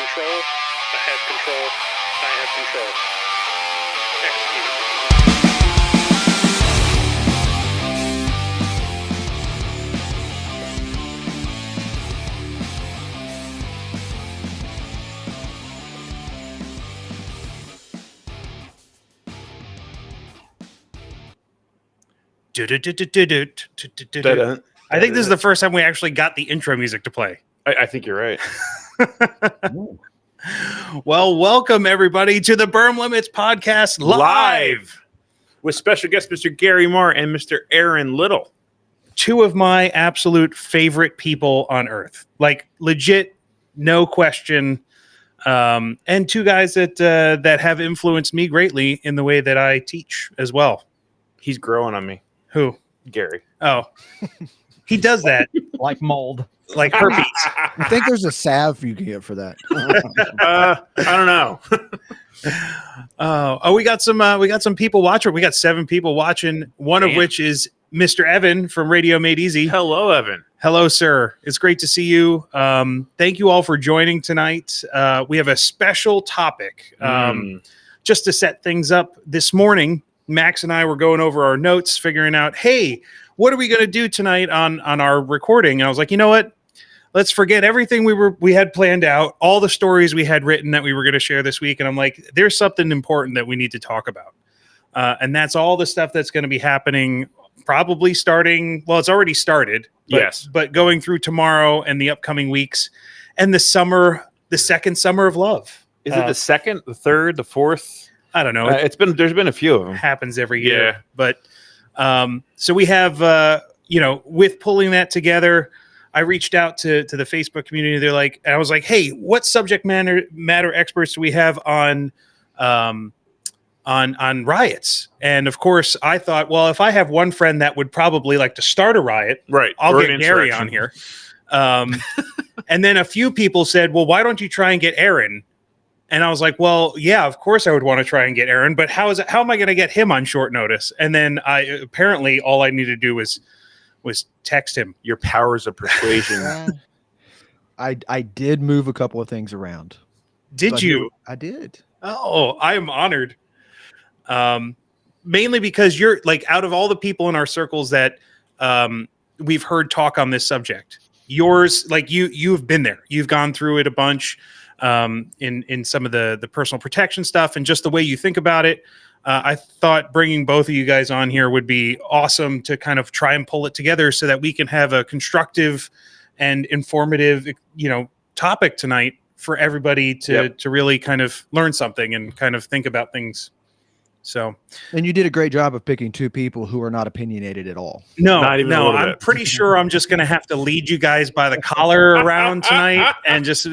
control. I have control. I have control. Execute. I think this is the first time we actually got the intro music to play. I think you're right. Well, welcome everybody to the Berm Limits podcast live with special guest Mr. Gary Marr and Mr. Aaron Little. Two of my absolute favorite people on earth, like legit, no question. And two guys that have influenced me greatly in the way that I teach as well. He's growing on me. Who? Gary. Oh, he does that like mold, like herpes. I think there's a salve you can get for that. I don't know. We got some people watching. We got 7 people watching. One of which is Mr. Evan from Radio Made Easy. Hello, Evan. Hello, sir. It's great to see you. Thank you all for joining tonight. We have a special topic. Just to set things up this morning, Max and I were going over our notes, figuring out, hey, what are we going to do tonight on our recording? And I was like, you know what? Let's forget everything we had planned out, all the stories we had written that we were going to share this week. And I'm like, there's something important that we need to talk about. And that's all the stuff that's going to be happening, probably starting. Well, it's already started. But going through tomorrow and the upcoming weeks and the second summer of love. Is it the second, the third, the fourth? I don't know. There's been a few of them. Happens every year. Yeah. But so we have, with pulling that together, I reached out to the Facebook community. They're like, and I was like, hey, what subject matter experts do we have on riots? And of course, I thought, well, if I have one friend that would probably like to start a riot, right, I'll get Gary on here. And then a few people said, well, why don't you try and get Aaron? And I was like, well, yeah, of course I would want to try and get Aaron, but how am I going to get him on short notice? And then apparently all I needed to do was text him. Your powers of persuasion. I did move a couple of things around. Did you? I did. Oh, I am honored. Mainly because you're like, out of all the people in our circles that we've heard talk on this subject, yours, like you've been there. You've gone through it a bunch. In some of the personal protection stuff and just the way you think about it. I thought bringing both of you guys on here would be awesome to kind of try and pull it together so that we can have a constructive and informative, topic tonight for everybody to really kind of learn something and kind of think about things. So, and you did a great job of picking 2 people who are not opinionated at all. No, I'm pretty sure I'm just going to have to lead you guys by the collar around tonight and just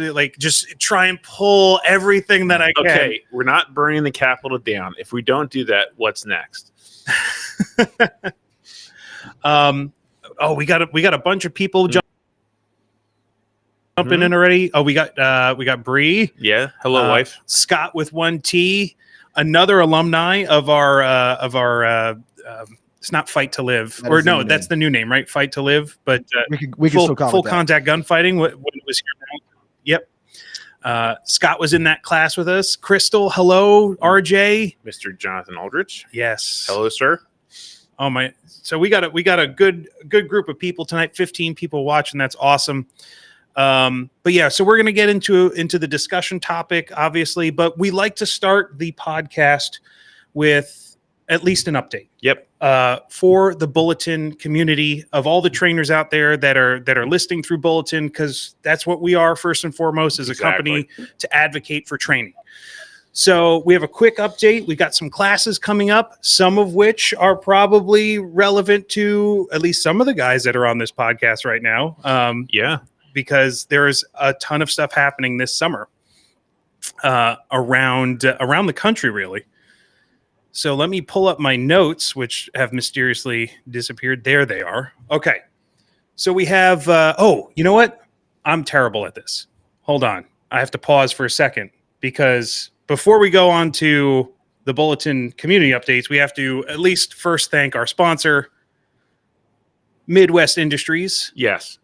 try and pull everything that I can. Okay, we're not burning the Capitol down. If we don't do that, what's next? We got a bunch of people jumping in already. Oh, we got Bree. Yeah, hello, wife. Scott with 1 T. Another alumni of our it's not Fight to Live, or no, that's the new name, right? Fight to Live, but we can still call full it contact gunfighting. When it was here now. Yep. Scott was in that class with us. Crystal, hello. RJ, Mr. Jonathan Aldrich. Yes. Hello, sir. Oh my! So we got a good group of people tonight. 15 people watching. That's awesome. But yeah, so we're going to get into the discussion topic, obviously, but we like to start the podcast with at least an update. Yep. For the Bulletin community, of all the trainers out there that are listening through Bulletin, because that's what we are first and foremost as a company, to advocate for training. So we have a quick update. We got some classes coming up, some of which are probably relevant to at least some of the guys that are on this podcast right now. Because there's a ton of stuff happening this summer around the country, really. So let me pull up my notes, which have mysteriously disappeared. There they are. Okay. So we have, you know what? I'm terrible at this. Hold on. I have to pause for a second because before we go on to the Bulletin community updates, we have to at least first thank our sponsor, Midwest Industries. Yes.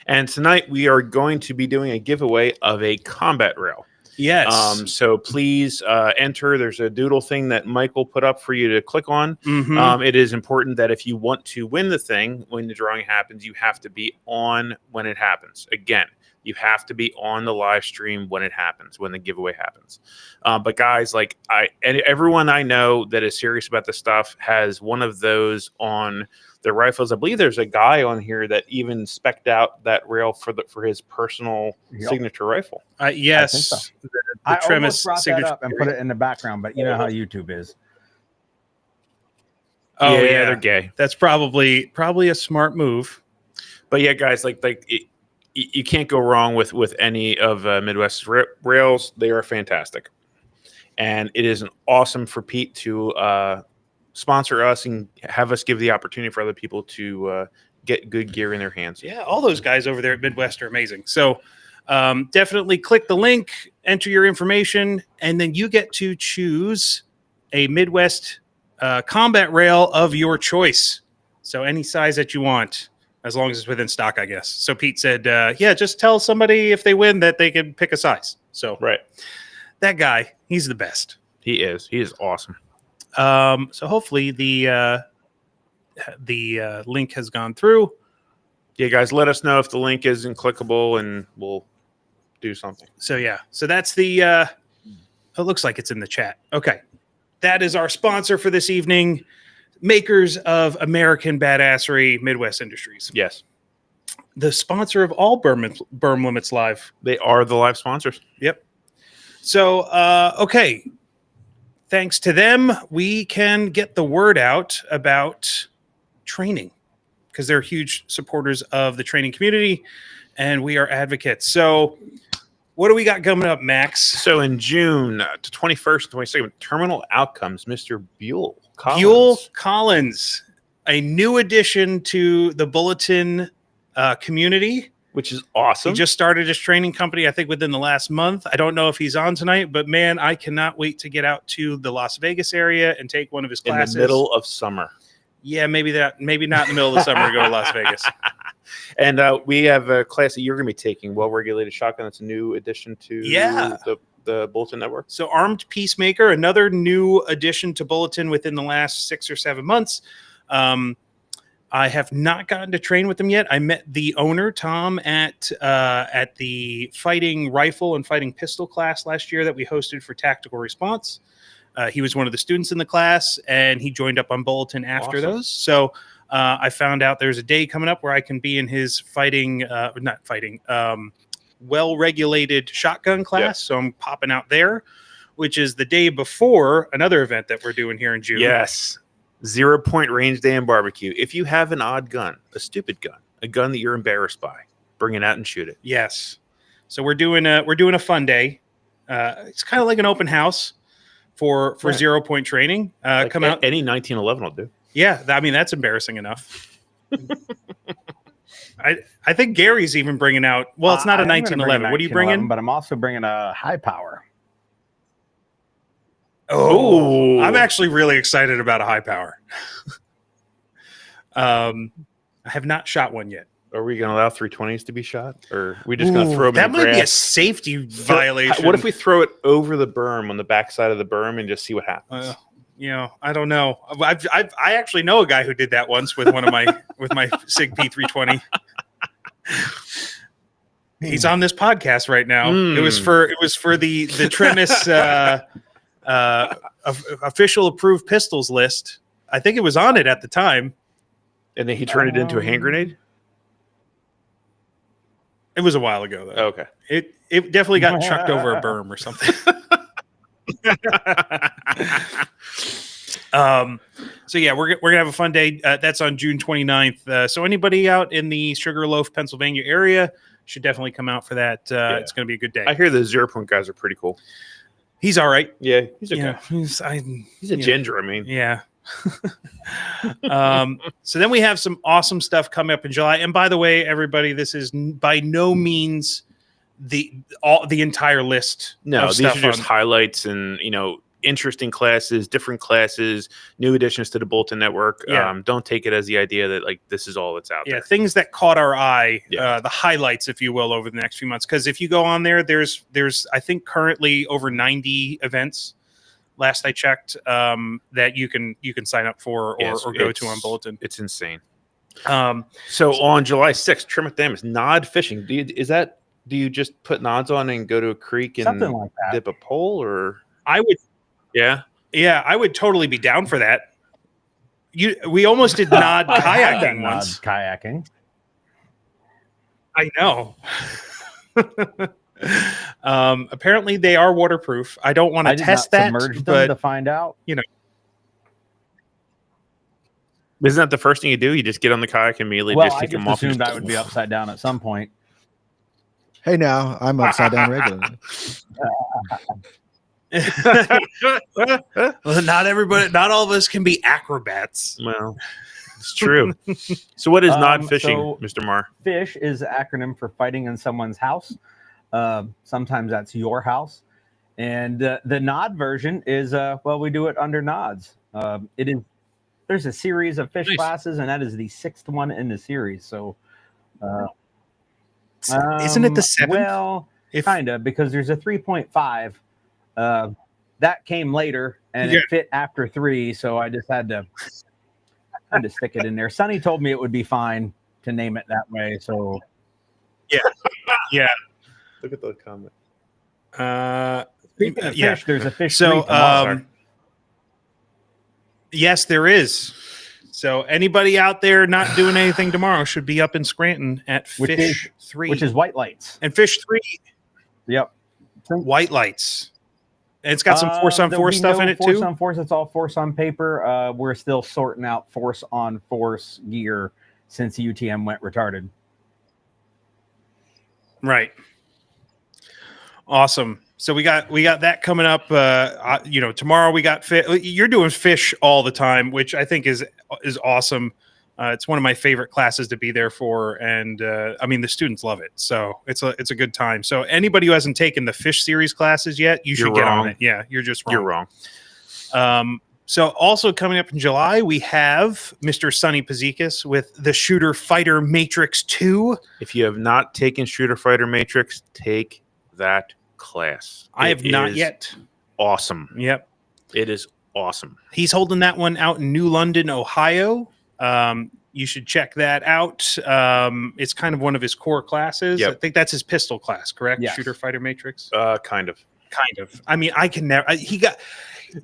And tonight we are going to be doing a giveaway of a combat rail. Yes. So please enter. There's a doodle thing that Michael put up for you to click on. Mhm. It is important that if you want to win the thing, when the drawing happens, you have to be on when it happens. Again, you have to be on the live stream when it happens, when the giveaway happens. But guys, like everyone I know that is serious about this stuff has one of those on their rifles. I believe there's a guy on here that even spec'd out that rail for his personal signature rifle. Yes. I think so. The I Tremis almost brought that signature up and put it in the background, but you know how YouTube is. Oh yeah, they're gay. That's probably a smart move. But yeah, guys, you can't go wrong with any of Midwest rails. They are fantastic, and it is awesome for Pete to sponsor us and have us give the opportunity for other people to get good gear in their hands. Yeah, all those guys over there at Midwest are amazing. So definitely click the link, enter your information, and then you get to choose a Midwest combat rail of your choice. So any size that you want, as long as it's within stock, I guess. So Pete said, yeah, just tell somebody if they win that they can pick a size. So Right. That guy, he's the best. He is awesome. So hopefully the link has gone through. Yeah, guys, let us know if the link isn't clickable, and we'll do something. So yeah, so that's the. It looks like it's in the chat. Okay, that is our sponsor for this evening, makers of American Badassery, Midwest Industries. Yes, the sponsor of all Berm Limits Live. They are the live sponsors. Yep. So okay, thanks to them, we can get the word out about training, because they're huge supporters of the training community, and we are advocates. So what do we got coming up, Max? So in June to 21st and 22nd, Terminal Outcomes, Mr. Buell Collins, a new addition to the Bulletin community. Which is awesome. He just started his training company, I think, within the last month. I don't know if he's on tonight, but man, I cannot wait to get out to the Las Vegas area and take one of his classes. In the middle of summer. Yeah, maybe not in the middle of the summer to go to Las Vegas. And we have a class that you're going to be taking, Well-Regulated Shotgun. That's a new addition to the Bulletin Network. So Armed Peacemaker, another new addition to Bulletin within the last 6 or 7 months. I have not gotten to train with them yet. I met the owner, Tom, at the fighting rifle and fighting pistol class last year that we hosted for Tactical Response. He was one of the students in the class, and he joined up on Bulletin after those. So I found out there's a day coming up where I can be in his well-regulated shotgun class. Yep. So I'm popping out there, which is the day before another event that we're doing here in June. Yes. 0 Point Range Day and Barbecue. If you have an odd gun, a stupid gun, a gun that you're embarrassed by, bring it out and shoot it. Yes. So we're doing a fun day. It's kind of like an open house for 0 Point training. Come out. Any 1911 will do. Yeah, I mean that's embarrassing enough. I think Gary's even bringing out. Well, it's not a 1911. What are you bringing? But I'm also bringing a high power. Oh, I'm actually really excited about a high power. I have not shot one yet. Are we going to allow 320s to be shot, or are we just going to throw them in the grass? That might be a safety violation. What if we throw it over the berm on the backside of the berm and just see what happens? I don't know. I actually know a guy who did that once with one of my with my Sig P320. He's on this podcast right now. It was for the Tremis official approved pistols list. I think it was on it at the time. And then he turned it into a hand grenade? It was a while ago, though. Oh, okay. It definitely got chucked over a berm or something. So yeah, we're gonna have a fun day. That's on June 29th. So anybody out in the Sugarloaf, Pennsylvania area should definitely come out for that. It's gonna be a good day. I hear the 0 Point guys are pretty cool. He's all right. Yeah, he's okay. Yeah, he's a ginger. I mean, yeah. So then we have some awesome stuff coming up in July. And by the way, everybody, this is by no means the entire list. No, these are just highlights and interesting classes, different classes, new additions to the Bulletin Network. Yeah. Don't take it as the idea that like this is all that's out Yeah, there. things that caught our eye, Yeah. the highlights, if you will, over the next few months. Because if you go on there, there's I think currently over 90 events. Last I checked, that you can sign up for or go to on Bulletin. It's insane. Um, So on July 6th, Trimmet Dam is nod fishing. Do you just put nods on and go to a creek and Something like that. dip a pole, or I would, yeah? I would totally be down for that. We almost did nod I have done kayaking once. kayaking. I know. Apparently they are waterproof. I don't want I to did test not that, submerge them but to find out. Isn't that the first thing you do? You just get on the kayak and immediately Well, just I kick just them off. And assumed I would be upside down at some point. Hey, now I'm upside down regularly. well, not all of us can be acrobats. Well, it's true. So what is nod fishing, so- Mr. Marr? FISH is the acronym for fighting in someone's house. Sometimes that's your house. And the nod version is, we do it under nods. There's a series of fish Nice. classes, and that is the 6th one in the series. So, Isn't it the 7th? Well, If kind of, because there's a 3.5 that came later, and Yeah. it fit after 3, so I just had to stick it in there. Sonny told me it would be fine to name it that way, so yeah. Look at the comment. speaking of Yeah. fish, there's a fish So, street tomorrow. yes, there is. So anybody out there not doing anything tomorrow should be up in Scranton at Which Fish is- 3. which is white lights. and Fish 3 Yep. white lights. And it's got some force on There'll force be stuff no in it force too. on force. It's all force on paper. We're still sorting out force on force gear since UTM went retarded. Right. Awesome. So we got that coming up. Tomorrow we got you're doing fish all the time, which I think is awesome. It's one of my favorite classes to be there for, and the students love it. So it's a good time. So anybody who hasn't taken the fish series classes yet, you should You're get wrong. on it. Yeah, you're just wrong. You're wrong. So also coming up in July, we have Mr. Sonny Pazikis with the Shooter Fighter Matrix 2. If you have not taken Shooter Fighter Matrix, take that class. I have not is yet. Awesome. Yep. It is awesome. He's holding that one out in New London, Ohio. You should check that out. It's kind of one of his core classes. Yep. I think that's his pistol class, correct? Yes. Shooter Fighter Matrix. Kind of. Kind of. I mean, I can never. He got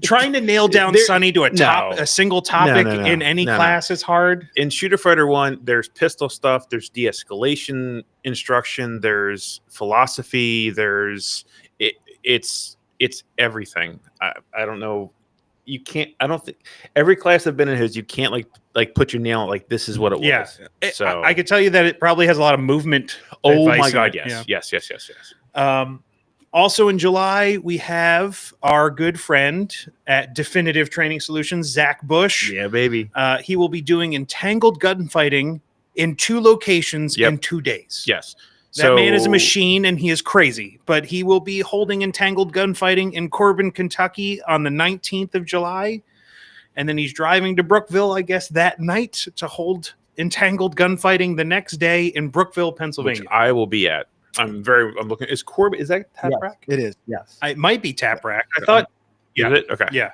trying to nail down There- Sonny to a single topic in any class is hard. In Shooter Fighter 1, there's pistol stuff, there's de-escalation instruction, there's philosophy, it's everything. I don't know. You can't. I don't think every class I've been in his. You can't like put your nail on like this is what it Yeah. was. So I could tell you that it probably has a lot of movement. oh advice my in god, it, yes. yeah. Yes. Also in July, we have our good friend at Definitive Training Solutions, Zach Bush. Yeah, baby. He will be doing entangled gunfighting in 2 locations Yep. in 2 days. Yes. That man is a machine and he is crazy, but he will be holding entangled gunfighting in Corbin, Kentucky on the 19th of July. And then he's driving to Brookville, I guess, that night to hold entangled gunfighting the next day in Brookville, Which Pennsylvania. I will be at. I'm looking. Is Corbin? Is that Tap Yes. Rack? It is. Yes. It might be Tap Rack. I thought, Is it? Okay. yeah.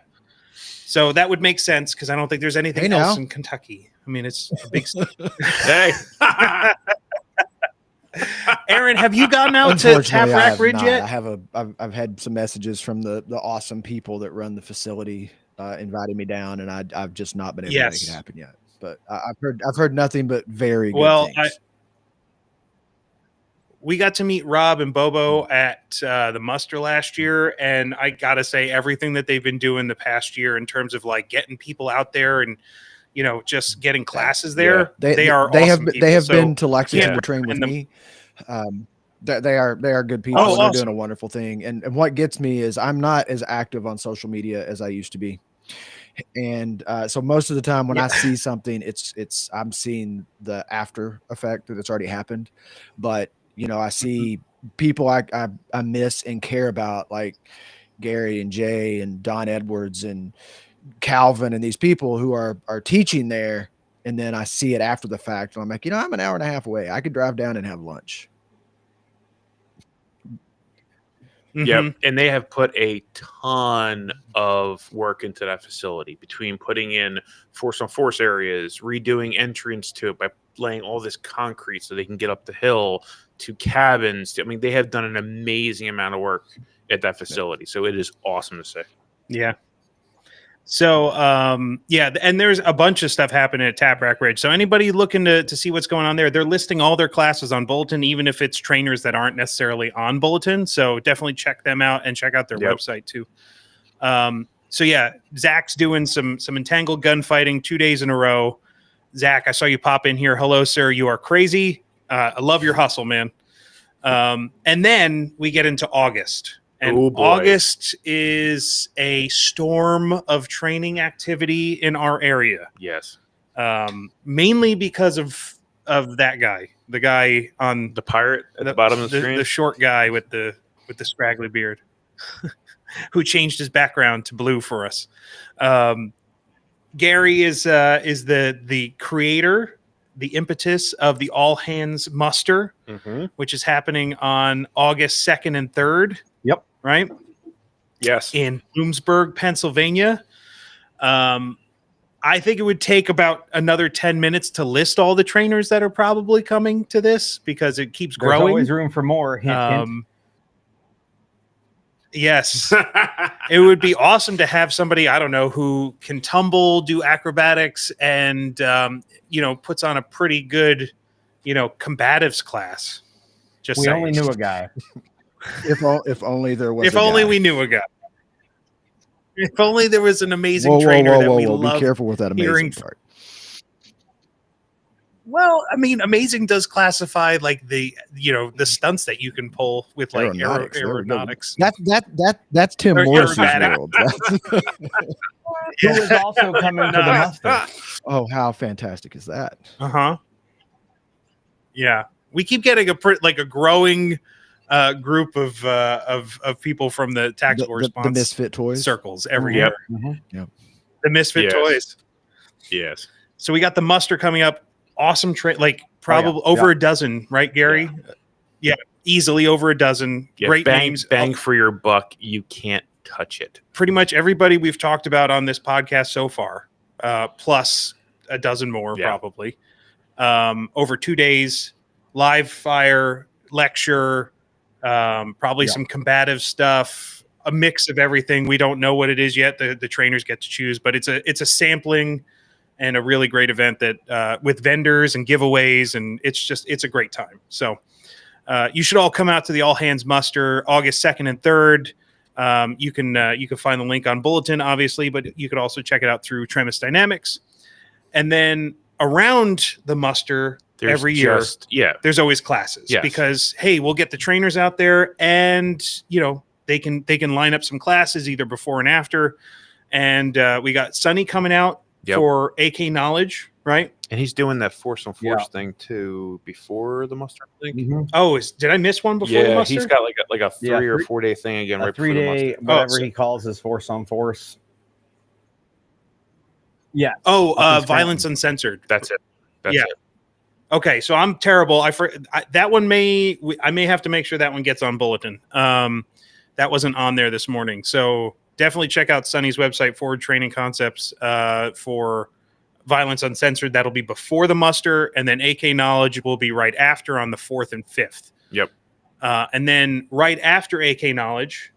So that would make sense because I don't think there's anything Hey, else now. in Kentucky. I mean, it's a big state. Hey. Aaron, have you gotten out to Tap Unfortunately, I Rack have Ridge not. yet? I've had some messages from the awesome people that run the facility inviting me down, and I've just not been able to make Yes. it happen yet. But I've heard nothing but very good Well, things. We got to meet Rob and Bobo at the muster last year, and I gotta say everything that they've been doing the past year in terms of like getting people out there and just getting classes there. They are they awesome have people. they have So, been to Lexington yeah, to train with and me. They are good people. Oh, and they're awesome. doing a wonderful thing. And what gets me is I'm not as active on social media as I used to be. And so most of the time when I see something, it's I'm seeing the after effect that it's already happened. But I see people I miss and care about, like Gary and Jay and Don Edwards and Calvin and these people who are teaching there. And then I see it after the fact. And I'm like, I'm an hour and a half away. I could drive down and have lunch. Yep. And they have put a ton of work into that facility between putting in force on force areas, redoing entrance to it by laying all this concrete so they can get up the hill, to cabins. I mean, they have done an amazing amount of work at that facility. So it is awesome to see. Yeah. So, and there's a bunch of stuff happening at Tap Rack Ridge. So anybody looking to see what's going on there, they're listing all their classes on Bulletin, even if it's trainers that aren't necessarily on Bulletin. So definitely check them out and check out their website too. Zach's doing some entangled gunfighting 2 days in a row. Zach, I saw you pop in here. Hello, sir. You are crazy. I love your hustle, man. And then we get into August. And August is a storm of training activity in our area. Yes. Mainly because of that guy, the guy on the pirate at the bottom of the screen, the short guy with the scraggly beard, who changed his background to blue for us. Gary is the creator, the impetus of the All Hands Muster, which is happening on August 2nd and 3rd. Yep. Right? Yes. In Bloomsburg, Pennsylvania. I think it would take about another 10 minutes to list all the trainers that are probably coming to this, because it keeps growing. There's always room for more. Hint, hint. Yes. It would be awesome to have somebody, I don't know, who can tumble, do acrobatics, and, puts on a pretty good, combatives class. We only knew a guy. If only there was. If only we knew a guy. If only there was an amazing trainer that we love. Be careful with that amazing part. Well, I mean, amazing does classify like the stunts that you can pull with like aeronautics. That's Tim Morris's world. Who is also coming to the muster. Oh, how fantastic is that? Yeah, we keep getting a growing group of people from the tax force the Misfit Toys circles every year. Yep. The Misfit Toys. Yes. So we got the muster coming up. Awesome probably over a dozen, right, Gary? Yeah, easily over a dozen. Yeah, great names. Bang for your buck. You can't touch it. Pretty much everybody we've talked about on this podcast so far, plus a dozen more probably. Over 2 days, live fire, lecture, probably some combative stuff, a mix of everything. We don't know what it is yet. The trainers get to choose, but it's a sampling and a really great event that with vendors and giveaways, and it's a great time. So you should all come out to the All Hands Muster August 2nd and 3rd. You can find the link on Bulletin, obviously, but you could also check it out through Tremis Dynamics. And then around the muster every year, there's always classes because, hey, we'll get the trainers out there and, they can line up some classes either before and after. And we got Sonny coming out for AK Knowledge, right? And he's doing that force on force thing too before the muster, I think. Oh, did I miss one before the muster? He's got like a 3 or 4 day thing again, right? 3 day, whatever he calls his force on force. Yeah. Oh, Violence Uncensored. That's it. That's it. Okay, so I'm terrible. That one I may have to make sure that one gets on Bulletin. That wasn't on there this morning, so definitely check out Sonny's website, Forward Training Concepts, for Violence Uncensored. That'll be before the muster, and then AK Knowledge will be right after on the 4th and 5th. Yep. And then right after AK Knowledge,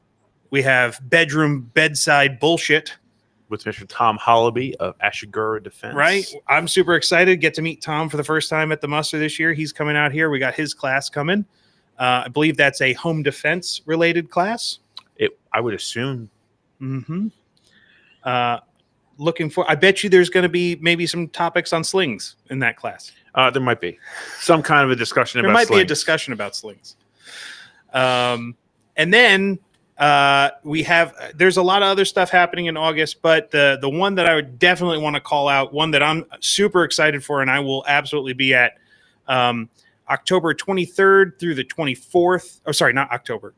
we have Bedroom Bedside Bullshit with Mr. Tom Hollaby of Ashigura Defense. Right. I'm super excited. Get to meet Tom for the first time at the muster this year. He's coming out here. We got his class coming. I believe that's a home defense related class. I would assume. Mm-hmm. I bet you there's going to be maybe some topics on slings in that class. There might be some kind of a discussion about slings. There might be a discussion about slings. And then there's a lot of other stuff happening in August, but the one that I would definitely want to call out, one that I'm super excited for, and I will absolutely be at October 23rd through the 24th. Oh, sorry, not October.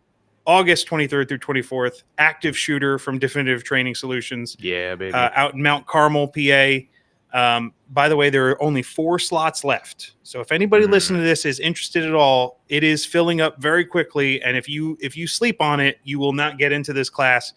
August 23rd through 24th. Active shooter from Definitive Training Solutions. Yeah, baby. Out in Mount Carmel, PA. By the way, there are only 4 slots left. So if anybody listening to this is interested at all, it is filling up very quickly. And if you sleep on it, you will not get into this class.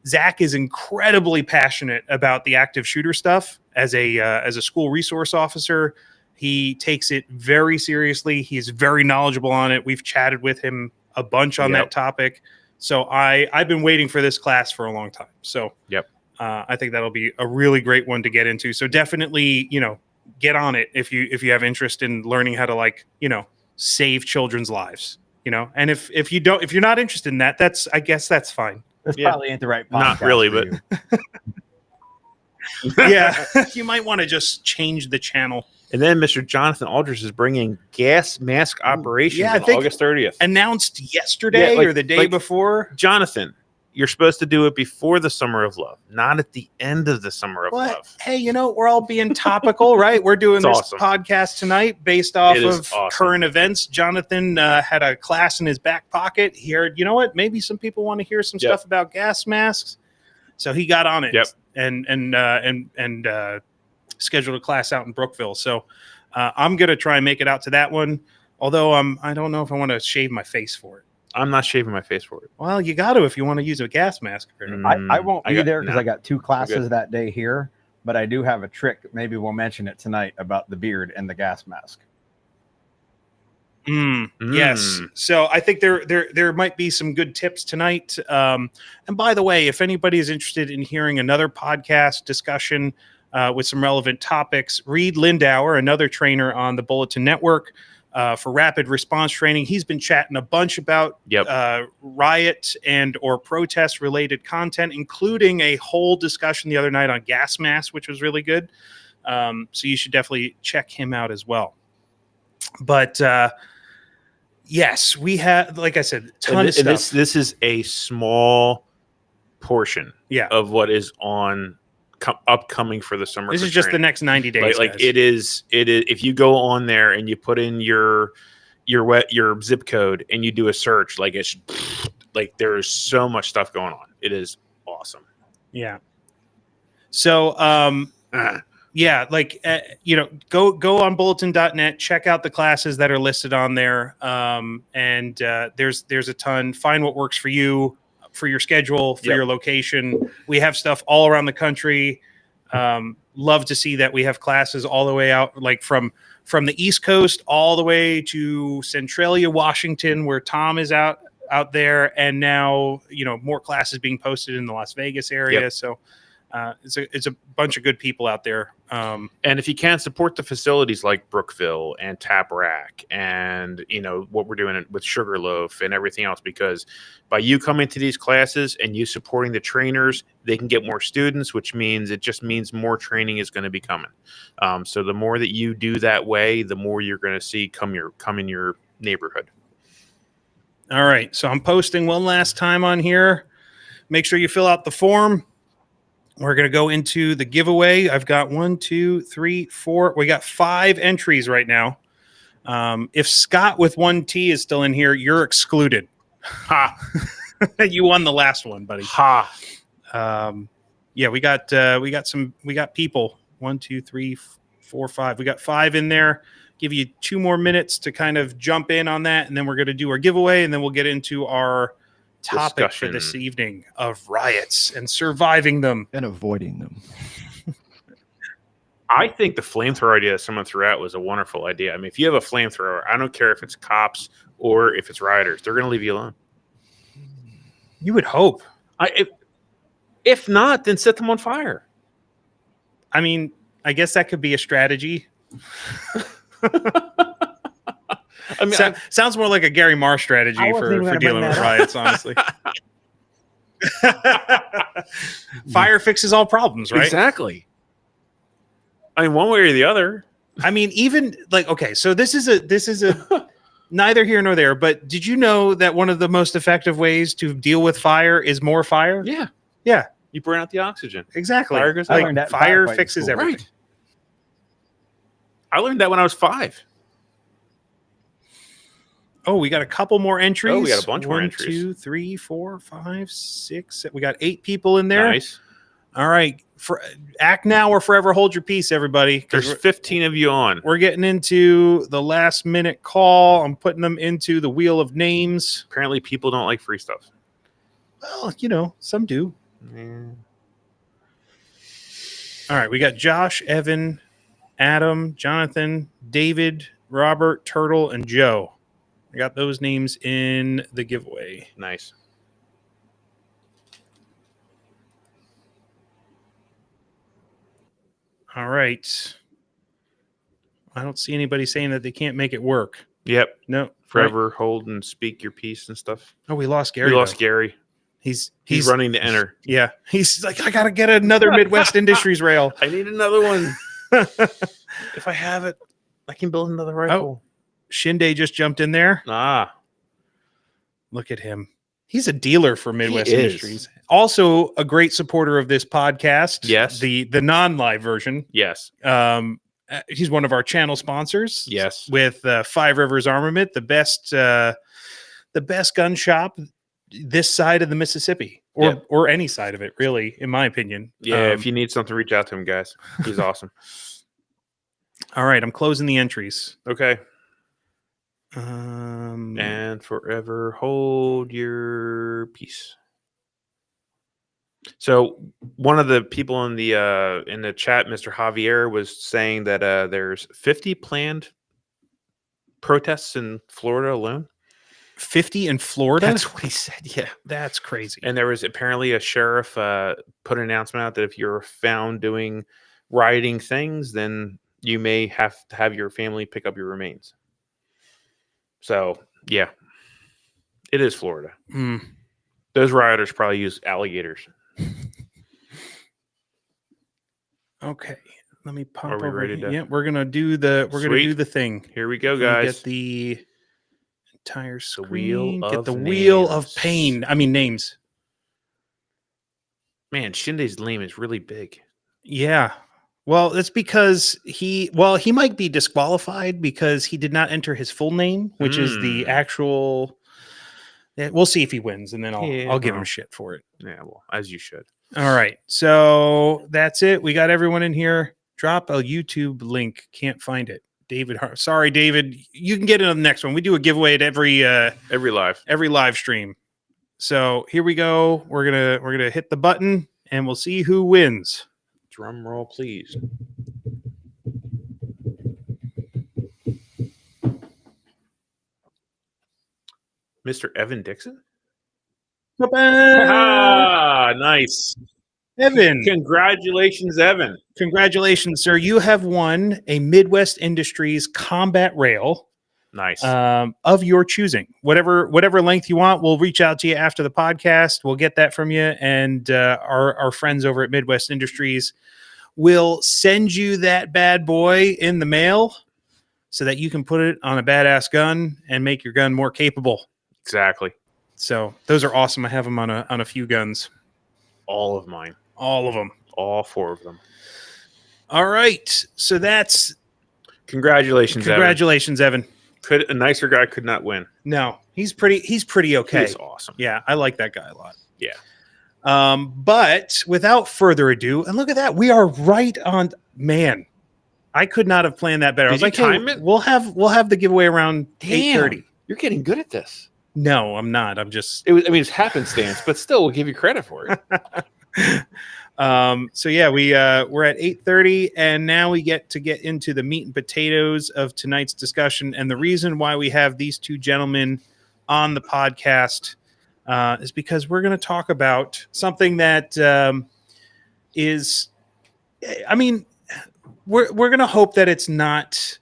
Zach is incredibly passionate about the active shooter stuff as a school resource officer. He takes it very seriously. He's very knowledgeable on it. We've chatted with him a bunch on that topic. So I've been waiting for this class for a long time. So I think that'll be a really great one to get into. So definitely, get on it if you have interest in learning how to save children's lives. And if you're not interested in that, I guess that's fine. This probably ain't the right podcast. Not really, but yeah, you might want to just change the channel. And then Mr. Jonathan Aldridge is bringing gas mask operations on August 30th. Announced yesterday or the day before. Jonathan, you're supposed to do it before the Summer of Love, not at the end of the Summer of Love. Hey, we're all being topical, right? We're doing this podcast tonight based off of current events. Jonathan had a class in his back pocket. He heard, maybe some people want to hear some stuff about gas masks. So he got on it and scheduled a class out in Brookville. So I'm going to try and make it out to that one. Although I don't know if I want to shave my face for it. I'm not shaving my face for it. Well, you got to if you want to use a gas mask. I won't be there because I got 2 classes that day here. But I do have a trick. Maybe we'll mention it tonight about the beard and the gas mask. Yes. So I think there might be some good tips tonight. And by the way, if anybody is interested in hearing another podcast discussion with some relevant topics, read Lindauer, another trainer on the Bulletin Network for rapid response training. He's been chatting a bunch about riot and or protest related content, including a whole discussion the other night on gas masks, which was really good. So you should definitely check him out as well. But yes, we have, like I said, ton of stuff. This is a small portion of what is on upcoming for the summer. This is just the next 90 days. Like it is. If you go on there and you put in your zip code and you do a search, there is so much stuff going on. It is awesome. Yeah. So go on bulletin.net, check out the classes that are listed on there. And there's a ton. Find what works for you, for your schedule, for your location. We have stuff all around the country. Love to see that we have classes all the way out, like from the East Coast all the way to Centralia, Washington, where Tom is out there. And now, more classes being posted in the Las Vegas area. So it's a bunch of good people out there. And if you can support the facilities like Brookville and Tap Rack and, what we're doing with Sugarloaf and everything else, because by you coming to these classes and you supporting the trainers, they can get more students, which means it just means more training is going to be coming. So the more that you do that way, the more you're going to see come in your neighborhood. All right. So I'm posting one last time on here. Make sure you fill out the form. We're going to go into the giveaway. I've got 1, 2, 3, 4. We got 5 entries right now. If Scott with 1T is still in here, you're excluded. Ha! You won the last one, buddy. Ha! We got people. 1, 2, 3, 4, 5. We got 5 in there. Give you 2 more minutes to kind of jump in on that, and then we're going to do our giveaway, and then we'll get into our topic for this evening of riots and surviving them and avoiding them. I think the flamethrower idea that someone threw out was a wonderful idea. I mean, if you have a flamethrower, I don't care if it's cops or if it's rioters, they're going to leave you alone. You would hope. If not, then set them on fire. I mean, I guess that could be a strategy. I mean, sounds more like a Gary Marr strategy for dealing with riots, honestly. Fire fixes all problems, right? Exactly. I mean, one way or the other. I mean, even so this is a neither here nor there, but did you know that one of the most effective ways to deal with fire is more fire? Yeah. Yeah. You burn out the oxygen. Exactly. Fire goes out. Fire fixes everything. Right. I learned that when I was 5. Oh, we got a couple more entries. Oh, we got a bunch more 1, entries. 2, 3, 4, 5, 6. We got 8 people in there. Nice. All right. Act now or forever hold your peace, everybody. There's 15 of you on. We're getting into the last minute call. I'm putting them into the wheel of names. Apparently, people don't like free stuff. Well, you know, some do. Yeah. All right. We got Josh, Evan, Adam, Jonathan, David, Robert, Turtle, and Joe. I got those names in the giveaway. Nice. All right. I don't see anybody saying that they can't make it work. Yep. No. Forever hold and speak your piece and stuff. Oh, we lost Gary. We lost though. Gary. He's running to enter. Yeah. He's like, I got to get another Midwest Industries rail. I need another one. If I have it, I can build another rifle. Shinde just jumped in there. Ah. Look at him. He's a dealer for Midwest He is. Industries. Also a great supporter of this podcast. Yes. The non-live version. Yes. He's one of our channel sponsors. Yes. With Five Rivers Armament, the best gun shop this side of the Mississippi, or any side of it, really, in my opinion. Yeah. If you need something, reach out to him, guys. He's awesome. All right, I'm closing the entries. Okay. And And forever hold your peace. So one of the people in the chat, Mr. Javier, was saying that there's 50 planned protests in Florida alone. 50 in Florida? That's what he said. Yeah, That's crazy. and there was apparently a sheriff put an announcement out that if you're found doing rioting things, then you may have to have your family pick up your remains. So yeah, it is Florida. Hmm. Those rioters probably use alligators. Okay, let me pop Are we over ready here. to- Yeah, we're gonna do the Sweet. thing. Here we go, Let me guys. Get the entire screen. wheel Get of the wheel names. of pain. I mean names. Man, Shinde's name is really big. Yeah. Well, it's because he might be disqualified because he did not enter his full name, which is the actual. Yeah, we'll see if he wins, and then I'll give him shit for it. Yeah, well, as you should. All right. So that's it. We got everyone in here. Drop a YouTube link. Can't find it. David. Sorry, David. You can get it on the next one. We do a giveaway at every live stream. So here we go. We're gonna hit the button and we'll see who wins. Drum roll, please. Mr. Evan Dixon? Ah, nice. Evan. Congratulations, Evan. Congratulations, sir. You have won a Midwest Industries combat rail Nice. of your choosing. Whatever length you want, we'll reach out to you after the podcast. We'll get that from you. And our friends over at Midwest Industries will send you that bad boy in the mail so that you can put it on a badass gun and make your gun more capable. Exactly. So those are awesome. I have them on a few guns. All of mine. All of them. All 4 of them. All right. So that's Congratulations, Evan. A nicer guy could not win. No, he's pretty okay. He's awesome. Yeah, I like that guy a lot. Yeah. But without further ado, and look at that, we are right on. Man, I could not have planned that better. I was like, time hey, it? we'll have the giveaway around 8:30. You're getting good at this. No, I'm not. I'm just. It's happenstance, but still, we'll give you credit for it. So yeah, we're at 8:30, and now we get into the meat and potatoes of tonight's discussion. And the reason why we have these two gentlemen on the podcast is because we're going to talk about something that is, I mean, we're going to hope that it's not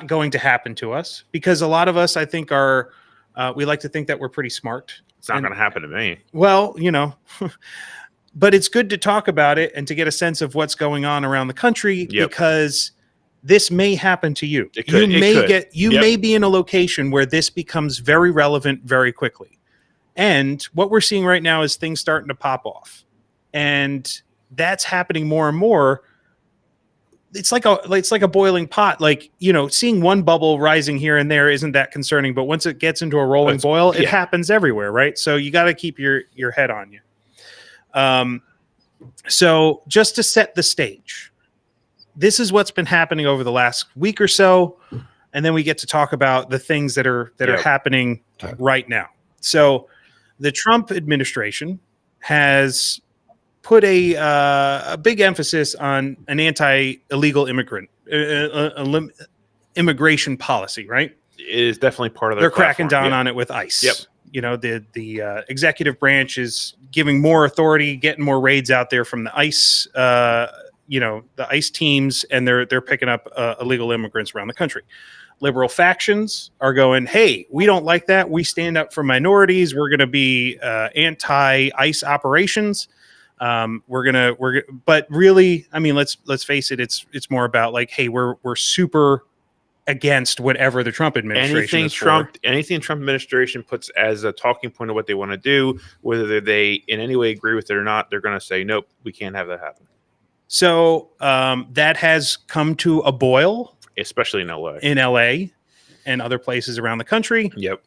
going to happen to us, because a lot of us, I think, are we like to think that we're pretty smart. It's not going to happen to me. Well, you know. But it's good to talk about it and to get a sense of what's going on around the country, because this may happen to you. You may be in a location where this becomes very relevant very quickly. And what we're seeing right now is things starting to pop off. And that's happening more and more. it's like a boiling pot. Like, seeing one bubble rising here and there isn't that concerning, but once it gets into a rolling boil, it happens everywhere, right? So you got to keep your head on you. So just to set the stage, this is what's been happening over the last week or so, and then we get to talk about the things that are happening right now. So the Trump administration has put a big emphasis on an anti-illegal immigration policy, right? It is definitely part of They're cracking down on it with ICE. Yep. The executive branch is giving more authority, getting more raids out there from the ICE, the ICE teams, and they're picking up illegal immigrants around the country. Liberal factions are going, hey, we don't like that. We stand up for minorities. We're going to be anti-ICE operations. But really, I mean, let's face it. It's more about like, hey, we're super against whatever the Trump administration anything Trump administration puts as a talking point of what they want to do, whether they in any way agree with it or not, they're going to say, nope, we can't have that happen. So that has come to a boil, especially in LA. In LA and other places around the country. Yep.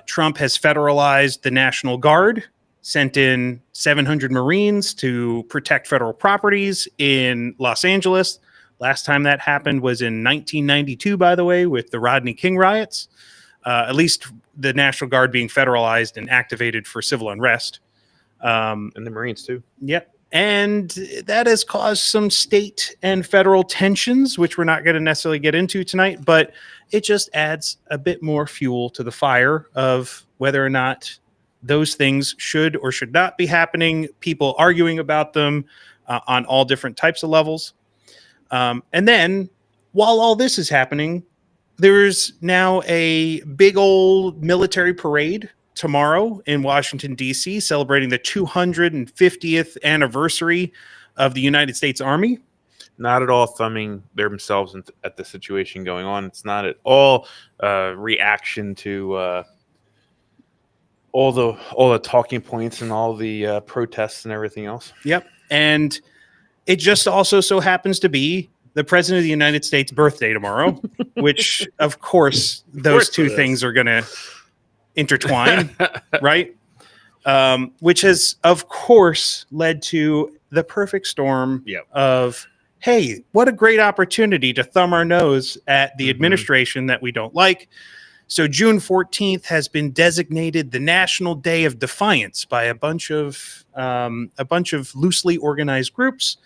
Trump has federalized the National Guard, sent in 700 Marines to protect federal properties in Los Angeles. Last time that happened was in 1992, by the way, with the Rodney King riots. At least the National Guard being federalized and activated for civil unrest. And the Marines, too. Yep. And that has caused some state and federal tensions, which we're not going to necessarily get into tonight, but it just adds a bit more fuel to the fire of whether or not those things should or should not be happening, people arguing about them on all different types of levels. And then while all this is happening, there's now a big old military parade tomorrow in Washington, D.C., celebrating the 250th anniversary of the United States Army. Not at all thumbing themselves at the situation going on. It's not at all reaction to all the talking points and all the protests and everything else. Yep. And it just also so happens to be the President of the United States' birthday tomorrow, which, of course, those two things are going to intertwine, right? Which has, of course, led to the perfect storm of, hey, what a great opportunity to thumb our nose at the administration that we don't like. So June 14th has been designated the National Day of Defiance by a bunch of loosely organized groups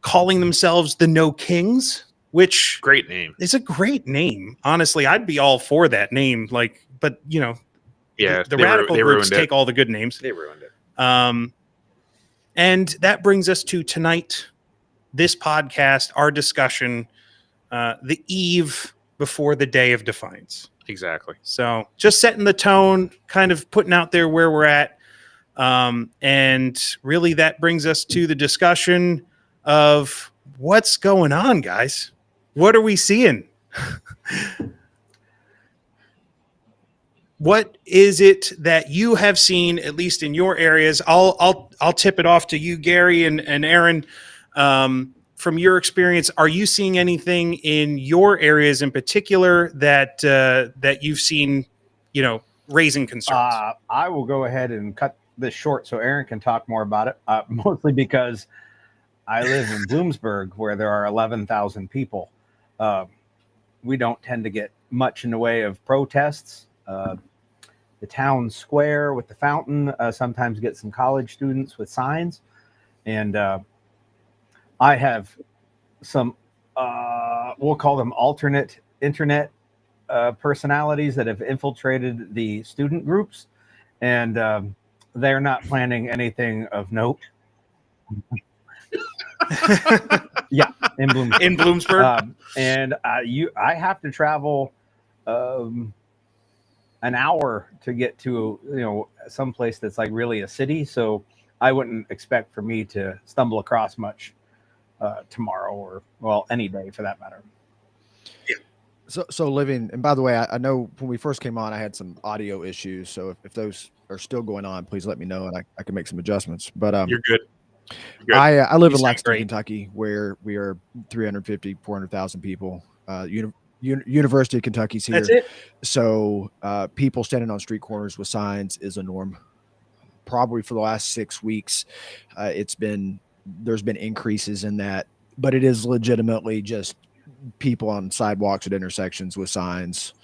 calling themselves the No Kings, which great name. It's a great name. Honestly, I'd be all for that name. But the radical groups take all the good names. They ruined it. And that brings us to tonight, this podcast, our discussion, the eve before the Day of Defiance. Exactly. So just setting the tone, kind of putting out there where we're at. And really that brings us to the discussion of what's going on, guys. What are we seeing? What is it that you have seen, at least in your areas? I'll tip it off to you, Gary and Aaron. From your experience, are you seeing anything in your areas in particular that you've seen, raising concerns? I will go ahead and cut this short so Aaron can talk more about it. Mostly because I live in Bloomsburg, where there are 11,000 people. We don't tend to get much in the way of protests. The town square with the fountain sometimes gets some college students with signs. And I have some, we'll call them alternate internet personalities that have infiltrated the student groups. And they're not planning anything of note. Yeah, in Bloomsburg. In Bloomsburg. And I have to travel an hour to get to someplace that's like really a city. So I wouldn't expect for me to stumble across much tomorrow or any day for that matter. So living, and by the way, I know when we first came on, I had some audio issues. So if those are still going on, please let me know and I can make some adjustments. But you're good. Good. I live You in sound Lexington, great. Kentucky, where we are 350, 400,000 people. University of Kentucky's here. That's it. So people standing on street corners with signs is a norm. Probably for the last 6 weeks, there's been increases in that, but it is legitimately just people on sidewalks at intersections with signs.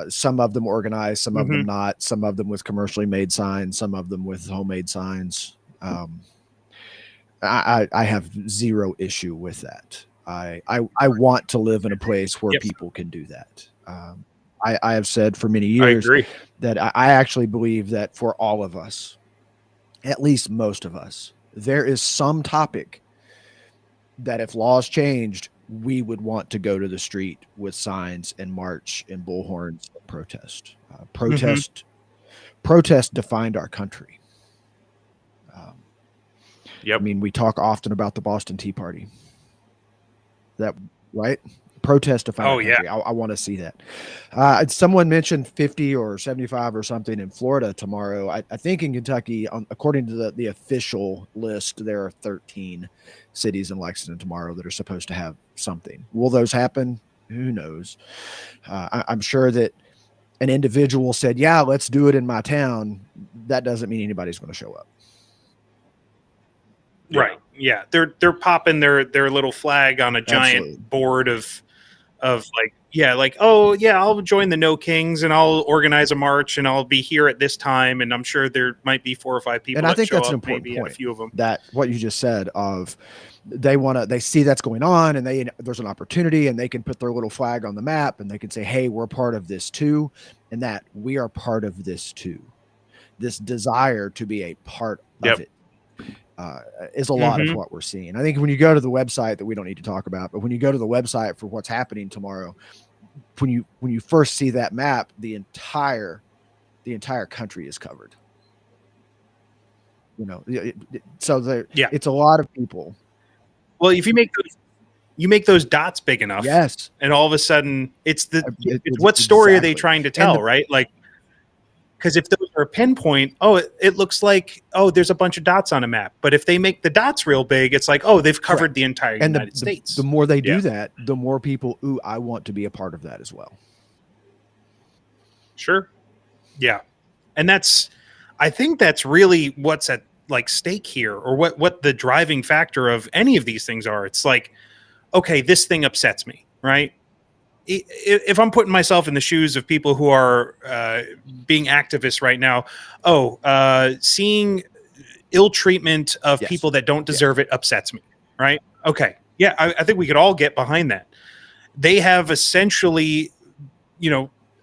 Some of them organized, some of them not. Some of them with commercially made signs, some of them with homemade signs. I have zero issue with that. I want to live in a place where Yep. people can do that. I have said for many I years agree. that I actually believe that for all of us, at least most of us, there is some topic that if laws changed, we would want to go to the street with signs and march and bullhorns and protest. Protest defined our country. Yep. I mean, we talk often about the Boston Tea Party. That right? Protest defined our country. I want to see that. Someone mentioned 50 or 75 or something in Florida tomorrow. I think in Kentucky, according to the official list, there are 13 cities in Lexington tomorrow that are supposed to have something. Will those happen? Who knows? I'm sure that an individual said, yeah, let's do it in my town. That doesn't mean anybody's going to show up. Right. Yeah. They're popping their little flag on a giant Absolutely. board of like, yeah, like, oh yeah, I'll join the No Kings and I'll organize a march and I'll be here at this time. And I'm sure there might be 4 or 5 people. And I think show that's an up, important maybe, point. and a few of them. That what you just said of they see that's going on and there's an opportunity and they can put their little flag on the map and they can say, hey, we're part of this too. And that we are part of this too. This desire to be a part of it. Is a lot of what we're seeing. I think when you go to the website that we don't need to talk about, but when you go to the website for what's happening tomorrow, when you first see that map, the entire country is covered. You know, so it's a lot of people. Well, if you make those dots big enough, yes, and all of a sudden it's what story are they trying to tell, right? Like, because if those are a pinpoint, it looks like, there's a bunch of dots on a map. But if they make the dots real big, it's like, they've covered the entire United States. The more they do that, the more people, I want to be a part of that as well. Sure. Yeah. And I think that's really what's at like stake here, or what the driving factor of any of these things are. It's like, okay, this thing upsets me, right? If I'm putting myself in the shoes of people who are being activists right now, seeing ill treatment of people that don't deserve it upsets me, right? Okay. Yeah, I think we could all get behind that. They have essentially,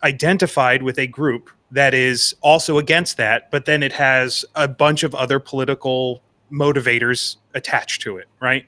identified with a group that is also against that, but then it has a bunch of other political motivators attached to it, right?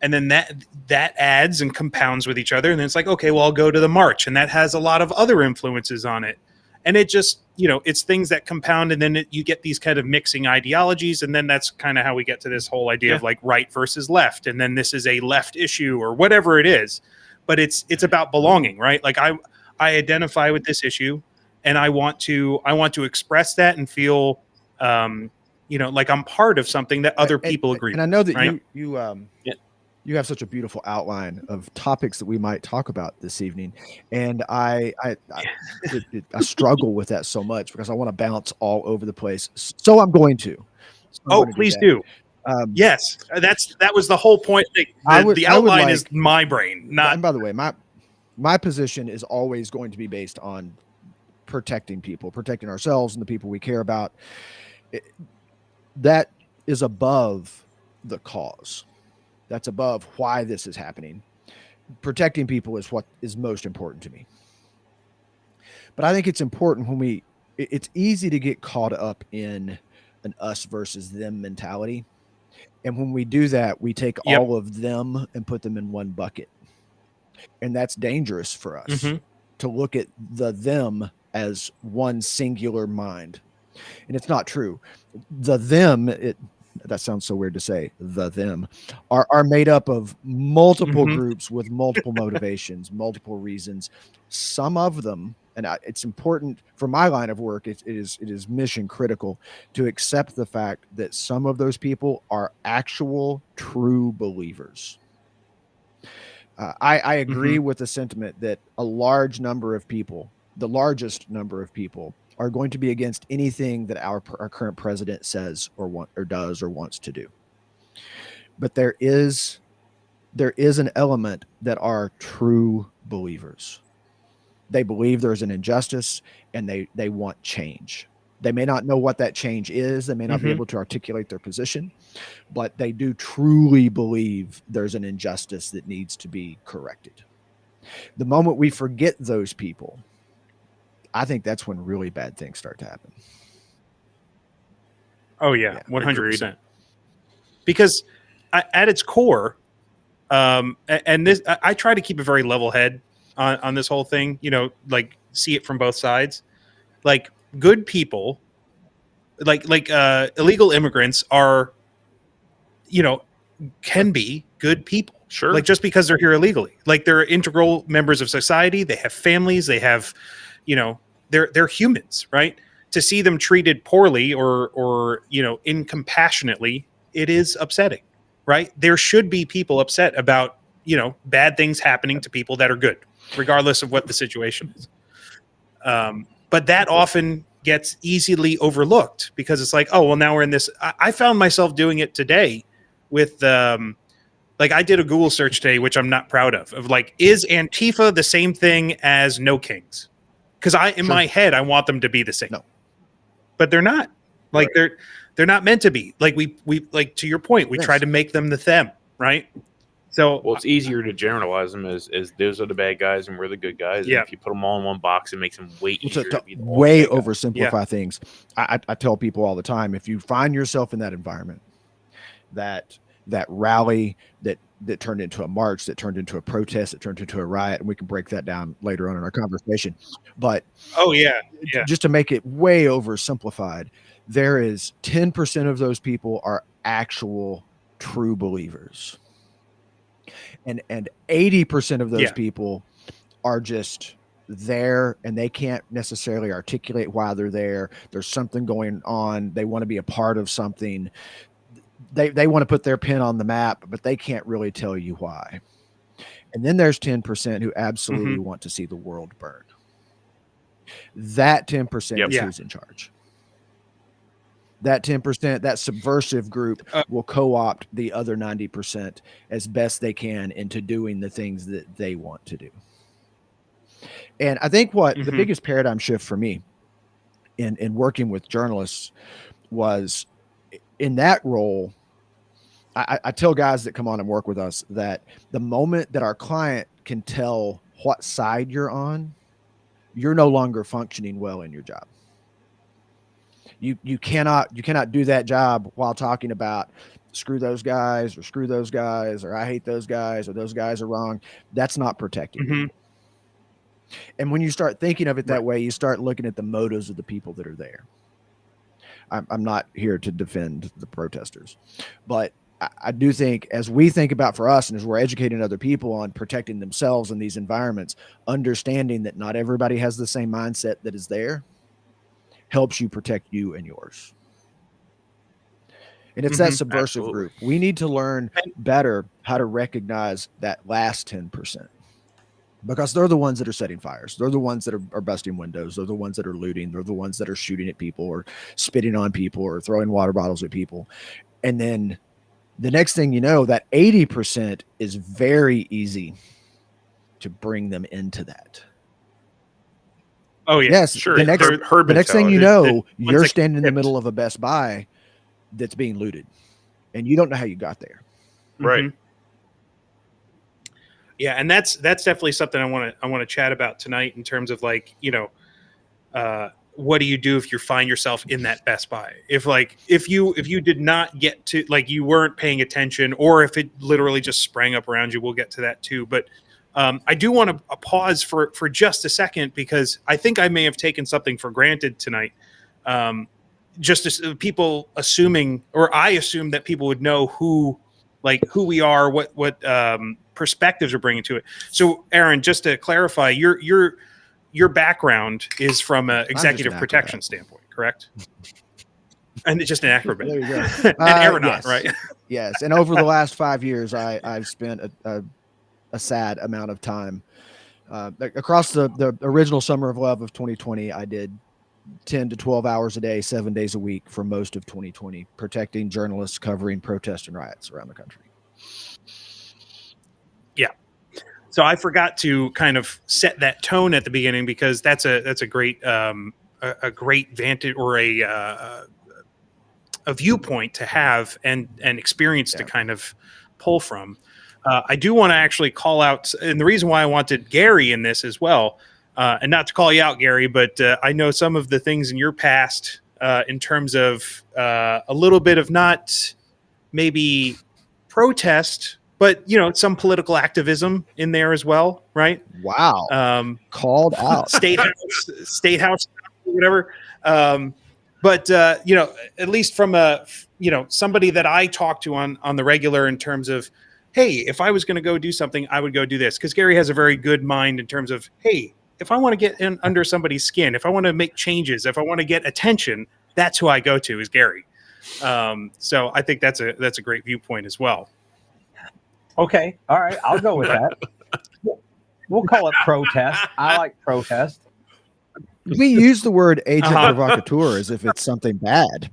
And then that adds and compounds with each other. And then it's like, okay, well, I'll go to the march. And that has a lot of other influences on it. And it just, it's things that compound. And then you get these kind of mixing ideologies. And then that's kind of how we get to this whole idea of like right versus left. And then this is a left issue or whatever it is. But it's about belonging, right? Like I identify with this issue and I want to express that and feel, like I'm part of something that other people agree with. And I know that right? You have such a beautiful outline of topics that we might talk about this evening, and I struggle with that so much because I want to bounce all over the place. So I'm going to. Please do. Yes, that was the whole point. The outline is my brain, not. And by the way, my position is always going to be based on protecting people, protecting ourselves and the people we care about. That is above the cause. That's above why this is happening. Protecting people is what is most important to me. But I think it's important it's easy to get caught up in an us versus them mentality. And when we do that, we take all of them and put them in one bucket. And that's dangerous for us to look at them as one singular mind. And it's not true. The them, that sounds so weird to say, them are made up of multiple groups with multiple motivations, multiple reasons. Some of them And it's important for my line of work. It is mission critical to accept the fact that some of those people are actual true believers. I agree with the sentiment that a large number of people, the largest number of people, are going to be against anything that our current president says or does or wants to do. But there is an element that are true believers. They believe there's an injustice and they want change. They may not know what that change is. They may not be able to articulate their position, but they do truly believe there's an injustice that needs to be corrected. The moment we forget those people, I think that's when really bad things start to happen. Oh yeah, 100%. Because at its core, and this, I try to keep a very level head on this whole thing, you know, like see it from both sides. Like good people, like illegal immigrants are, you know, can be good people. Sure. Like just because they're here illegally, like they're integral members of society. They have families. They have, you know, they're humans, right? To see them treated poorly or you know, incompassionately, it is upsetting, right? There should be people upset about, you know, bad things happening to people that are good, regardless of what the situation is. But that often gets easily overlooked because it's like, oh, well, now we're in this. I found myself doing it today with, like I did a Google search today, which I'm not proud of like, is Antifa the same thing as No Kings? Because in my head, I want them to be the same. No. But they're not. Like they're not meant to be. Like we like, to your point, we try to make them the them, right? So well, it's easier to generalize them as those are the bad guys and we're the good guys. Yeah. And if you put them all in one box, it makes them way easier to be the way oversimplify things. I tell people all the time, if you find yourself in that environment, that rally that turned into a march, that turned into a protest, that turned into a riot, and we can break that down later on in our conversation. But just to make it way oversimplified, there is 10% of those people are actual true believers. And 80% of those people are just there and they can't necessarily articulate why they're there. There's something going on. They want to be a part of something. They want to put their pin on the map, but they can't really tell you why. And then there's 10% who absolutely want to see the world burn. That 10% is who's in charge. That 10%, that subversive group will co-opt the other 90% as best they can into doing the things that they want to do. And I think what the biggest paradigm shift for me in working with journalists was in that role. I tell guys that come on and work with us that the moment that our client can tell what side you're on, you're no longer functioning well in your job. You cannot do that job while talking about screw those guys or I hate those guys or those guys are wrong. That's not protecting people. And when you start thinking of it that way, you start looking at the motives of the people that are there. I'm not here to defend the protesters, but I do think as we think about for us and as we're educating other people on protecting themselves in these environments, understanding that not everybody has the same mindset that is there helps you protect you and yours. And it's that subversive group. We need to learn better how to recognize that last 10%. Because they're the ones that are setting fires. They're the ones that are busting windows. They're the ones that are looting. They're the ones that are shooting at people or spitting on people or throwing water bottles at people. And then the next thing you know, that 80% is very easy to bring them into that. Oh, yeah. Yes. Sure. The next thing you know, you're standing in the middle of a Best Buy that's being looted. And you don't know how you got there. Right. Yeah, and that's definitely something I want to chat about tonight in terms of like, you know, what do you do if you find yourself in that Best Buy? If you did not get to, like, you weren't paying attention, or if it literally just sprang up around you, we'll get to that too. But I do want to pause for just a second because I think I may have taken something for granted tonight. Just as people assuming, or I assume that people would know who we are, what perspectives are bringing to it. So, Aaron, just to clarify, you're your background is from an executive an protection acrobat. standpoint, correct? And it's just an acrobat. There you go. An aeronaut, Yes. right? Yes. And over the last 5 years, I've spent a sad amount of time across the original Summer of Love of 2020. I did 10 to 12 hours a day, 7 days a week for most of 2020, protecting journalists covering protests and riots around the country. So I forgot to kind of set that tone at the beginning, because that's a great a great vantage, or a viewpoint to have, and experience to kind of pull from. I do want to actually call out, and the reason why I wanted Gary in this as well, and not to call you out, Gary, but I know some of the things in your past in terms of a little bit of not maybe protest, but some political activism in there as well, right? Wow. Called out. State house, whatever. But at least from somebody that I talk to on the regular, in terms of, hey, if I was going to go do something, I would go do this. Because Gary has a very good mind in terms of, hey, if I want to get in under somebody's skin, if I want to make changes, if I want to get attention, that's who I go to, is Gary. So I think that's a great viewpoint as well. Okay. All right. I'll go with that. We'll call it protest. I like protest. We use the word agent provocateur as if it's something bad.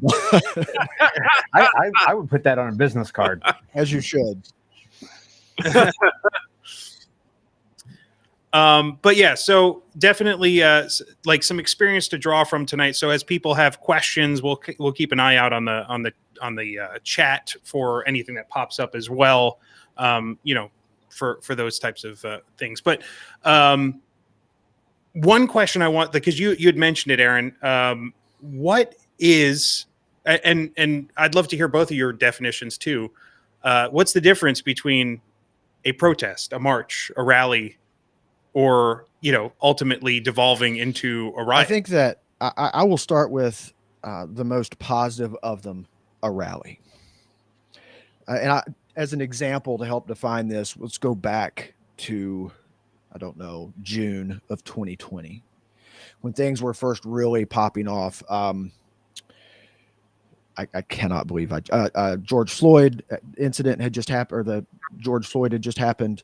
I would put that on a business card. As you should. But yeah, so definitely like some experience to draw from tonight. So as people have questions, we'll keep an eye out on the chat for anything that pops up as well. For those types of things. But one question I want, because you had mentioned it, Aaron. What is, and I'd love to hear both of your definitions too. What's the difference between a protest, a march, a rally, or ultimately devolving into a riot? I think that I will start with the most positive of them, a rally. As an example to help define this, let's go back to, I don't know, June of 2020, when things were first really popping off. I cannot believe George Floyd incident had just happened, or the George Floyd had just happened.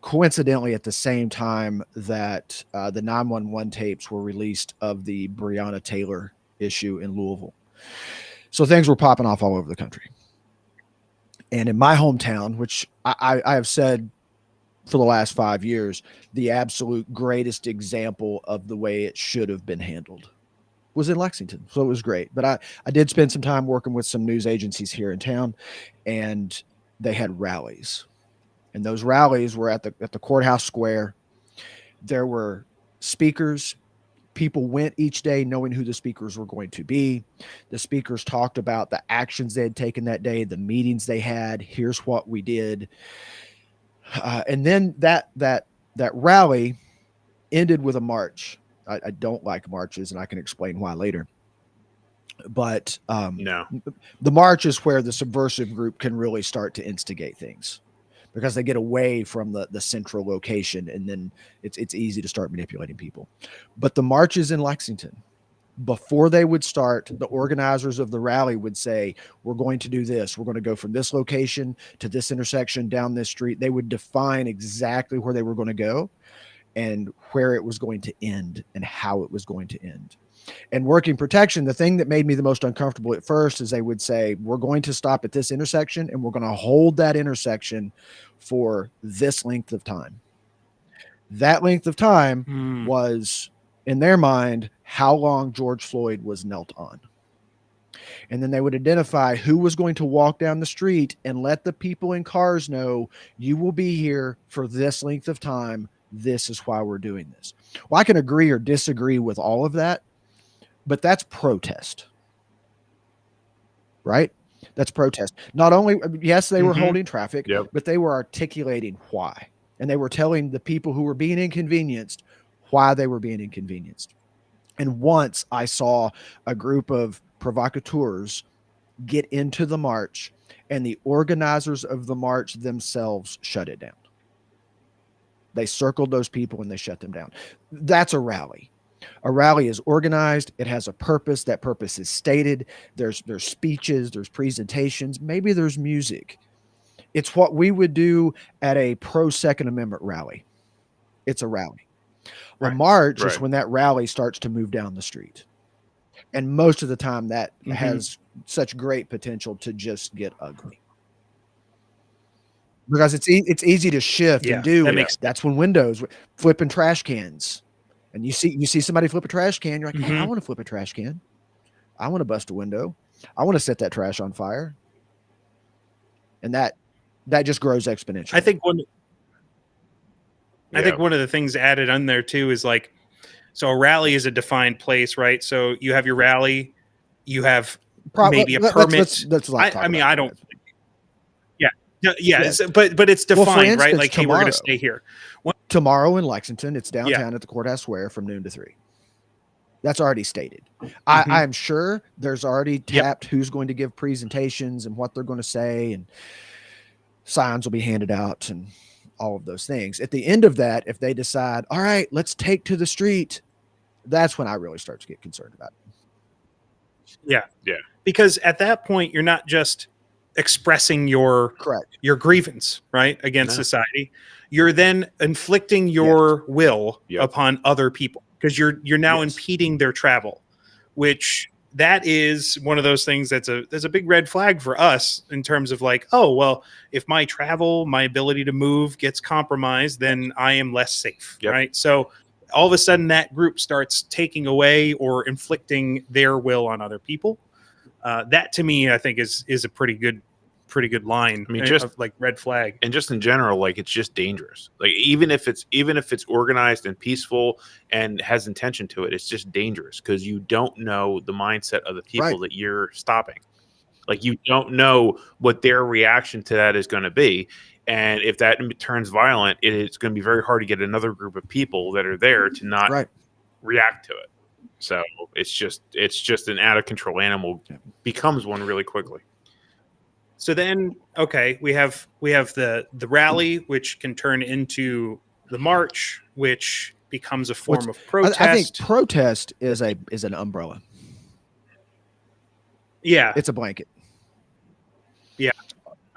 Coincidentally, at the same time that the 911 tapes were released of the Breonna Taylor issue in Louisville. So things were popping off all over the country. And in my hometown, which I have said for the last 5 years, the absolute greatest example of the way it should have been handled was in Lexington. So it was great. But I did spend some time working with some news agencies here in town, and they had rallies. And those rallies were at the courthouse square. There were speakers. People went each day knowing who the speakers were going to be. The speakers talked about the actions they had taken that day, the meetings they had. Here's what we did. And then that rally ended with a march. I don't like marches, and I can explain why later. But No. The march is where the subversive group can really start to instigate things, because they get away from the central location, and then it's easy to start manipulating people. But the marches in Lexington, before they would start, the organizers of the rally would say, we're going to do this. We're going to go from this location to this intersection, down this street. They would define exactly where they were going to go and where it was going to end and how it was going to end. And working protection, the thing that made me the most uncomfortable at first is they would say, we're going to stop at this intersection, and we're going to hold that intersection for this length of time. That length of time was, in their mind, how long George Floyd was knelt on. And then they would identify who was going to walk down the street and let the people in cars know, you will be here for this length of time. This is why we're doing this. Well, I can agree or disagree with all of that, but that's protest, right? That's protest. Not only, yes, they were holding traffic, but they were articulating why. And they were telling the people who were being inconvenienced why they were being inconvenienced. And once I saw a group of provocateurs get into the march, and the organizers of the march themselves shut it down. They circled those people and they shut them down. That's a rally. A rally is organized. It has a purpose. That purpose is stated. There's speeches, there's presentations, maybe there's music. It's what we would do at a pro Second Amendment rally. It's a rally. A Right. march is Right. when that rally starts to move down the street. And most of the time that has such great potential to just get ugly. Because it's easy to shift Yeah, and do. that makes That's when windows flipping trash cans. And you see somebody flip a trash can, you're like, hey, I want to flip a trash can. I want to bust a window. I want to set that trash on fire. And that just grows exponentially. I think one of the things added on there too is like, so a rally is a defined place, right? So you have your rally, you have maybe a permit. I mean, I don't. Yeah. But it's defined, right? Like, hey, we're going to stay here. Tomorrow in Lexington, it's downtown at the Courthouse Square from noon to 3. That's already stated. I'm sure there's already tapped who's going to give presentations and what they're going to say, and signs will be handed out and all of those things. At the end of that, if they decide, all right, let's take to the street, that's when I really start to get concerned about it. Yeah. Because at that point, you're not just expressing your grievance, right, against society. You're then inflicting your will upon other people, because you're now impeding their travel, which that is one of those things that's a big red flag for us in terms of like, oh, well, if my travel, my ability to move gets compromised, then I am less safe, right? So all of a sudden that group starts taking away or inflicting their will on other people. That to me, I think is a pretty good line. I mean, just like red flag, and just in general, like, it's just dangerous. Like, even if it's organized and peaceful and has intention to it, it's just dangerous because you don't know the mindset of the people that you're stopping. Like, you don't know what their reaction to that is going to be. And if that turns violent, it's going to be very hard to get another group of people that are there to not react to it. So it's just an out of control animal, becomes one really quickly. So then, okay, we have the rally, which can turn into the march, which becomes a form of protest. I think protest is an umbrella. Yeah, it's a blanket. Yeah,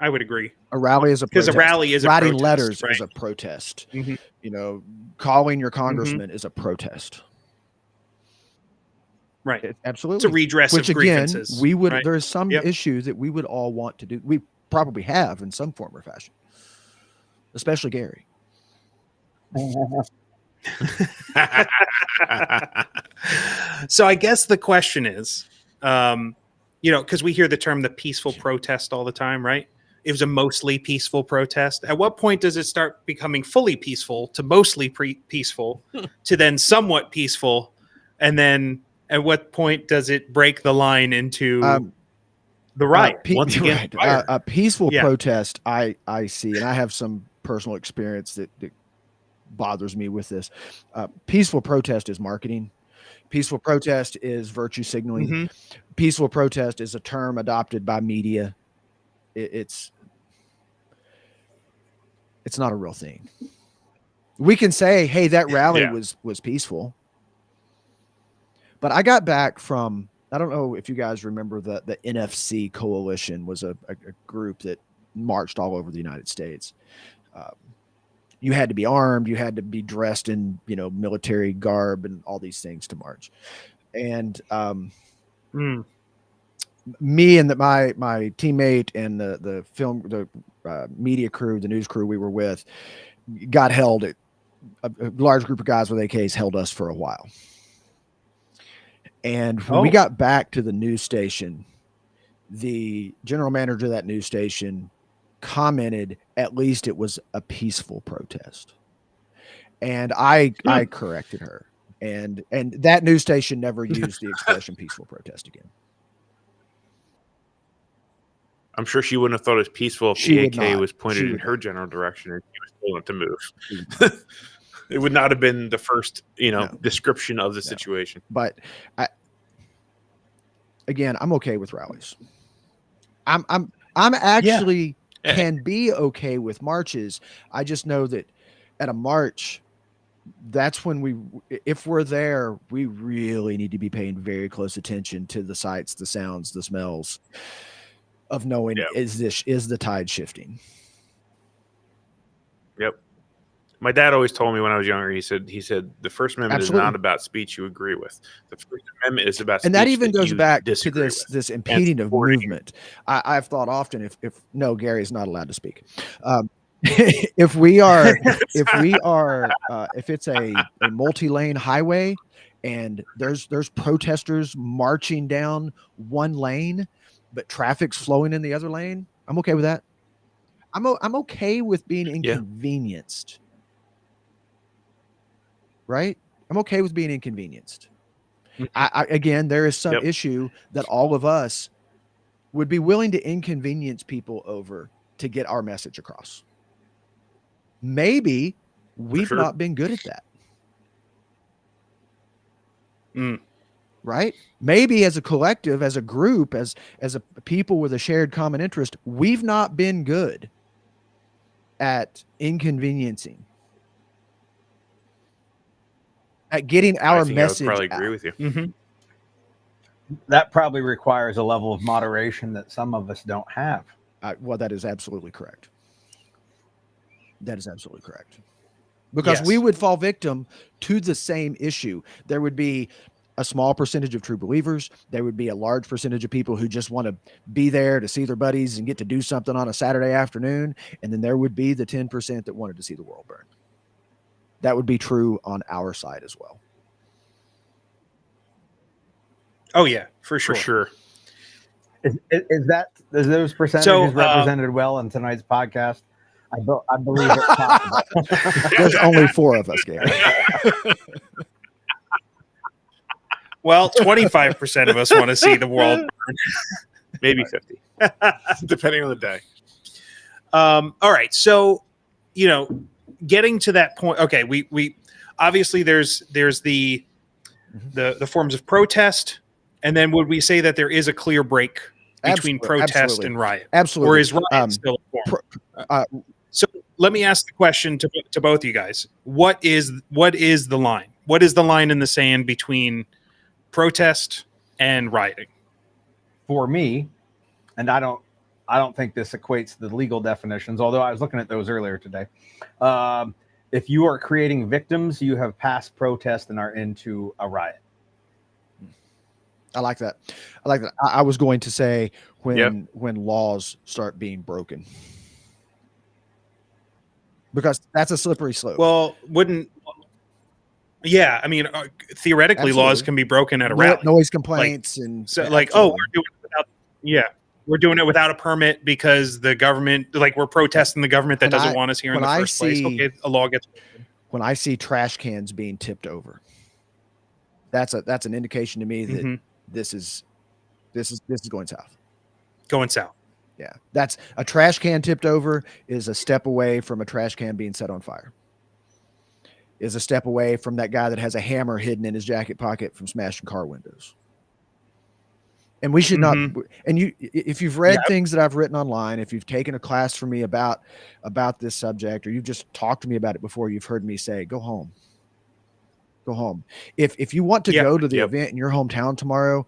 I would agree. A rally is a protest. Because a rally is writing a protest, letters right? is a protest. You know, calling your congressman is a protest. Right. Absolutely. It's a redress Which, of grievances. Again, we would. Right? There's some issue that we would all want to do. We probably have in some form or fashion, especially Gary. So I guess the question is, because we hear the term the peaceful protest all the time, right? It was a mostly peaceful protest. At what point does it start becoming fully peaceful to mostly peaceful to then somewhat peaceful? And then at what point does it break the line into the riot? Once again, a peaceful protest, I see, and I have some personal experience that bothers me with this. Peaceful protest is marketing. Peaceful protest is virtue signaling. Peaceful protest is a term adopted by media. It's not a real thing. We can say, hey, that rally was peaceful. But I got back from, I don't know if you guys remember the NFC coalition was a group that marched all over the United States. You had to be armed. You had to be dressed in, military garb and all these things to march. And me and my teammate and the media crew, the news crew we were with, got held at a large group of guys with AKs held us for a while. And when we got back to the news station, the general manager of that news station commented, at least it was a peaceful protest. And I corrected her. And that news station never used the expression peaceful protest again. I'm sure she wouldn't have thought it was peaceful if the AK was pointed in her general direction and she was told not to move. It would not have been the first, description of the situation. But I'm okay with rallies. I'm actually can be okay with marches. I just know that at a march, that's when if we're there, we really need to be paying very close attention to the sights, the sounds, the smells of knowing, is the tide shifting? Yep. My dad always told me when I was younger, he said the First Amendment is not about speech you agree with. The First Amendment is about speech, and that even goes back to this impeding of movement. I've thought often, if no, Gary's not allowed to speak. If it's a multi-lane highway and there's protesters marching down one lane, but traffic's flowing in the other lane, I'm okay with that. I'm okay with being inconvenienced. Right? I'm okay with being inconvenienced. Again, there is some issue that all of us would be willing to inconvenience people over to get our message across. Maybe we've not been good at that. Right? Maybe as a collective, as a group, as a people with a shared common interest, we've not been good at inconveniencing, at getting our message. I would probably agree with you. Mm-hmm. That probably requires a level of moderation that some of us don't have. Well, that is absolutely correct. That is absolutely correct. Because we would fall victim to the same issue. There would be a small percentage of true believers. There would be a large percentage of people who just want to be there to see their buddies and get to do something on a Saturday afternoon. And then there would be the 10% that wanted to see the world burn. That would be true on our side as well. Oh yeah, for sure. For sure. Is those percentages represented well in tonight's podcast? I believe it's possible. There's only 4 of us, Gary. Well, 25% of us want to see the world burn. Maybe 50, depending on the day. All right. So, getting to that point, okay, we obviously there's the forms of protest, and then would we say that there is a clear break between protest and riot? Absolutely. Or is riot still a form? So let me ask the question to both you guys. What is the line? What is the line in the sand between protest and rioting? For me, and I don't think this equates to the legal definitions, although I was looking at those earlier today. If you are creating victims, you have passed protest and are into a riot. I like that. I was going to say when laws start being broken, because that's a slippery slope. Well, yeah, I mean, theoretically, laws can be broken at a rally. Noise complaints and so, we're doing it without a permit because the government, we're protesting the government that doesn't want us here in the first place. Okay, a law gets broken. When I see trash cans being tipped over, that's an indication to me that this is going south. Going south. Yeah, that's a trash can tipped over is a step away from a trash can being set on fire. Is a step away from that guy that has a hammer hidden in his jacket pocket from smashing car windows. And we should not. And if you've read things that I've written online, if you've taken a class from me about this subject, or you've just talked to me about it before, you've heard me say, "Go home. Go home." If you want to go to the event in your hometown tomorrow,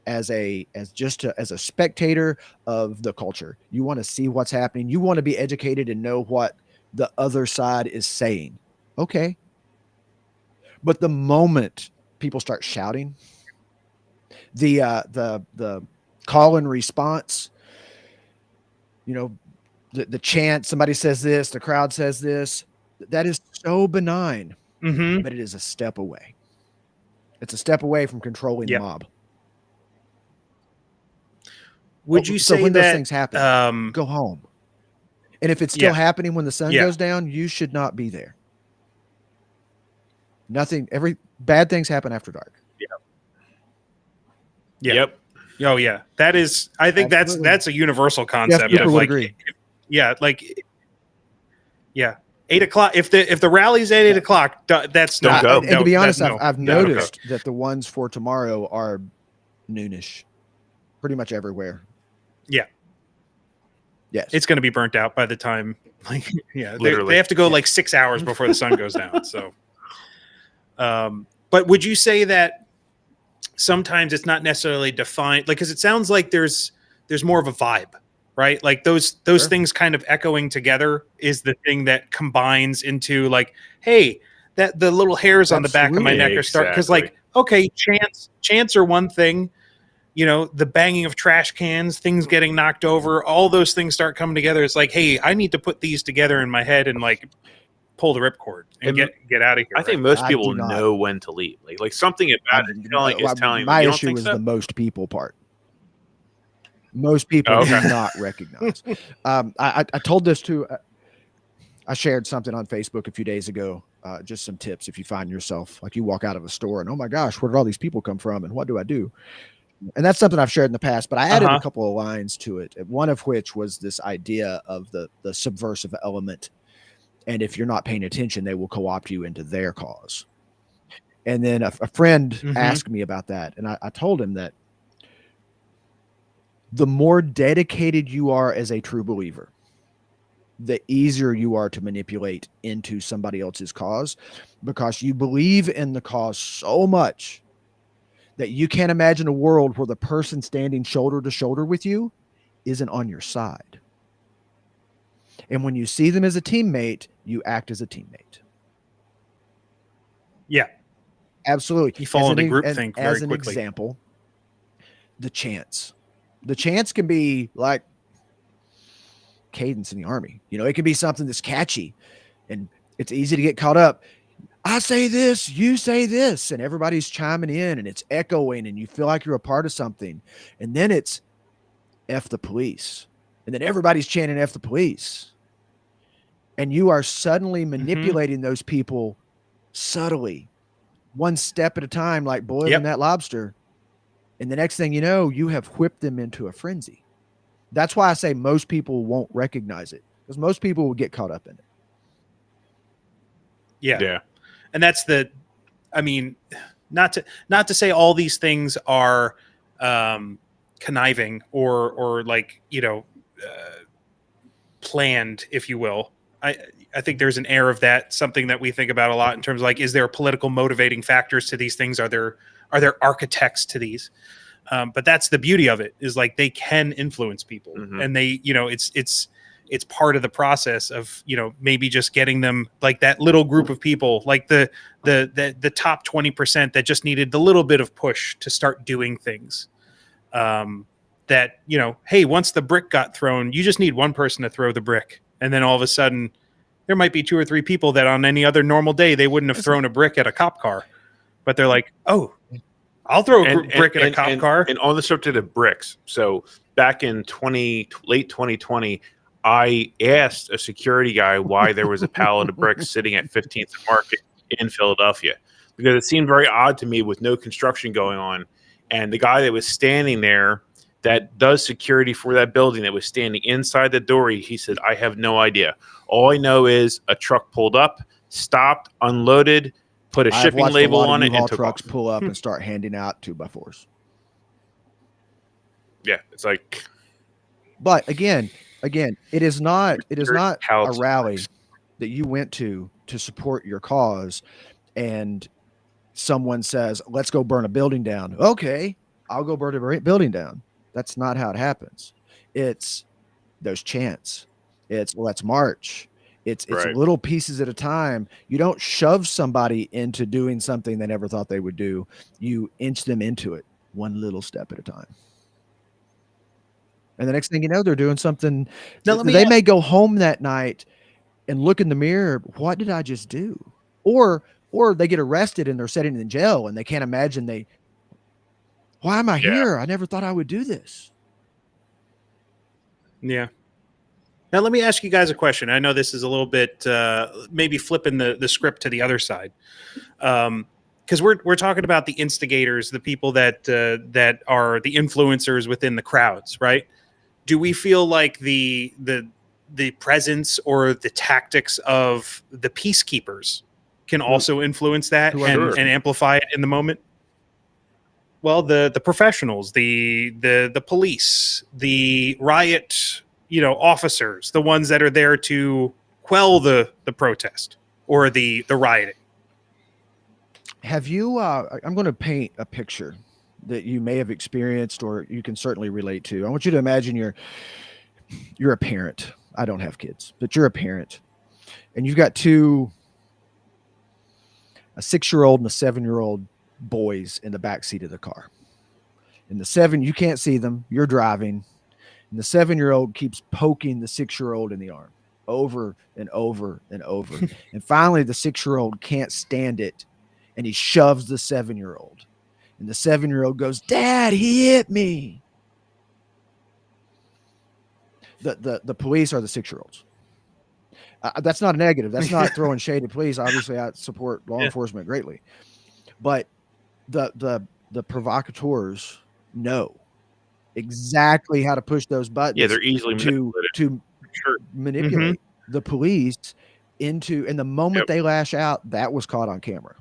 as a spectator of the culture, you want to see what's happening. You want to be educated and know what the other side is saying. Okay. But the moment people start shouting, the call and response, the chant, somebody says this, the crowd says this, that is so benign, but it is a step away. It's a step away from controlling the mob. Would you say when that those things happen, go home? And if it's still happening when the sun goes down, you should not be there. Every bad things happen after dark. Yep. Oh yeah. That is, I think that's a universal concept. Yes, people would agree. 8 o'clock. If the rally's at 8 o'clock, that's don't go. And to be honest, I've noticed that the ones for tomorrow are noonish, pretty much everywhere. Yeah. Yes. it's going to be burnt out by the time, like, yeah, Literally. they have to go like 6 hours before the sun goes down. So, but would you say that sometimes it's not necessarily defined, like, because it sounds like there's more of a vibe, right? Like those Sure. things kind of echoing together is the thing that combines into like, hey, that the little hairs on the back of my Absolutely. neck are starting, because Exactly. like, okay, chants are one thing, you know, the banging of trash cans, things getting knocked over, all those things start coming together. It's like, hey, I need to put these together in my head and like pull the ripcord and And get out of here. I think right? most I people do not. know when to leave. Like something about it is telling my you don't issue think is so? the most people part. Most people Oh, okay. do not recognize. I told this to. I shared something on Facebook a few days ago. Just some tips if you find yourself like you walk out of a store and oh my gosh, where did all these people come from and what do I do? And that's something I've shared in the past, but I added a couple of lines to it. One of which was this idea of the subversive element. And if you're not paying attention, they will co-opt you into their cause. And then a friend asked me about that. And I told him that the more dedicated you are as a true believer, the easier you are to manipulate into somebody else's cause, because you believe in the cause so much that you can't imagine a world where the person standing shoulder to shoulder with you isn't on your side. And when you see them as a teammate, you act as a teammate. Yeah, absolutely. You fall into groupthink very as an quickly. example, the chants can be like cadence in the army. You know, it can be something that's catchy and it's easy to get caught up. I say this, you say this, and everybody's chiming in and it's echoing and you feel like you're a part of something. And then it's F the police. And then everybody's chanting F the police. And you are suddenly manipulating those people subtly, one step at a time, like boiling that lobster. And the next thing you know, you have whipped them into a frenzy. That's why I say most people won't recognize it, because most people will get caught up in it. Yeah. And that's I mean, not to say all these things are conniving or like, you know, planned, if you will. I think there's an air of that, something that we think about a lot in terms of like, is there political motivating factors to these things? Are there architects to these? But that's the beauty of it, is like they can influence people, and they, you know, it's part of the process of, you know, maybe just getting them, like that little group of people, like the top 20% that just needed the little bit of push to start doing things. That, you know, hey, once the brick got thrown, you just need one person to throw the brick, and then all of a sudden there might be 2 or 3 people that on any other normal day they wouldn't have thrown a brick at a cop car, but they're like, oh, I'll throw a brick at a cop car. And on the subject of bricks, so back in late 2020, I asked a security guy why there was a pallet of bricks sitting at 15th Market in Philadelphia, because it seemed very odd to me with no construction going on. And the guy that was standing there that does security for that building, that was standing inside the door, he said, I have no idea. All I know is a truck pulled up, stopped, unloaded, put a shipping label on it, and took trucks off. pull up and start handing out 2x4s. Yeah, it's like. But again, it is not a rally bricks that you went to support your cause, and someone says, "Let's go burn a building down." Okay, I'll go burn a building down. That's not how it happens. It's those chants. It's let's march. It's Right. little pieces at a time. You don't shove somebody into doing something they never thought they would do. You inch them into it one little step at a time. And the next thing you know, they're doing something. Now, They may go home that night and look in the mirror. What did I just do? Or they get arrested and they're sitting in jail and they can't imagine why am I here? I never thought I would do this. Yeah. Now, let me ask you guys a question. I know this is a little bit maybe flipping the script to the other side, because we're talking about the instigators, the people that are the influencers within the crowds, right? Do we feel like the presence or the tactics of the peacekeepers can also influence that and amplify it in the moment? Well, the professionals, the police, the riot, officers, the ones that are there to quell the protest or the rioting. Have you? I'm going to paint a picture that you may have experienced, or you can certainly relate to. I want you to imagine you're a parent. I don't have kids, but you're a parent, and you've got a 6-year-old and a 7-year-old boys in the back seat of the car. And you can't see them. You're driving, and the 7-year-old keeps poking the 6-year-old in the arm over and over and over, and finally the 6-year-old can't stand it. And he shoves the 7-year-old. And the 7-year-old goes, "Dad, he hit me." The police are the 6-year-olds. That's not a negative. That's not throwing shade at police. Obviously, I support law enforcement greatly. But the provocateurs know exactly how to push those buttons. Yeah, they're easily to manipulate the police into, and the moment they lash out, that was caught on camera.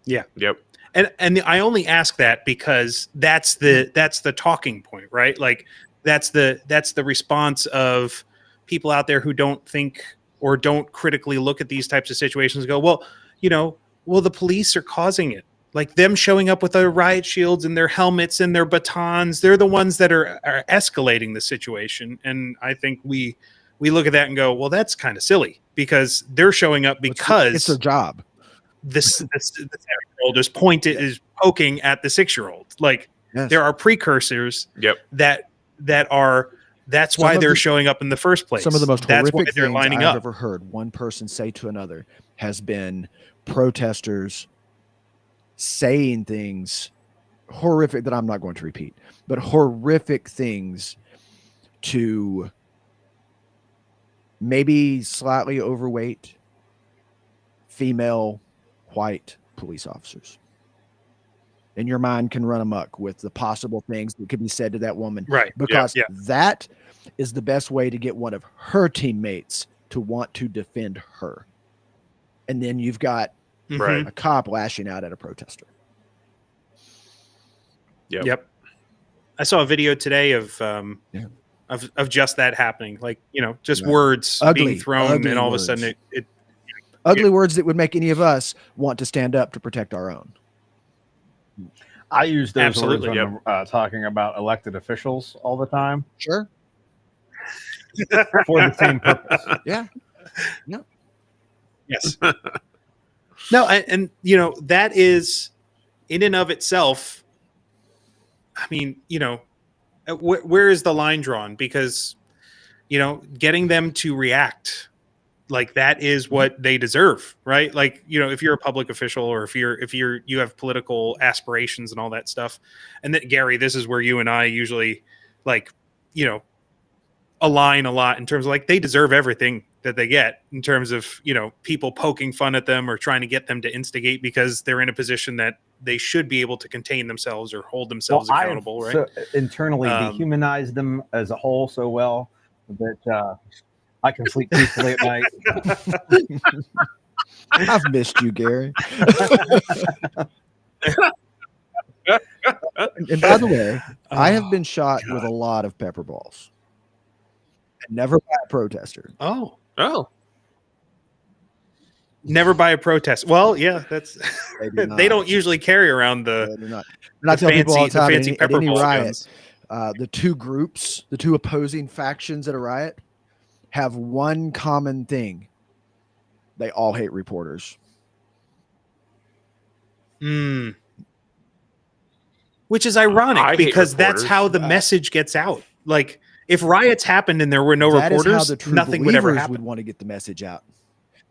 Yeah. Yep. And I only ask that because that's the talking point, right? Like that's the response of people out there who don't think or don't critically look at these types of situations and go, well, the police are causing it. Like them showing up with their riot shields and their helmets and their batons, they're the ones that are escalating the situation. And I think we look at that and go, well, that's kind of silly because they're showing up because it's their job. This 7-year-old is poking at the 6-year-old. Like there are precursors that's why they're showing up in the first place. Some of the most horrific things I've up. ever heard one person say to another has been protesters saying things horrific that I'm not going to repeat, but horrific things to maybe slightly overweight female white police officers. And your mind can run amok with the possible things that could be said to that woman. Right. Because that is the best way to get one of her teammates to want to defend her. And then you've got a cop lashing out at a protester. Yep. I saw a video today of just that happening. Like, just words being thrown and all of a sudden it ugly words that would make any of us want to stand up to protect our own. I use those words when I'm talking about elected officials all the time. Sure. For the same purpose. Yeah. No. Yes. No, and that is in and of itself. I mean, where is the line drawn? Because, getting them to react like that is what they deserve, right? Like, if you're a public official or if you have political aspirations and all that stuff. And that, Gary, this is where you and I usually align a lot in terms of like, they deserve everything that they get in terms of, people poking fun at them or trying to get them to instigate because they're in a position that they should be able to contain themselves or hold themselves accountable, right? So internally dehumanize them as a whole so well that I can sleep peacefully at night. I've missed you, Gary. And by the way, I have been shot with a lot of pepper balls. And never by a protester. Oh. Never by a protest. Well, yeah, that's they don't usually carry around the. They're not. I tell people all the time, at any riot, guns. The two opposing factions at a riot have one common thing. They all hate reporters. Which is ironic because that's how the message gets out. Like, if riots happened and there were no reporters, nothing would ever happen. Would want to get the message out.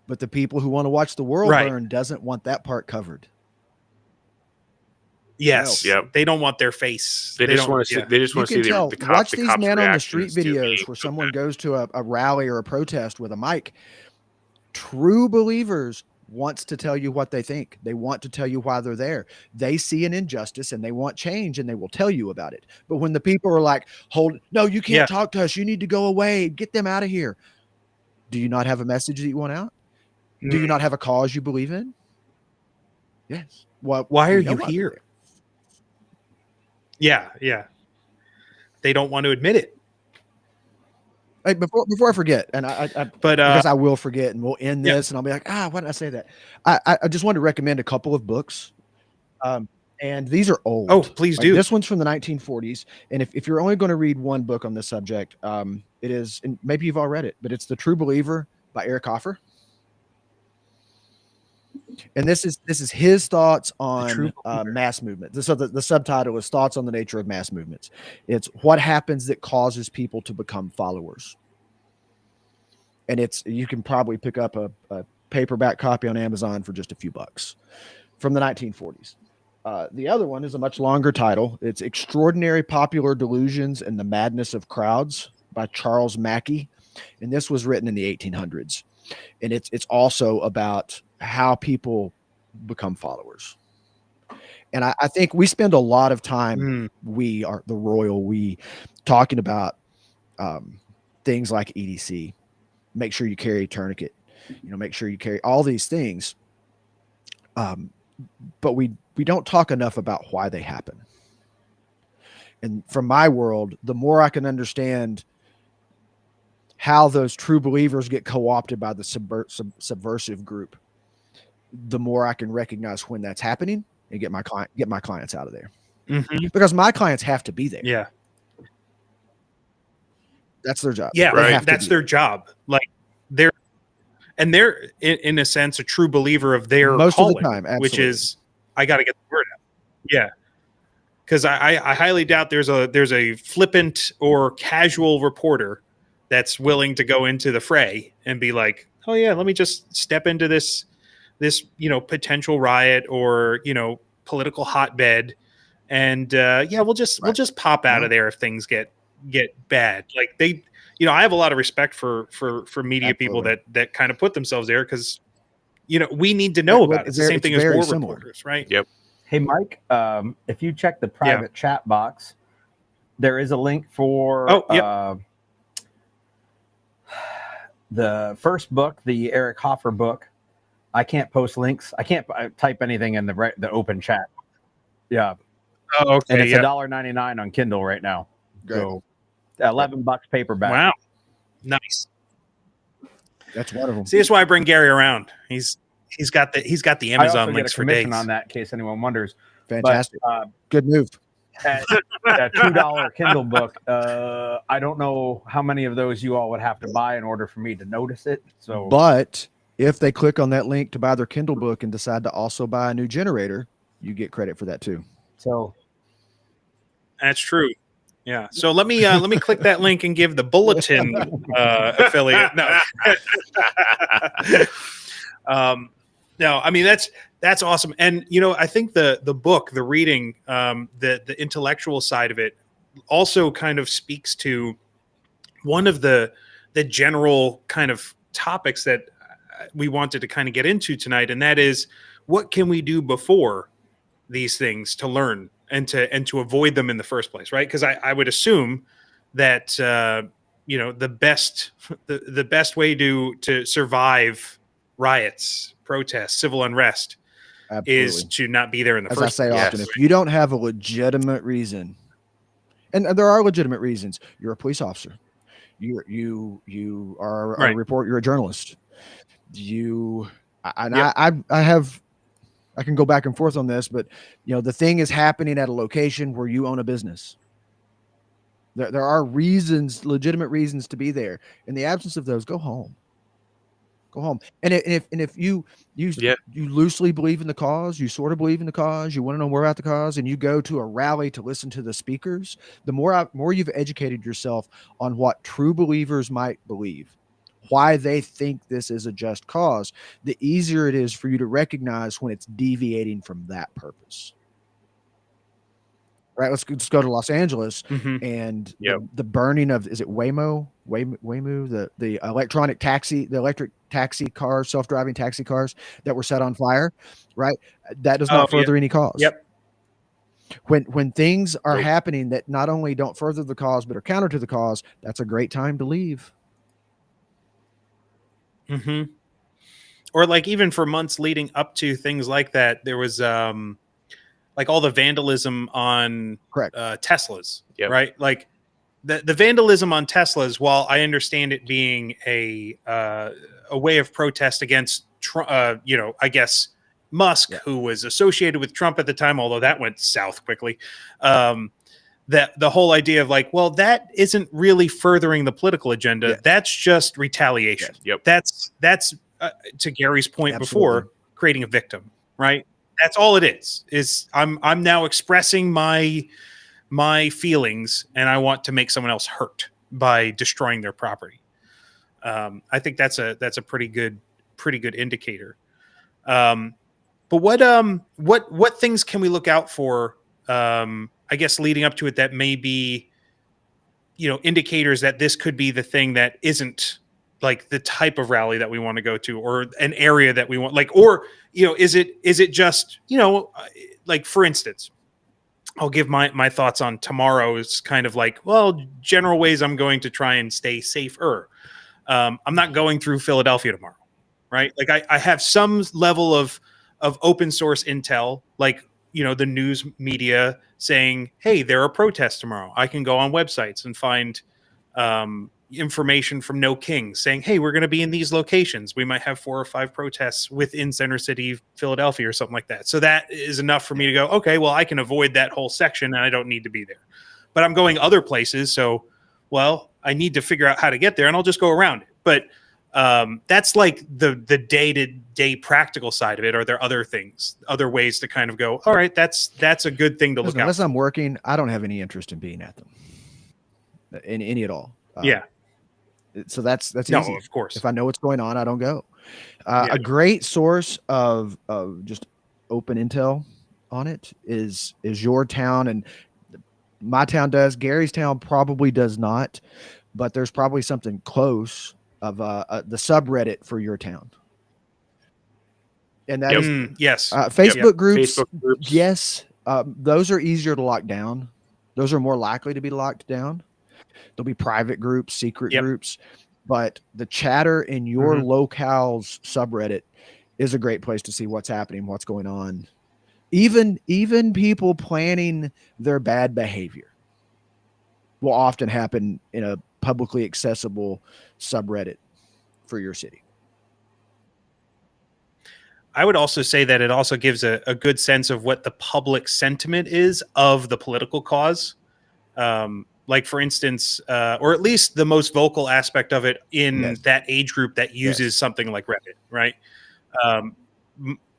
But the people who want to watch the world burn doesn't want that part covered. Yes. Yep. They don't want their face. They just want to see. They just want to see the cops. Watch these man on the street videos where someone goes to a rally or a protest with a mic. True believers wants to tell you what they think. They want to tell you why they're there. They see an injustice and they want change and they will tell you about it. But when the people are like, no, you can't talk to us. You need to go away. Get them out of here. Do you not have a message that you want out? Do you not have a cause you believe in? Yes. Well, why are you here? Yeah. They don't want to admit it. Hey, before I forget, and But because I will forget, and we'll end yeah. this, and I'll be like, why did I say that? I just wanted to recommend a couple of books, and these are old. Oh, please Like, do. this one's from the 1940s, and if you're only going to read one book on this subject, it is, and maybe you've all read it, but it's The True Believer by Eric Hoffer. And this is his thoughts on mass movement. So the subtitle is Thoughts on the Nature of Mass Movements. It's what happens that causes people to become followers. And you can probably pick up a paperback copy on Amazon for just a few bucks, from the 1940s. The other one is a much longer title. It's Extraordinary Popular Delusions and the Madness of Crowds by Charles Mackey. And this was written in the 1800s. And it's also about how people become followers. And I think we spend a lot of time, we are the royal we, talking about things like EDC. Make sure you carry a tourniquet, make sure you carry all these things. But we don't talk enough about why they happen. And from my world, the more I can understand how those true believers get co-opted by the subversive group, the more I can recognize when that's happening and get my clients out of there. Mm-hmm. Because my clients have to be there. Yeah. That's their job. Yeah, Right. That's their job. Like they're in a sense a true believer of their most calling, of the time, which is I got to get the word out. Yeah, because I highly doubt there's a flippant or casual reporter that's willing to go into the fray and be like, oh yeah, let me just step into this potential riot or political hotbed, and we'll just pop out of there if things get bad. Like they, I have a lot of respect for media people that kind of put themselves there because we need to know about it. It's the same thing as war reporters, right? Yep. Hey, Mike, if you check the private chat box, there is a link for the first book, the Eric Hoffer book. I can't post links. I can't type anything in the open chat. Yeah. Oh, okay. And it's $1.99 on Kindle right now. Great. So $11 paperback. Wow. Nice. That's one of them. See, that's why I bring Gary around. He's got the Amazon links for days. On that, in case anyone wonders. Fantastic. But, good move. A $2 Kindle book. I don't know how many of those you all would have to buy in order for me to notice it. So, but if they click on that link to buy their Kindle book and decide to also buy a new generator, you get credit for that too. So that's true. Yeah. So let me click that link and give the bulletin affiliate. No. No, I mean that's awesome. And I think the book, the reading, the intellectual side of it also kind of speaks to one of the general kind of topics that we wanted to kind of get into tonight, and that is what can we do before these things to learn and to avoid them in the first place, right? Because I would assume that the best way to survive riots, protests, civil unrest is to not be there in the first place. As I say often, if you don't have a legitimate reason, and there are legitimate reasons, you're a police officer, you are a reporter, you're a journalist, I can go back and forth on this, but the thing is happening at a location where you own a business. There are reasons, legitimate reasons to be there. In the absence of those, go home. Go home. And if you loosely believe in the cause, you sort of believe in the cause, you want to know more about the cause, and you go to a rally to listen to the speakers, the more you've educated yourself on what true believers might believe, why they think this is a just cause, the easier it is for you to recognize when it's deviating from that purpose. Right, let's go to Los Angeles and the burning of, is it Waymo, the electric taxi cars, self-driving taxi cars that were set on fire, right? That does not further any cause. Yep. When things are happening that not only don't further the cause but are counter to the cause, that's a great time to leave. Mm-hmm. Or like even for months leading up to things like that, there was like all the vandalism on Teslas, right? Like the vandalism on Teslas, while I understand it being a way of protest against I guess Musk, who was associated with Trump at the time, although that went south quickly. That the whole idea of like, well, that isn't really furthering the political agenda. Yeah. That's just retaliation. Yep. That's to Gary's point Absolutely. before, creating a victim, right? That's all it is I'm now expressing my feelings, and I want to make someone else hurt by destroying their property. I think that's a pretty good indicator. But what things can we look out for? I guess leading up to it, that may be, indicators that this could be the thing that isn't like the type of rally that we want to go to, or an area that we want, like, or is it just like, for instance, I'll give my thoughts on tomorrow's kind of like, well, general ways I'm going to try and stay safer. I'm not going through Philadelphia tomorrow, right? Like I have some level of open source intel, like, the news media saying, hey, there are protests tomorrow. I can go on websites and find information from No Kings saying, hey, we're going to be in these locations. We might have 4 or 5 protests within Center City, Philadelphia, or something like that. So that is enough for me to go, okay, well, I can avoid that whole section and I don't need to be there. But I'm going other places. So, well, I need to figure out how to get there, and I'll just go around it. But that's like the day-to-day practical side of it. Are there other things, other ways to kind of go, all right, that's a good thing to look at. Unless I'm working, I don't have any interest in being at them. In any at all. Yeah. So that's no, easy. Of course. If I know what's going on, I don't go. Yeah. A great source of just open intel on it is your town, and my town does. Gary's town probably does not, but there's probably something close of the subreddit for your town. And that is yes, Facebook groups. Facebook groups. Yes, those are easier to lock down. Those are more likely to be locked down. There'll be private groups, secret groups, but the chatter in your locale's subreddit is a great place to see what's happening, what's going on. Even people planning their bad behavior will often happen in a publicly accessible subreddit for your city. I would also say that it also gives a good sense of what the public sentiment is of the political cause. Like, for instance, or at least the most vocal aspect of it in that age group that uses something like Reddit, right?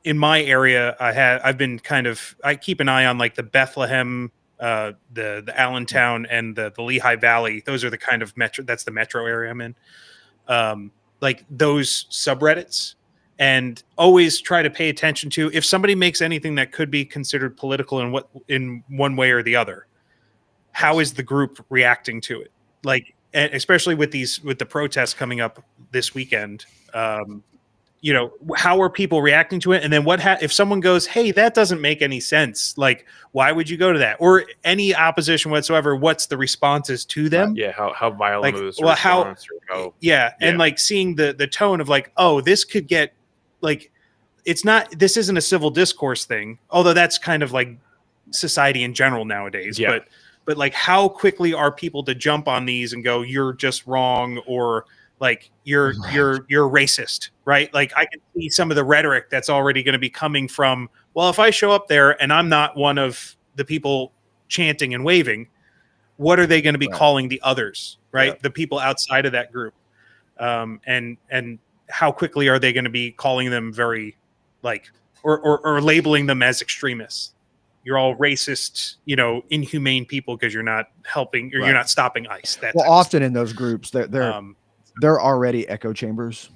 In my area, I keep an eye on like the Bethlehem, the Allentown, and the Lehigh Valley. Those are the kind of that's the metro area I'm in. Like those subreddits, and always try to pay attention to if somebody makes anything that could be considered political in one way or the other. How is the group reacting to it? Like, especially with the protests coming up this weekend, how are people reacting to it? And then if someone goes, hey, that doesn't make any sense. Like, why would you go to that? Or any opposition whatsoever, what's the responses to them? Yeah. How violent was the response? Yeah. And like seeing the tone of like, oh, this could get like, this isn't a civil discourse thing. Although that's kind of like society in general nowadays. Yeah. But like, how quickly are people to jump on these and go, you're just wrong, or like you're racist, right? Like, I can see some of the rhetoric that's already going to be coming from, well, if I show up there and I'm not one of the people chanting and waving, what are they going to be calling the others, right? Yeah. The people outside of that group. And how quickly are they going to be calling them very like, or labeling them as extremists? You're all racist, inhumane people because you're not helping, or you're not stopping ICE. Well, often in those groups, they're already echo chambers.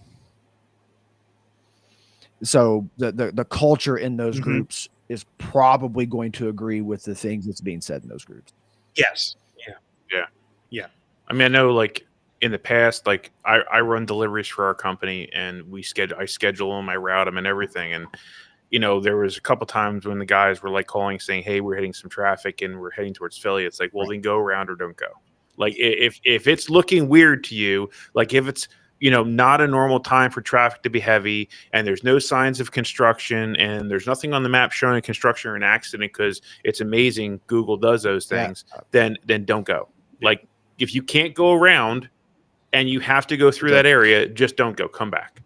So the culture in those groups is probably going to agree with the things that's being said in those groups. Yes. Yeah. I mean, I know, like in the past, like I run deliveries for our company, and I schedule them, I route them, and everything, and. There was a couple times when the guys were like calling saying, hey, we're hitting some traffic and we're heading towards Philly. It's like, well, then go around or don't go. Like, if it's looking weird to you, like if it's, not a normal time for traffic to be heavy and there's no signs of construction and there's nothing on the map showing a construction or an accident, because it's amazing Google does those things, then don't go. Like, if you can't go around and you have to go through that area, just don't go. Come back.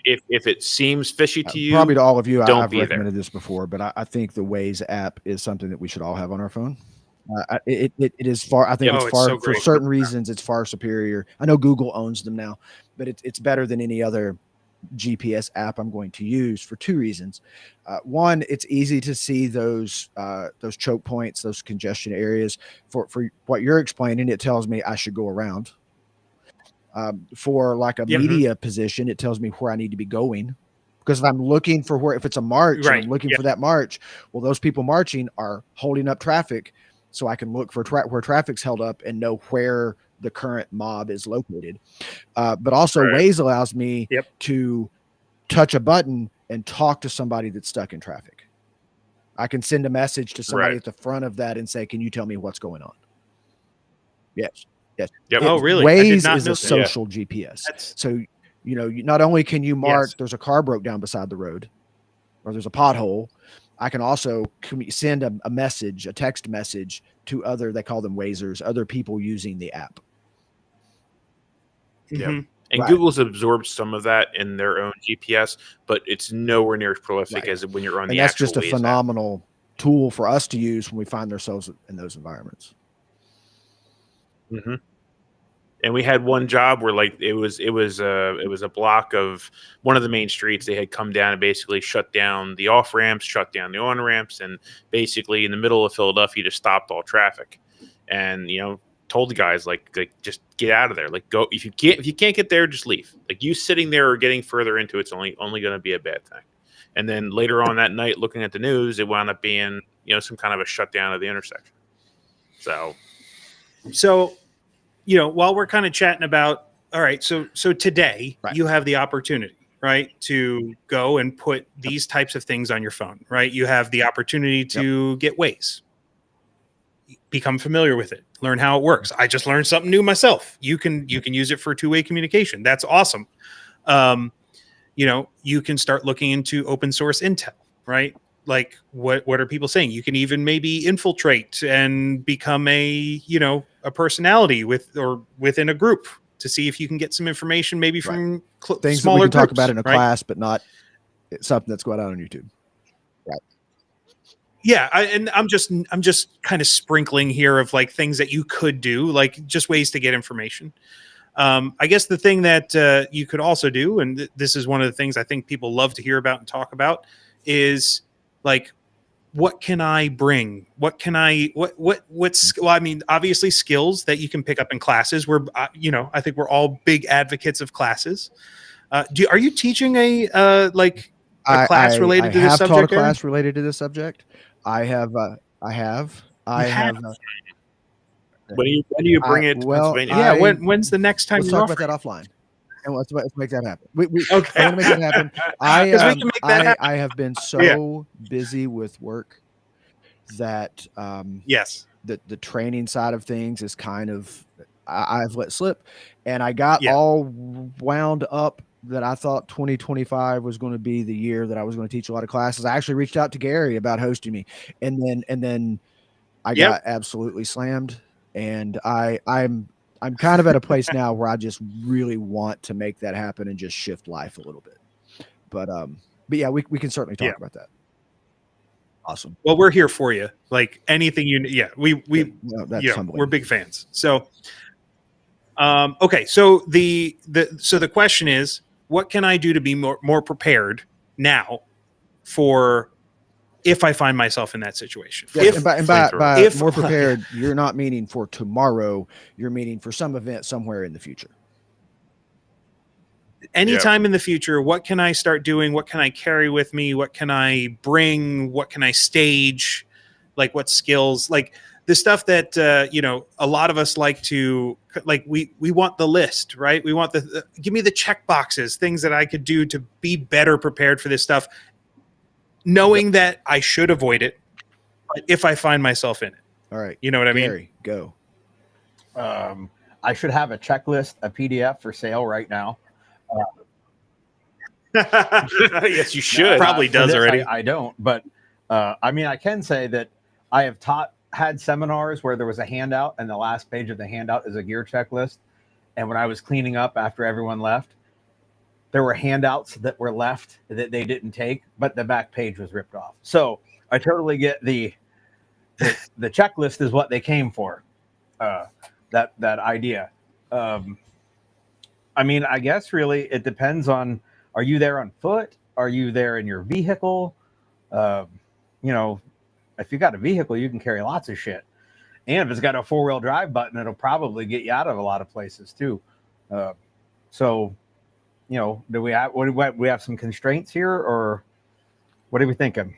If it seems fishy to you, probably to all of you, don't I've be recommended there. this before, but I think the Waze app is something that we should all have on our phone. It is far. I think Oh, it's it's far so for great. certain reasons. It's far superior. I know Google owns them now, but it's better than any other GPS app I'm going to use for two reasons. One, it's easy to see those choke points, those congestion areas. For what you're explaining, it tells me I should go around. For like a Yep. media position, it tells me where I need to be going. Because if I'm looking for where, if it's a march, Right. and I'm looking Yeah. for that march, well, those people marching are holding up traffic, so I can look for where traffic's held up and know where the current mob is located. But also, Right. Waze allows me Yep. to touch a button and talk to somebody that's stuck in traffic. I can send a message to somebody Right. at the front of that and say, "Can you tell me what's going on?" Yes. Yes. Yep. Oh, really? I did Waze not is know a that. social GPS. That's So, not only can you mark Yes. there's a car broke down beside the road or there's a pothole, I can also send a message, a text message to they call them Wazers, other people using the app. Yeah. Mhm. And Right. Google's absorbed some of that in their own GPS, but it's nowhere near as prolific Right. as when you're on And the that's actual just a Waze app. phenomenal tool for us to use when we find ourselves in those environments. Mm-hmm. And we had one job where like it was a block of one of the main streets. They had come down and basically shut down the off ramps, shut down the on ramps, and basically in the middle of Philadelphia just stopped all traffic. And told the guys like just get out of there. Like go if you can't get there, just leave. Like you sitting there or getting further into it's only going to be a bad thing. And then later on that night, looking at the news, it wound up being some kind of a shutdown of the intersection. So while we're kind of chatting about, all right, so today Right. you have the opportunity, right, to go and put these types of things on your phone, right? You have the opportunity to get Waze, become familiar with it, learn how it works. I just learned something new myself. You can use it for two-way communication. That's awesome. You can start looking into open source intel, right? Like what are people saying? You can even maybe infiltrate and become a personality within a group to see if you can get some information maybe from Things smaller that we can talk groups, about in a right? class, but not something that's going out on YouTube. Right. Yeah, I'm just kind of sprinkling here of like things that you could do, like just ways to get information. I guess the thing that you could also do, and this is one of the things I think people love to hear about and talk about, is like, what can I bring? What can what's well, I mean, obviously skills that you can pick up in classes. I think we're all big advocates of classes. Are you teaching a class related to this I have subject? taught a Aaron? class related to this subject. I have. when do you bring it to Pennsylvania? Yeah, when's the next time? Let's talk about that offline, and let's make that happen. Okay. I want to make that happen. We can make that happen. I have been so busy with work that Yes, the training side of things is kind of I've let slip, and I got all wound up that I thought 2025 was going to be the year that I was going to teach a lot of classes. I actually reached out to Gary about hosting me, and then I got absolutely slammed. And I'm kind of at a place now where I just really want to make that happen and just shift life a little bit. But yeah, we can certainly talk about that. Awesome. Well, we're here for you. Like anything we're big fans. So, okay. So the question is, what can I do to be more prepared now for if I find myself in that situation? Yes, and by more prepared, you're not meaning for tomorrow. You're meaning for some event somewhere in the future. Anytime in the future, what can I start doing? What can I carry with me? What can I bring? What can I stage? Like what skills? Like the stuff that a lot of us like to like. We want the list, right? We want give me the check boxes, things that I could do to be better prepared for this stuff, knowing that I should avoid it if I find myself in it. All right, you know what I mean? Gary, go. I should have a checklist, a PDF for sale right now. Yes, you should. Probably does already. I don't, but I mean, I can say that I have taught had seminars where there was a handout, and the last page of the handout is a gear checklist. And when I was cleaning up after everyone left, there were handouts that were left that they didn't take, but the back page was ripped off. So I totally get the checklist is what they came for. That idea. I mean, I guess really it depends on, are you there on foot? Are you there in your vehicle? You know, if you got a vehicle, you can carry lots of shit. And if it's got a 4-wheel drive button, it'll probably get you out of a lot of places too. So, you know, do we have some constraints here, or what are we thinking?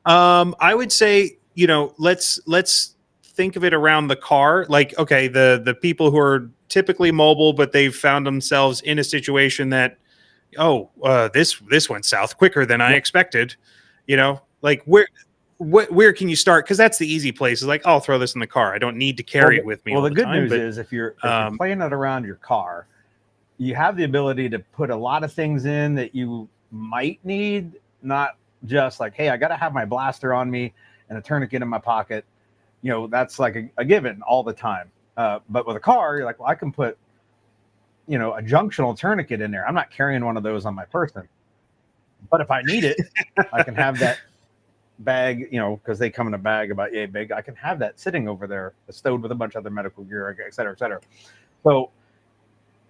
I would say, you know, let's think of it around the car. Like, okay, the people who are typically mobile, but they've found themselves in a situation that, this went south quicker than I expected. You know, like where can you start? Because that's the easy place. Is like, I'll throw this in the car. I don't need to carry it with me. Well, all the good time, news but, is if you're playing it around your car, you have the ability to put a lot of things in that you might need, not just like, hey, I got to have my blaster on me and a tourniquet in my pocket. You know, that's like a given all the time. But with a car, you're like, well, I can put, you know, a junctional tourniquet in there. I'm not carrying one of those on my person. But if I need it, I can have that bag, you know, because they come in a bag about yay big. I can have that sitting over there, stowed with a bunch of other medical gear, et cetera, et cetera. So,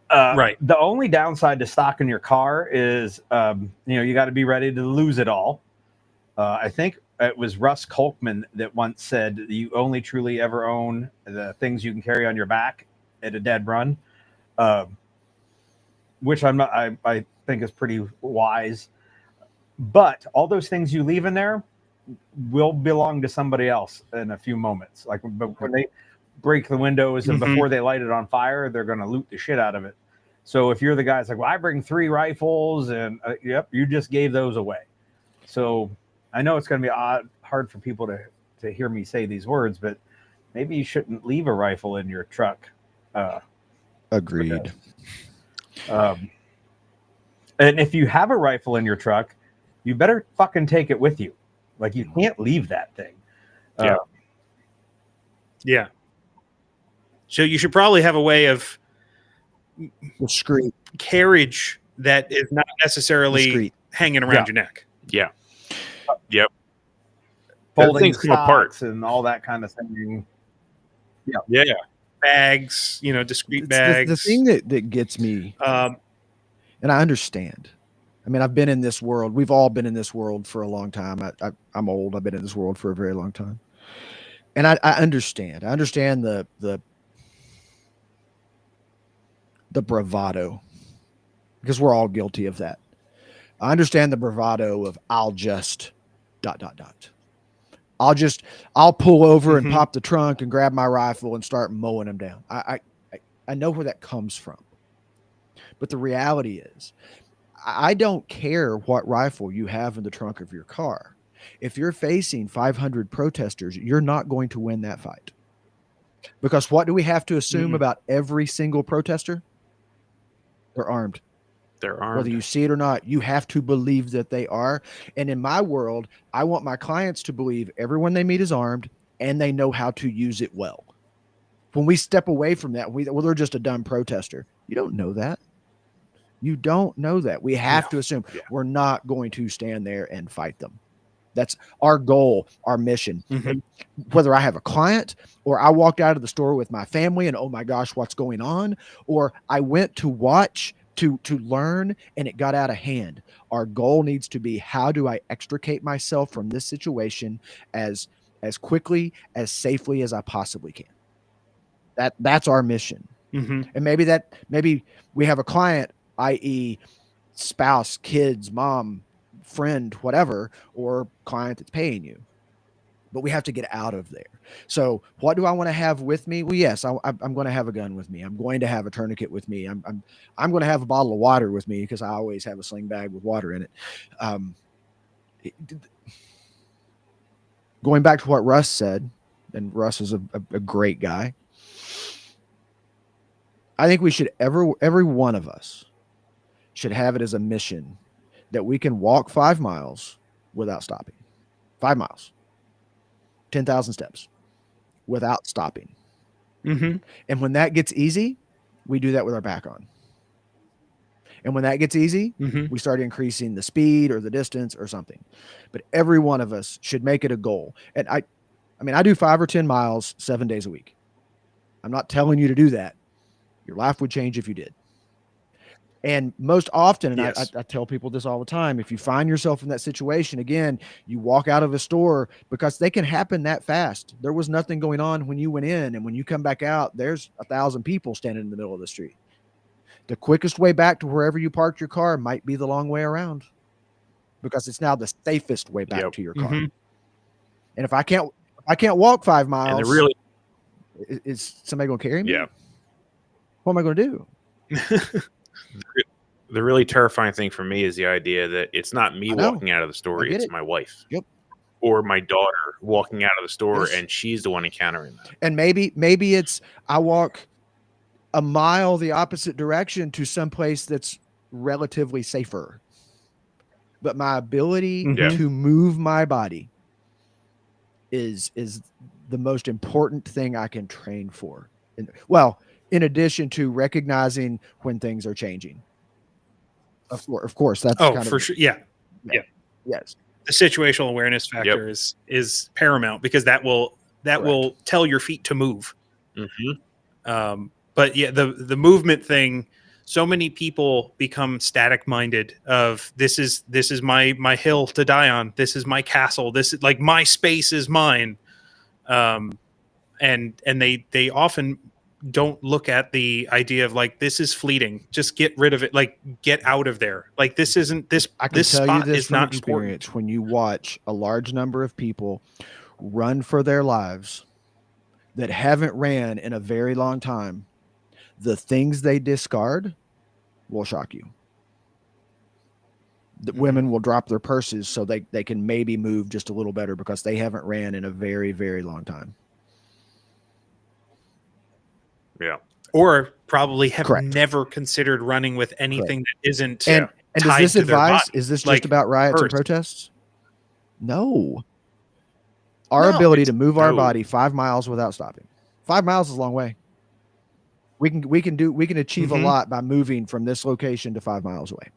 right. The only downside to stocking your car is, you know, you got to be ready to lose it all. I think it was Russ Kolkman that once said that you only truly ever own the things you can carry on your back at a dead run, which I think is pretty wise. But all those things you leave in there will belong to somebody else in a few moments. Like when they break the windows and before they light it on fire, they're going to loot the shit out of it. So if you're the guy that's like, well, I bring 3 rifles and yep, you just gave those away. So I know it's going to be hard for people to hear me say these words, but maybe you shouldn't leave a rifle in your truck. Agreed. And if you have a rifle in your truck, you better fucking take it with you. Like, you can't leave that thing. Yeah. So you should probably have a way of Discreet. carriage that is not necessarily Discreet. hanging around your neck. Yeah. Yep. Folding things come apart. socks and all that kind of thing. Yeah. Bags, you know, discreet It's bags. the thing that gets me, and I understand. I mean, I've been in this world. We've all been in this world for a long time. I'm old. I've been in this world for a very long time. And I understand. I understand the bravado, because we're all guilty of that. I understand the bravado of I'll just ... I'll pull over and pop the trunk and grab my rifle and start mowing them down. I know where that comes from. But the reality is, I don't care what rifle you have in the trunk of your car. If you're facing 500 protesters, you're not going to win that fight. Because what do we have to assume about every single protester? They're armed. They're armed. Whether you see it or not, you have to believe that they are. And in my world, I want my clients to believe everyone they meet is armed and they know how to use it well. When we step away from that, they're just a dumb protester. You don't know that. You don't know that. We have to assume we're not going to stand there and fight them. That's our goal, our mission. Whether I have a client or I walked out of the store with my family and, oh my gosh, what's going on? Or I went to watch, to learn, and it got out of hand. Our goal needs to be, how do I extricate myself from this situation as quickly, as safely as I possibly can? That's our mission. And maybe we have a client, i.e. spouse, kids, mom, friend, whatever, or client that's paying you. But we have to get out of there. So what do I want to have with me? Well, yes, I'm going to have a gun with me. I'm going to have a tourniquet with me. I'm going to have a bottle of water with me, because I always have a sling bag with water in it. Going back to what Russ said, and Russ is a great guy. I think we should every one of us should have it as a mission that we can walk 5 miles without stopping. 5 miles. 10,000 steps without stopping. Mm-hmm. And when that gets easy, we do that with our back on. And when that gets easy, Mm-hmm. we start increasing the speed or the distance or something. But every one of us should make it a goal. And I mean, I do 5 or 10 miles 7 days a week. I'm not telling you to do that. Your life would change if you did. And most often, and Yes. I tell people this all the time, if you find yourself in that situation, again, you walk out of a store, because they can happen that fast. There was nothing going on when you went in, and when you come back out, there's 1,000 people standing in the middle of the street. The quickest way back to wherever you parked your car might be the long way around, because it's now the safest way back to your car. Mm-hmm. And if I can't walk 5 miles, And they're really, is somebody going to carry me? yeah. What am I going to do? The really terrifying thing for me is the idea that it's not me I know. walking out of the store, I get it's it. my wife. Yep. Or my daughter walking out of the store, Yes. and she's the one encountering that. And maybe it's I walk a mile the opposite direction to someplace that's relatively safer. But my ability Mhm. to move my body is the most important thing I can train for. And, well, in addition to recognizing when things are changing. Of course, that's Oh, kind for of, sure. Yeah. yes. The situational awareness factor is paramount, because that will tell your feet to move. Mm-hmm. But yeah, the movement thing, so many people become static minded of this is my hill to die on. This is my castle. This is like my space is mine. And they often don't look at the idea of like, this is fleeting. Just get rid of it. Like, get out of there. Like, this isn't this. I can This tell you spot this is from not experience. important. When you watch a large number of people run for their lives that haven't ran in a very long time, the things they discard will shock you. The women will drop their purses so they can maybe move just a little better because they haven't ran in a very, very long time. Yeah. Or probably have Correct. never considered running with anything that isn't And does tied this to their advice, body. is this Like just about riots and hers. protests? No. Our No, ability it's- to move our no. body 5 miles without stopping. 5 miles is a long way. We can achieve a Mhm. lot by moving from this location to 5 miles away.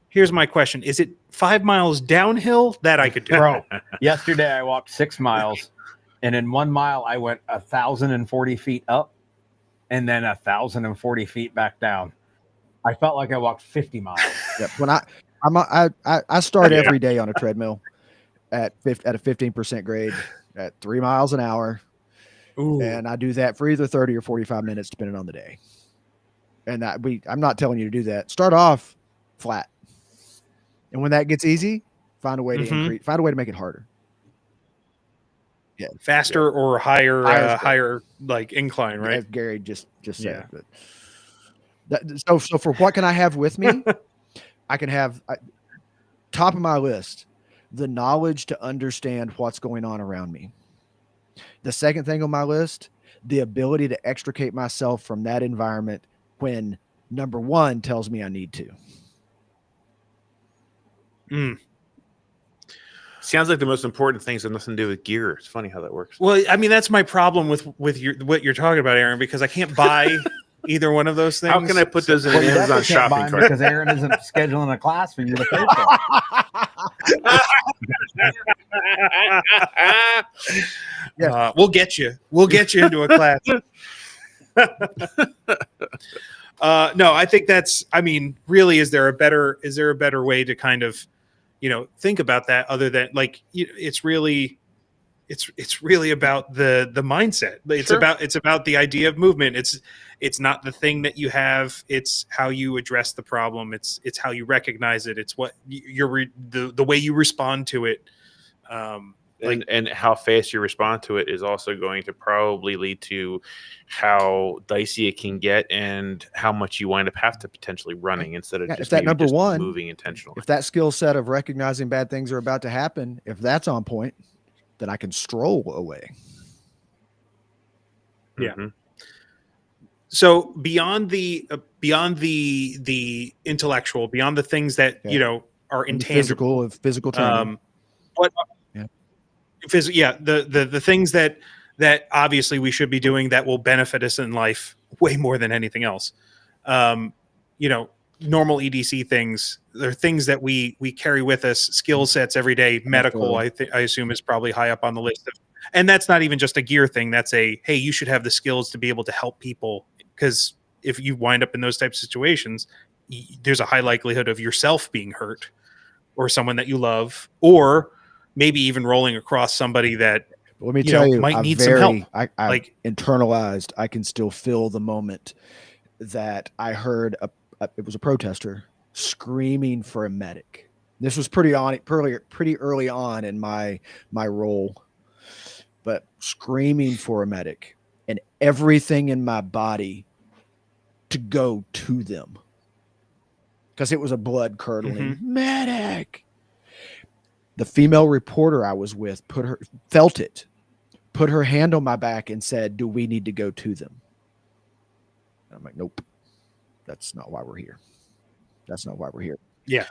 Here's my question: is it 5 miles downhill that I could do? Bro, yesterday I walked 6 miles, and in 1 mile I went 1,040 feet up and then 1,040 feet back down. I felt like I walked 50 miles. Yep. When I start Yeah. every day on a treadmill at a 15% grade at 3 miles an hour. Ooh. And I do that for either 30 or 45 minutes, depending on the day. And I'm not telling you to do that. Start off flat. And when that gets easy, find a way to Mhm. find a way to make it harder. Faster or higher, Higher is higher like incline, right? As Gary just said. Yeah. But so for what can I have with me? I can have top of my list, the knowledge to understand what's going on around me. The second thing on my list, the ability to extricate myself from that environment when number one tells me I need to. Mm. Sounds like the most important things have nothing to do with gear. It's funny how that works. Well, I mean, that's my problem with what you're talking about, Aaron, because I can't buy either one of those things. How can I put those in Well, an you Amazon definitely can't buy shopping them cart? because Aaron isn't scheduling a class for you to pay for. We'll get you into a class. No, I think really, is there a better way to kind of, think about that other than like, it's really about the mindset. Sure. It's about the idea of movement. It's not the thing that you have. It's how you address the problem. It's how you recognize it. It's what the way you respond to it. And how fast you respond to it is also going to probably lead to how dicey it can get and how much you wind up have to potentially running instead of If just, that maybe number just one, moving intentionally. if that skill set of recognizing bad things are about to happen, if that's on point, then I can stroll away. Yeah. Mhm. So beyond the intellectual, beyond the things that Yeah. are intangible, Physical training. what Yeah. Yeah, the things that obviously we should be doing that will benefit us in life way more than anything else. You know, normal EDC things. They're things that we carry with us, skill sets every day. Medical, I assume, is probably high up on the list of, and that's not even just a gear thing. That's a, hey, you should have the skills to be able to help people, because if you wind up in those types of situations, there's a high likelihood of yourself being hurt or someone that you love, or maybe even rolling across somebody that, let me tell you, might need some help. I like internalized. I can still feel the moment that I heard it was a protester screaming for a medic. This was pretty early on in my role, but screaming for a medic, and everything in my body to go to them, because it was a blood curdling medic. The female reporter I was with felt it, put her hand on my back and said, "Do we need to go to them?" And I'm like, "Nope, that's not why we're here. That's not why we're here." Yeah.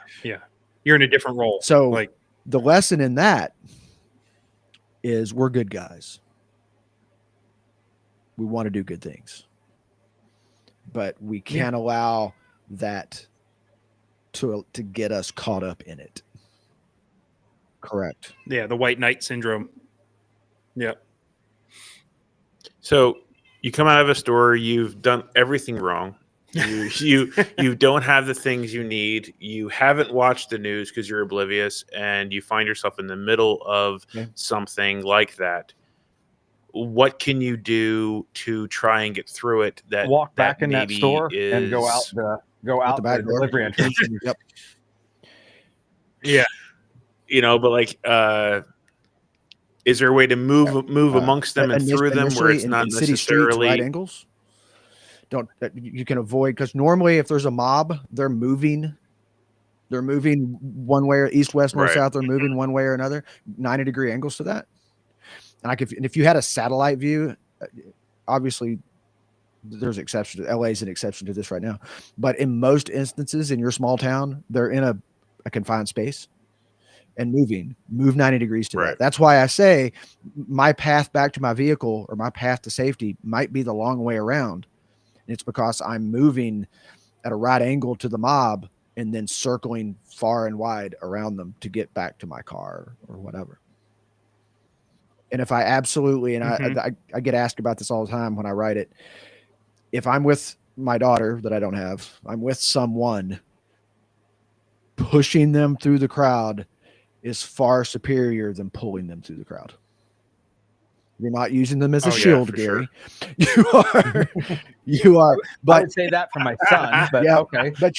You're in a different role. So like, the lesson in that is we're good guys. We want to do good things, but we can't allow that to get us caught up in it. Correct. Yeah, the white knight syndrome. Yeah. So you come out of a store, you've done everything wrong. You don't have the things you need. You haven't watched the news because you're oblivious, and you find yourself in the middle of something like that. What can you do to try and get through it? That walk back in that maybe store and go out the back door. delivery entrance. Yep. Yeah. But like, is there a way to move amongst them and through them where it's not city streets, right necessarily angles? You can avoid, because normally if there's a mob, they're moving one way, or east, west, north, south. They're moving one way or another, 90-degree angles to that. And if you had a satellite view, obviously there's exceptions. LA is an exception to this right now, but in most instances in your small town, they're in a confined space and move 90 degrees to that. That's why I say my path back to my vehicle, or my path to safety, might be the long way around. And it's because I'm moving at a right angle to the mob and then circling far and wide around them to get back to my car or whatever. And if I absolutely, and I get asked about this all the time when I write it, if I'm with my daughter that I don't have, I'm with someone, pushing them through the crowd is far superior than pulling them through the crowd. You're not using them as a shield, Gary. Sure. You are. But I would say that for my son. But okay. But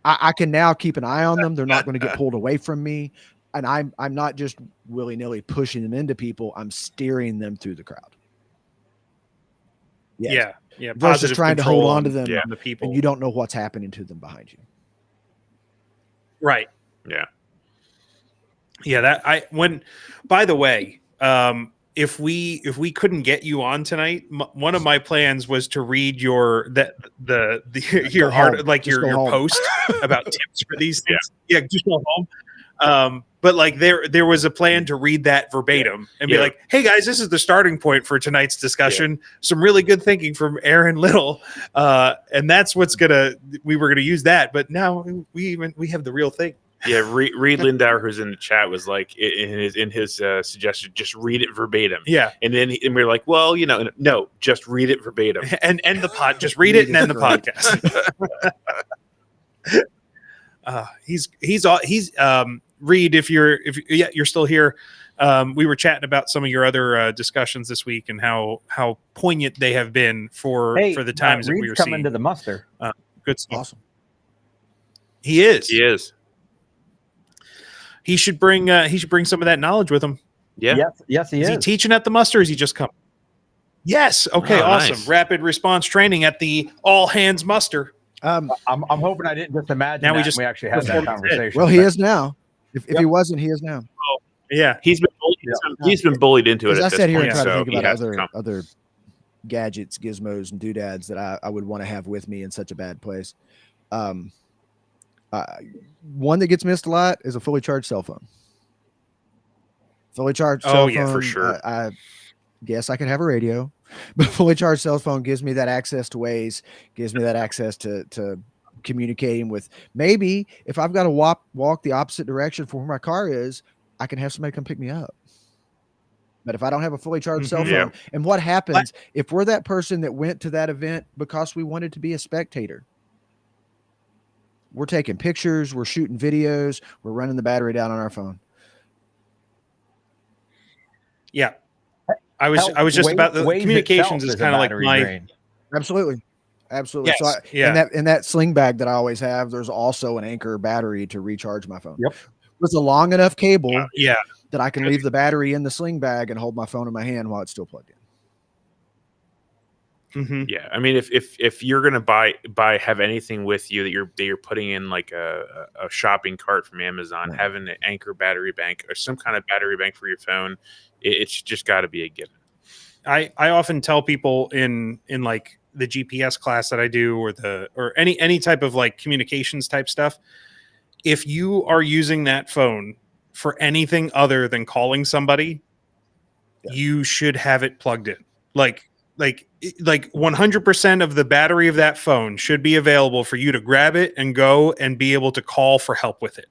I can now keep an eye on them. They're not going to get pulled away from me, and I'm not just willy-nilly pushing them into people. I'm steering them through the crowd. Yes. Yeah. Versus trying to hold on to them, the people, and you don't know what's happening to them behind you. Right. Yeah. Yeah. By the way, if we couldn't get you on tonight, one of my plans was to read your post about tips for these things. Yeah, just go home. But like there was a plan to read that verbatim and be like, hey guys, this is the starting point for tonight's discussion. Some really good thinking from Aaron Little. And that's we were gonna use that, but now we have the real thing. Yeah, Reed Lindauer, who's in the chat, was like in his suggestion, just read it verbatim. Yeah, and we're like, well, no, just read it verbatim and end the pod. Just read it and end the podcast. He's Reed. If you're still here, we were chatting about some of your other discussions this week and how poignant they have been for the times that we were coming seeing. To the muster. Good stuff. Awesome. He is. He should bring some of that knowledge with him. Yeah. Yes, he is. Is he teaching at the muster? Or is he just coming? Yes. Okay. Awesome. Nice. Rapid response training at the all hands muster. I'm hoping I didn't just imagine. Now we actually had that conversation. Well, he is now. If he wasn't, he is now. Oh, yeah. He's been bullied into it. As I sat here and tried to so think about other gadgets, gizmos, and doodads that I would want to have with me in such a bad place. One that gets missed a lot is a fully charged cell phone. Fully charged Oh, cell yeah, phone. for sure. I guess I could have a radio, but fully charged cell phone gives me that access to Waze, gives me that access to communicating with. Maybe if I've got to walk the opposite direction from where my car is, I can have somebody come pick me up. But if I don't have a fully charged cell Mhm. Yeah. phone, and what happens if we're that person that went to that event because we wanted to be a spectator? We're taking pictures, we're shooting videos, we're running the battery down on our phone. Yeah. I was just about the Waze communications itself is a kind of like battery my drain. Absolutely. Absolutely. So yes. Yeah. in that sling bag that I always have, there's also an Anchor battery to recharge my phone. Yep. With a long enough cable Yeah. that I can leave the battery in the sling bag and hold my phone in my hand while it's still plugged in. Mm-hmm. Yeah, I mean, if you're gonna have anything with you that you're putting in like a shopping cart from Amazon, Right. having an Anchor battery bank or some kind of battery bank for your phone, it's just got to be a given. I often tell people in like the GPS class that I do, or any type of like communications type stuff, if you are using that phone for anything other than calling somebody, you should have it plugged in. Like 100% of the battery of that phone should be available for you to grab it and go and be able to call for help with it.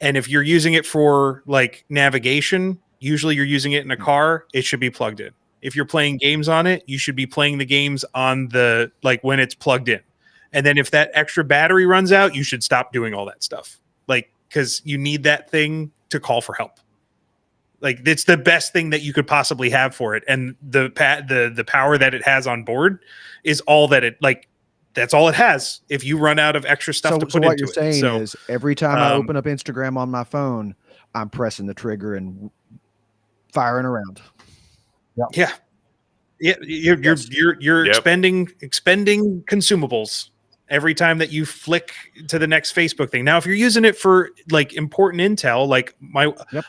And if you're using it for like navigation, usually you're using it in a car, it should be plugged in. If you're playing games on it, you should be playing the games on the like when it's plugged in. And then if that extra battery runs out, you should stop doing all that stuff. Like, because you need that thing to call for help. Like, it's the best thing that you could possibly have for it. And the power that it has on board is all that it like. That's all it has. If you run out of extra stuff to put so what into you're it. saying So, is every time I open up Instagram on my phone, I'm pressing the trigger and firing around. yeah, you're Yes. you're Yep. expending consumables every time that you flick to the next Facebook thing. Now, if you're using it for like important intel, like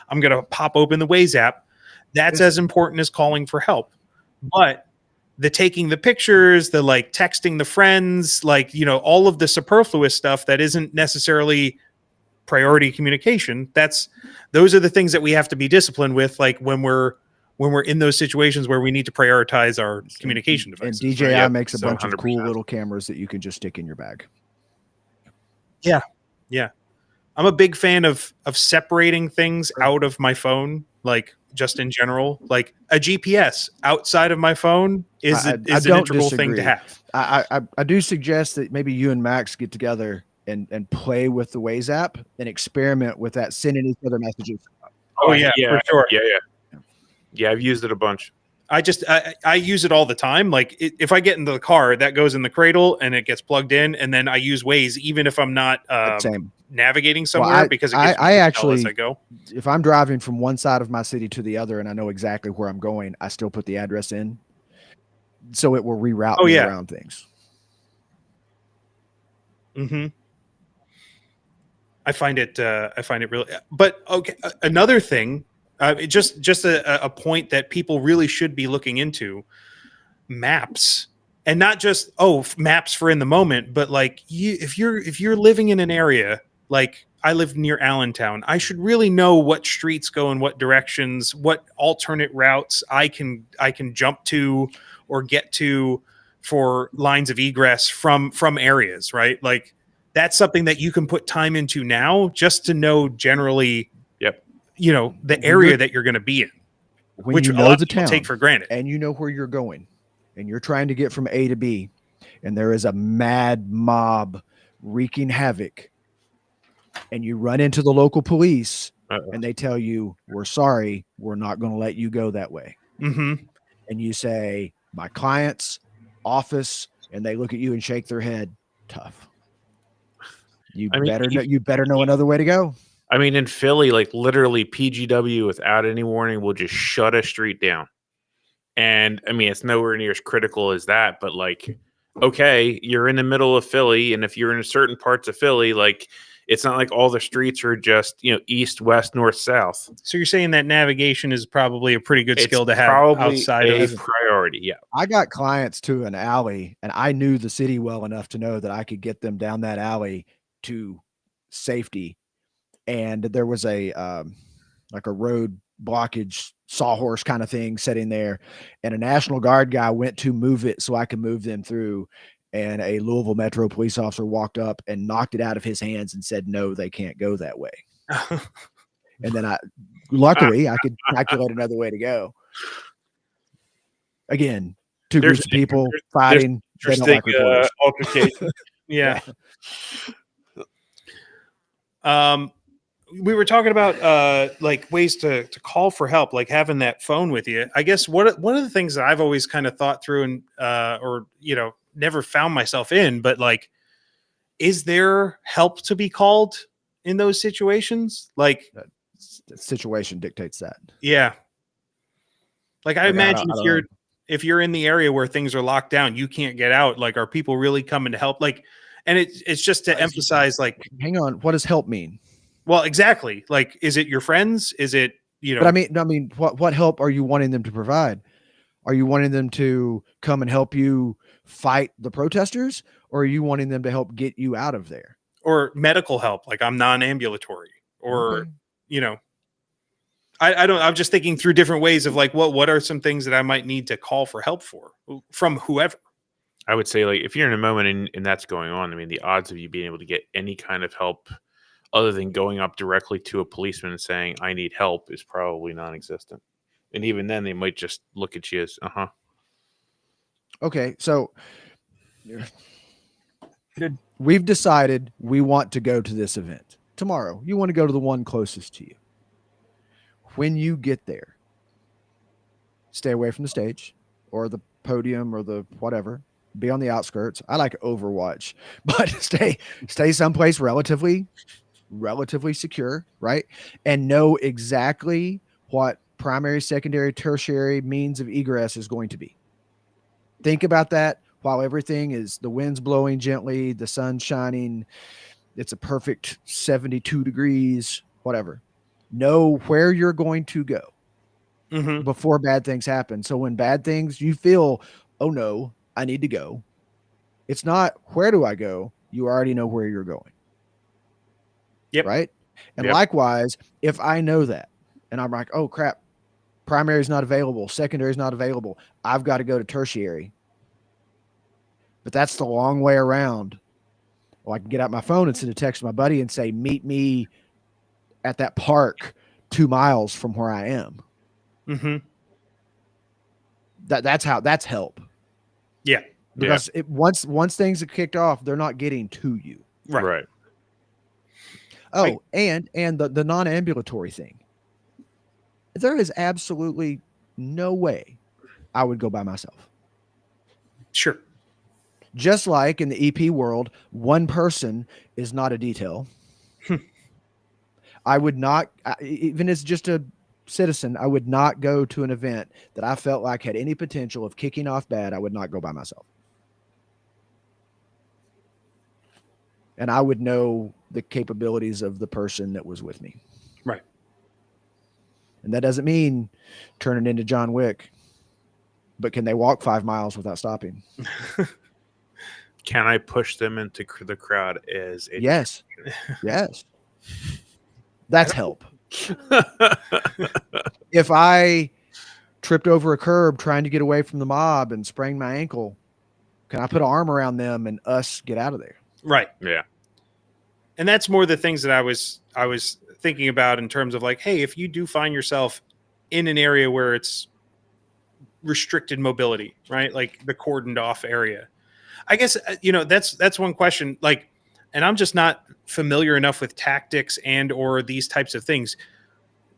I'm gonna pop open the Waze app. That's as important as calling for help. But the taking the pictures, the like texting the friends, like, you know, all of the superfluous stuff that isn't necessarily priority communication, those are the things that we have to be disciplined with, like when we're in those situations where we need to prioritize our communication devices. And DJI right? makes a So bunch of cool 100%. little cameras that you can just stick in your bag. Yeah. I'm a big fan of separating things out of my phone, like just in general. Like a GPS outside of my phone is an integral thing to have. I do suggest that maybe you and Max get together and play with the Waze app and experiment with that, sending each other messages. Oh yeah, for sure. Yeah, I've used it a bunch. I use it all the time. Like if I get into the car, that goes in the cradle and it gets plugged in, and then I use Waze even if I'm not Same. navigating somewhere, because it gives me I intel actually, as I go. if I'm driving from one side of my city to the other and I know exactly where I'm going, I still put the address in, so it will reroute me around things. Mm-hmm. I find it really. But okay, another thing, just a point that people really should be looking into: maps, and not just maps for in the moment, but like if you're living in an area, like I live near Allentown, I should really know what streets go in what directions, what alternate routes I can jump to or get to for lines of egress from areas, right? Like that's something that you can put time into now just to know generally, you know, the area that you're going to be in, When which you a know lot the of people town take for granted. and you know where you're going and you're trying to get from A to B, and there is a mad mob wreaking havoc, and you run into the local police and they tell you, "We're sorry, we're not going to let you go that way." Mm-hmm. And you say, "My client's office," and they look at you and shake their head. Tough. You better know another way to go. I mean, in Philly, like literally PGW without any warning will just shut a street down. And I mean, it's nowhere near as critical as that, but like, okay, you're in the middle of Philly, and if you're in certain parts of Philly, like it's not like all the streets are just, you know, east, west, north, south. So you're saying that navigation is probably a pretty good skill to have probably outside a of priority. Yeah. I got clients to an alley, and I knew the city well enough to know that I could get them down that alley to safety. And there was a like a road blockage sawhorse kind of thing sitting there, and a National Guard guy went to move it so I could move them through, and a Louisville Metro police officer walked up and knocked it out of his hands and said, no, they can't go that way. And then luckily I could calculate another way to go. Again, two groups of people fighting. They don't like reporters. Altercation. Yeah. We were talking about like ways to call for help, like having that phone with you. I guess one of the things that I've always kind of thought through and or never found myself in, but like, is there help to be called in those situations? Like, the situation dictates that. Yeah. Like I imagine if you're in the area where things are locked down, you can't get out. Like, are people really coming to help? Like, and it's just to emphasize, like, hang on, what does help mean? Well, exactly. Like, is it your friends? Is it, But I mean, what help are you wanting them to provide? Are you wanting them to come and help you fight the protesters, or are you wanting them to help get you out of there? Or medical help? Like, I'm non-ambulatory, or, Okay. I don't, I'm just thinking through different ways of like, what are some things that I might need to call for help from whoever? I would say, like, if you're in a moment and that's going on, I mean, the odds of you being able to get any kind of help other than going up directly to a policeman and saying, I need help, is probably non-existent. And even then, they might just look at you as, Okay, so we've decided we want to go to this event tomorrow. You want to go to the one closest to you. When you get there, stay away from the stage or the podium or the whatever. Be on the outskirts. I like Overwatch, but stay someplace relatively secure, right? And know exactly what primary, secondary, tertiary means of egress is going to be. Think about that while the wind's blowing gently, the sun's shining, it's a perfect 72 degrees, whatever. Know where you're going to go before bad things happen. So when bad things, you feel, oh no, I need to go. It's not, where do I go? You already know where you're going. Yep. Right. And likewise, if I know that and I'm like, oh crap, primary is not available, secondary is not available, I've got to go to tertiary. But that's the long way around. Well, I can get out my phone and send a text to my buddy and say, meet me at that park 2 miles from where I am. That's help. Yeah. Because once things are kicked off, they're not getting to you. Right. Oh, and the non-ambulatory thing. There is absolutely no way I would go by myself. Sure. Just like in the EP world, one person is not a detail. I would not, even as just a citizen, I would not go to an event that I felt like had any potential of kicking off bad. I would not go by myself. And I would know the capabilities of the person that was with me. Right. And that doesn't mean turning into John Wick, but can they walk 5 miles without stopping? Can I push them into the crowd as a Yes. That's help. If I tripped over a curb trying to get away from the mob and sprained my ankle, can I put an arm around them and us get out of there? Right. Yeah. And that's more the things that I was thinking about in terms of like, hey, if you do find yourself in an area where it's restricted mobility, right? Like the cordoned off area. I guess, that's one question. Like, and I'm just not familiar enough with tactics and or these types of things.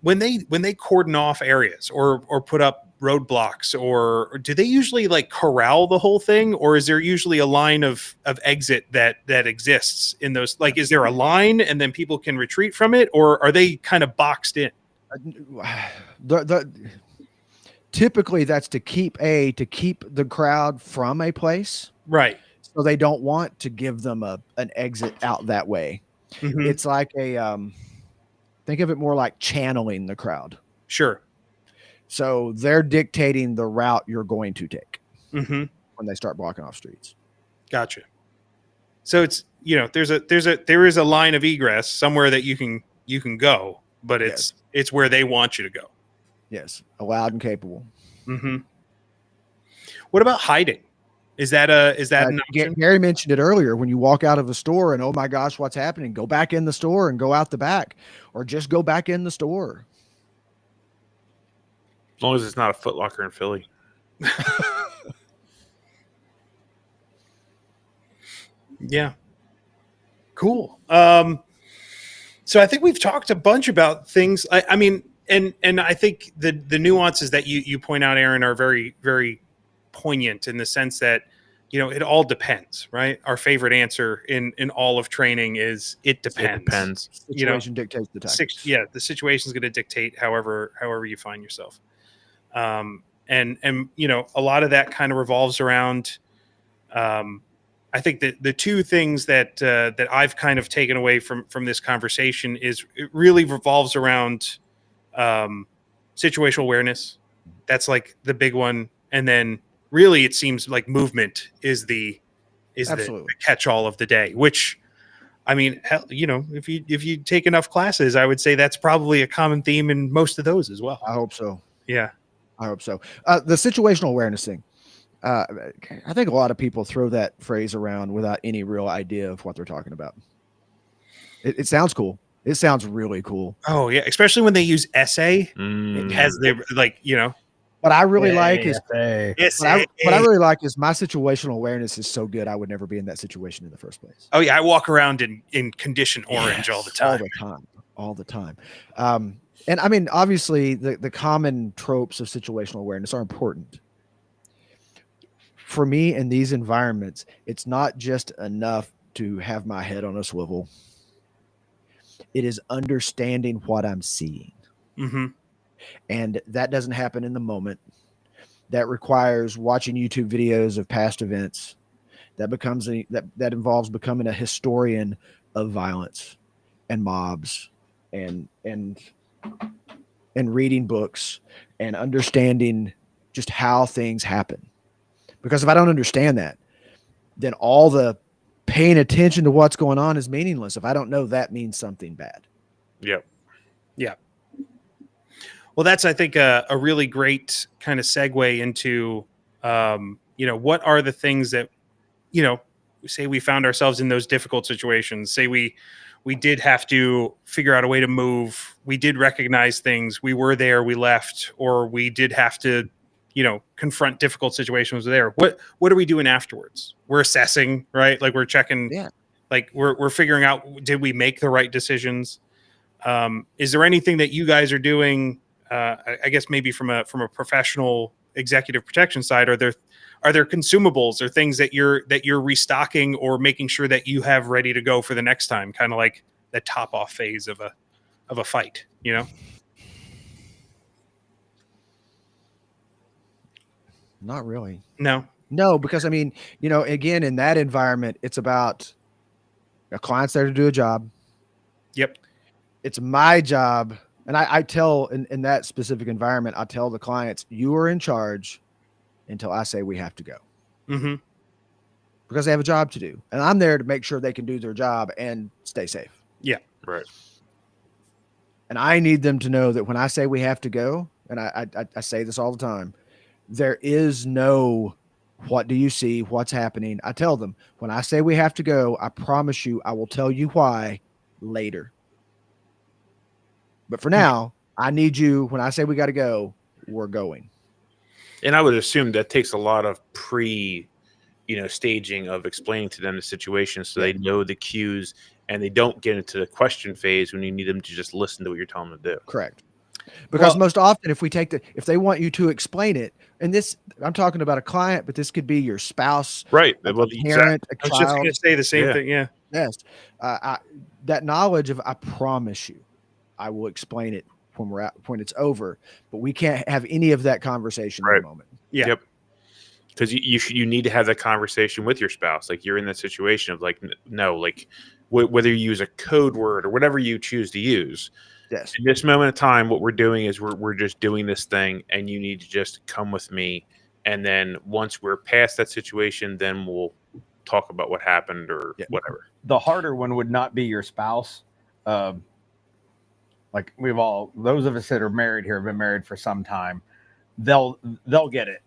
When they cordon off areas or put up roadblocks, or do they usually like corral the whole thing, or is there usually a line of exit that exists in those? Like, is there a line and then people can retreat from it, or are they kind of boxed in? Typically that's to keep the crowd from a place. Right. So they don't want to give them an exit out that way. It's like think of it more like channeling the crowd. Sure. So they're dictating the route you're going to take when they start blocking off streets. Gotcha. So it's, there is a line of egress somewhere that you can go, but it's where they want you to go. Yes, allowed and capable. Mm-hmm. What about hiding? Is that an option? Gary mentioned it earlier. When you walk out of a store and, oh my gosh, what's happening? Go back in the store and go out the back, or just go back in the store. As long as it's not a Foot Locker in Philly. Yeah. Cool. So I think we've talked a bunch about things. I mean, and I think the nuances that you point out, Aaron, are very, very poignant in the sense that, it all depends, right? Our favorite answer in all of training is it depends. It depends. Situation dictates the tactics. The situation is going to dictate however you find yourself. And a lot of that kind of revolves around. I think that the two things that I've kind of taken away from this conversation is it really revolves around situational awareness. That's like the big one, and then really it seems like movement is the catch-all of the day. Which, I mean, hell, if you take enough classes, I would say that's probably a common theme in most of those as well. I hope so. Yeah, I hope so. The situational awareness thing. I think a lot of people throw that phrase around without any real idea of what they're talking about. It sounds cool. It sounds really cool. Oh yeah, especially when they use essay. It has What I really like is what I really like is my situational awareness is so good I would never be in that situation in the first place. Oh yeah, I walk around in condition orange all the time. All the time. And I mean, obviously the common tropes of situational awareness are important. For me, in these environments, it's not just enough to have my head on a swivel. It is understanding what I'm seeing. Mm-hmm. And that doesn't happen in the moment. That requires watching YouTube videos of past events. That involves becoming a historian of violence and mobs and reading books and understanding just how things happen. Because if I don't understand that, then all the paying attention to what's going on is meaningless. If I don't know, that means something bad. Yep. Yeah. Well, that's, I think, a really great kind of segue into, what are the things that, say we found ourselves in those difficult situations. Say we did have to figure out a way to move. We did recognize things. We were there, we left, or we did have to, confront difficult situations there. What are we doing afterwards? We're assessing, right? Like we're checking, like we're figuring out, did we make the right decisions? Is there anything that you guys are doing? I guess maybe from a professional executive protection side, are there consumables or things that you're restocking or making sure that you have ready to go for the next time? Kind of like the top off phase of a fight, Not really. No, because I mean, again, in that environment, it's about a client's there to do a job. Yep. It's my job. And I tell in that specific environment, I tell the clients, you are in charge until I say we have to go. Mm-hmm. Because they have a job to do. And I'm there to make sure they can do their job and stay safe. Yeah. Right. And I need them to know that when I say we have to go, and I say this all the time, there is no, what do you see? What's happening? I tell them, when I say we have to go, I promise you, I will tell you why later. But for now, I need you, when I say we got to go, we're going. And I would assume that takes a lot of staging of explaining to them the situation so they know the cues and they don't get into the question phase when you need them to just listen to what you're telling them to do. Correct. Because most often if they want you to explain it, and this, I'm talking about a client, but this could be your spouse, right? A parent, a child. I was just going to say the same thing. Yeah. Yes. That knowledge of, I promise you, I will explain it when it's over, but we can't have any of that conversation in the moment. Yeah. Yep. Because you need to have that conversation with your spouse. Like you're in that situation of like, no, like whether you use a code word or whatever you choose to use. Yes. In this moment of time, what we're doing is we're just doing this thing, and you need to just come with me. And then once we're past that situation, then we'll talk about what happened or whatever. The harder one would not be your spouse. like those of us that are married here have been married for some time. They'll get it.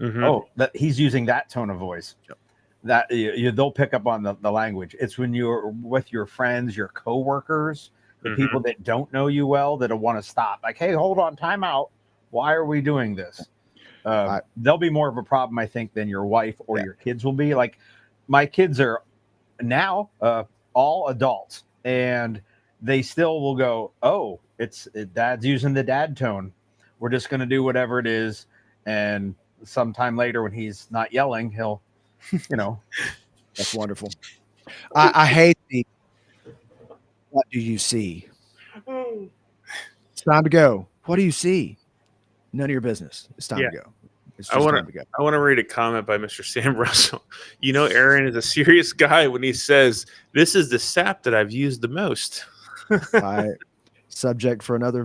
Mhm. Oh, that he's using that tone of voice. Yep. That they'll pick up on the language. It's when you're with your friends, your coworkers, the Mhm. people that don't know you well, that'll want to stop. Like, hey, hold on, time out. Why are we doing this? They'll be more of a problem, I think, than your wife or your kids will be. Like, my kids are now all adults, and they still will go, oh, dad's using the dad tone. We're just going to do whatever it is. And sometime later, when he's not yelling, he'll, That's wonderful. I hate the what do you see? It's time to go. What do you see? None of your business. It's time Yeah. to go. It's I just want time to go. to read a comment by Mr. Sam Russell. You know, Aaron is a serious guy when he says, "This is the sap that I've used the most." Subject for another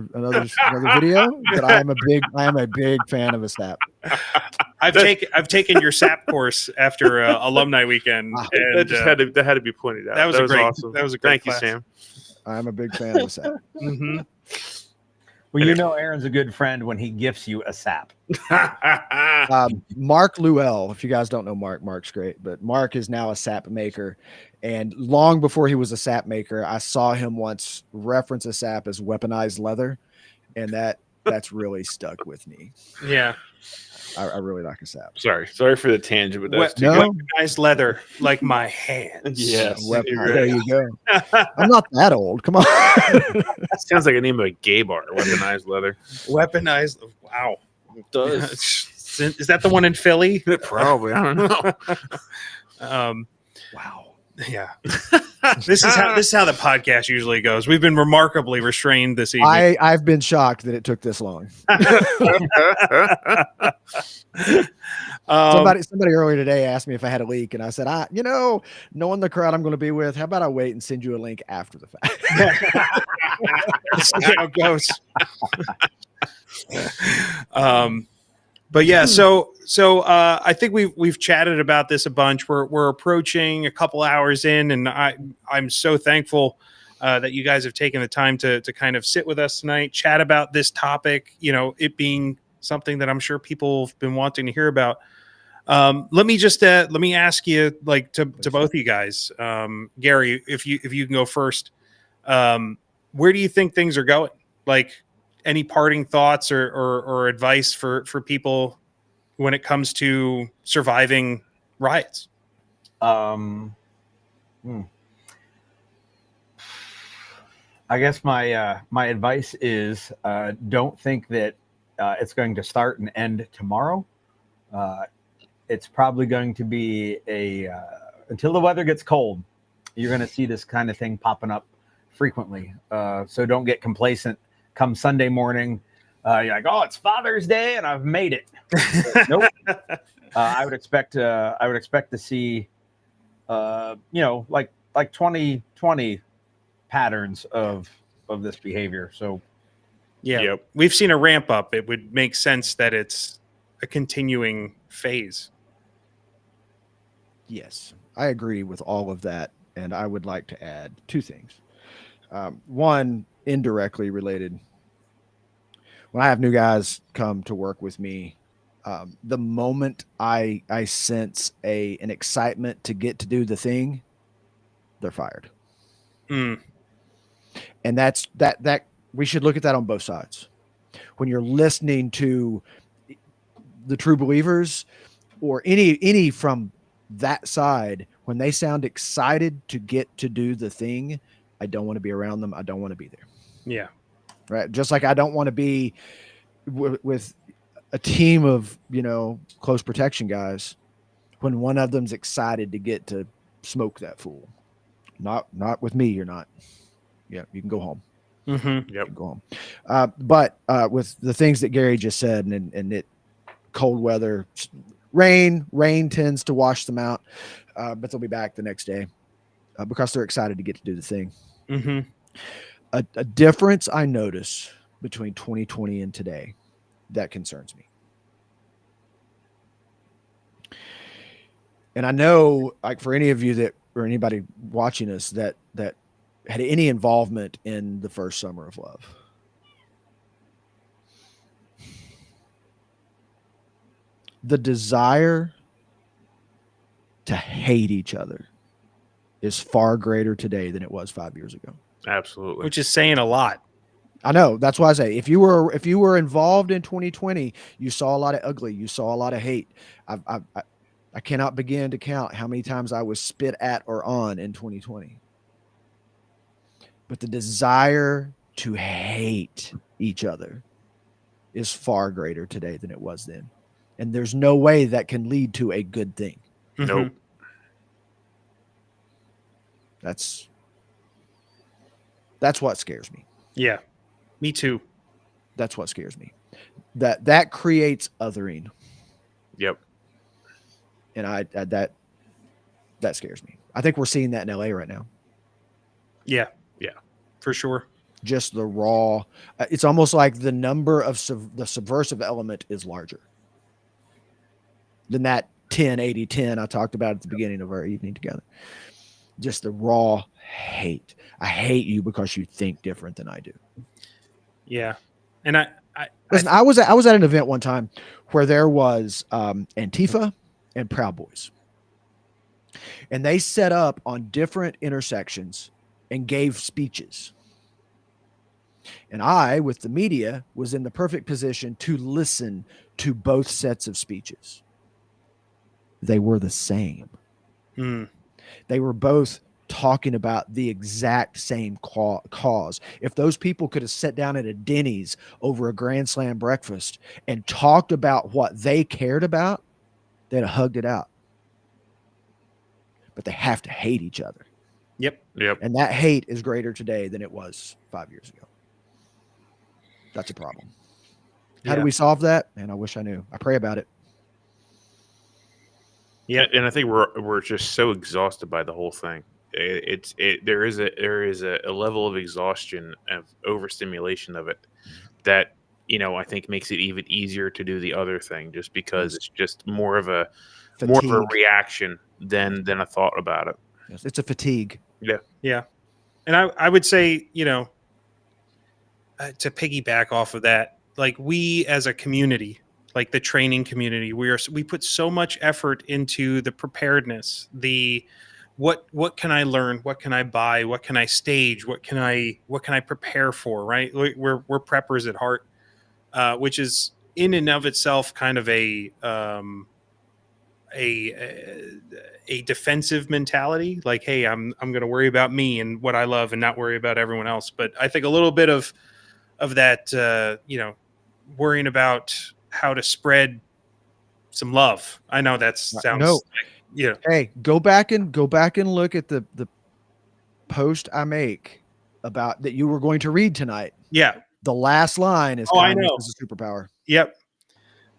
video, but I am a big fan of a sap. I've taken your SAP course after alumni weekend, and that had to be pointed out. That was great, awesome. That was a great Thank you, class. Sam. I'm a big fan of a sap. Mm-hmm. Well, Aaron's a good friend when he gifts you a sap. Mark Luell, if you guys don't know Mark's great, but Mark is now a sap maker. And long before he was a sap maker, I saw him once reference a sap as weaponized leather. And that's really stuck with me. Yeah. I really like a sap. Sorry for the tangent, but that's weaponized leather like my hands. Yes. There you go. I'm not that old. Come on. Sounds like a name of a gay bar. Weaponized leather. Weaponized. Wow. It does. Is that the one in Philly? Probably. I don't know. Wow. Yeah. This is how the podcast usually goes. We've been remarkably restrained this evening. I've been shocked that it took this long. Somebody earlier today asked me if I had a leak, and I said, knowing the crowd I'm going to be with, how about I wait and send you a link after the fact? Let's see how it goes. But yeah, so I think we've chatted about this a bunch. We're approaching a couple hours in, and I'm so thankful that you guys have taken the time to kind of sit with us tonight, chat about this topic. It being something that I'm sure people have been wanting to hear about. Let me ask you, like, to both of you guys, Gary, if you can go first. Where do you think things are going? Like, any parting thoughts or advice for people when it comes to surviving riots? I guess my advice is don't think that it's going to start and end tomorrow. It's probably going to be until the weather gets cold, you're going to see this kind of thing popping up frequently. So don't get complacent. Come Sunday morning, you're like, oh, it's Father's Day and I've made it. Nope. I would expect to see, like 2020 patterns of this behavior. So, yeah, yep. We've seen a ramp up. It would make sense that it's a continuing phase. Yes, I agree with all of that. And I would like to add two things. One, indirectly related. When I have new guys come to work with me, the moment I sense an excitement to get to do the thing, they're fired. Mm. And that we should look at that on both sides. When you're listening to the true believers or any from that side, when they sound excited to get to do the thing, I don't want to be around them. I don't want to be there. Yeah. Right. Just like I don't want to be with a team of, close protection guys when one of them's excited to get to smoke that fool. Not with me. You're not. Yeah. You can go home. Mm-hmm. Yep. Go home. But with the things that Gary just said and it cold weather, rain tends to wash them out. But they'll be back the next day because they're excited to get to do the thing. Mm-hmm. A difference I notice between 2020 and today that concerns me. And I know, like, for any of you or anybody watching us that had any involvement in the first summer of love. The desire to hate each other is far greater today than it was 5 years ago. Absolutely. Which is saying a lot. I know. That's why I say if you were involved in 2020, you saw a lot of ugly, you saw a lot of hate. I cannot begin to count how many times I was spit at or on in 2020. But the desire to hate each other is far greater today than it was then. And there's no way that can lead to a good thing. Nope. That's what scares me. Yeah, me too. That's what scares me. That creates othering. Yep. And that scares me. I think we're seeing that in LA right now. Yeah. Yeah. For sure. Just the raw. It's almost like the number of the subversive element is larger than that 10-80-10 I talked about at the beginning of our evening together. Just the raw hate. I hate you because you think different than I do. Yeah. And listen, I was at an event one time where there was Antifa and Proud Boys. And they set up on different intersections and gave speeches. And I, with the media, was in the perfect position to listen to both sets of speeches. They were the same. They were both talking about the exact same cause. If those people could have sat down at a Denny's over a Grand Slam breakfast and talked about what they cared about, they'd have hugged it out. But they have to hate each other. Yep. And that hate is greater today than it was 5 years ago. That's a problem. How do we solve that? Man, I wish I knew. I pray about it. Yeah, and I think we're just so exhausted by the whole thing. There is a level of exhaustion of overstimulation of it that I think makes it even easier to do the other thing, just because it's just more of a reaction than a thought about it. Yes, it's a fatigue. Yeah. And I would say, to piggyback off of that, like we as a community, like the training community, we put so much effort into the preparedness, the what can I learn, what can I buy, what can I stage, what can I prepare for, right? We're preppers at heart, which is in and of itself kind of a defensive mentality. Like, hey, I'm going to worry about me and what I love and not worry about everyone else. But I think a little bit of that, worrying about how to spread some love. I know that sounds Hey, go back and look at the post I make about that you were going to read tonight. Yeah. The last line is kindness is a superpower. Yep.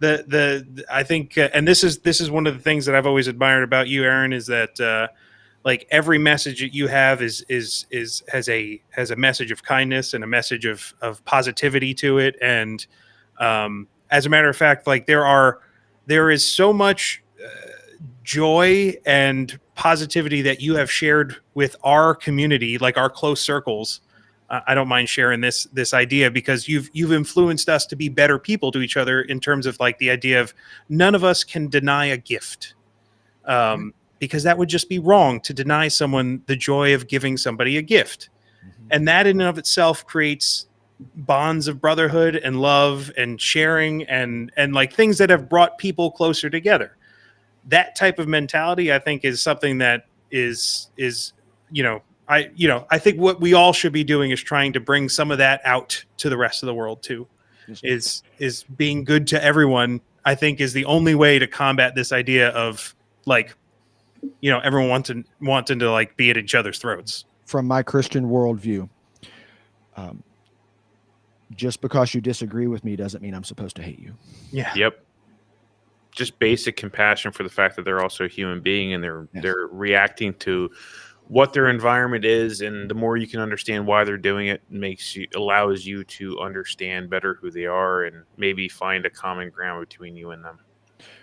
I think, and this is one of the things that I've always admired about you, Aaron, is that like every message that you have has a message of kindness and a message of positivity to it. And as a matter of fact, like there is so much joy and positivity that you have shared with our community, like our close circles. I don't mind sharing this idea because you've influenced us to be better people to each other in terms of like the idea of none of us can deny a gift, because that would just be wrong to deny someone the joy of giving somebody a gift. And that in and of itself creates bonds of brotherhood and love and sharing and like things that have brought people closer together. That type of mentality, I think, is something that is I think what we all should be doing is trying to bring some of that out to the rest of the world too. Is being good to everyone, I think, is the only way to combat this idea of like, everyone wanting to like be at each other's throats. From my Christian worldview, just because you disagree with me doesn't mean I'm supposed to hate you. Yeah. Yep. Just basic compassion for the fact that they're also a human being and they're reacting to what their environment is, and the more you can understand why they're doing it, allows you to understand better who they are and maybe find a common ground between you and them.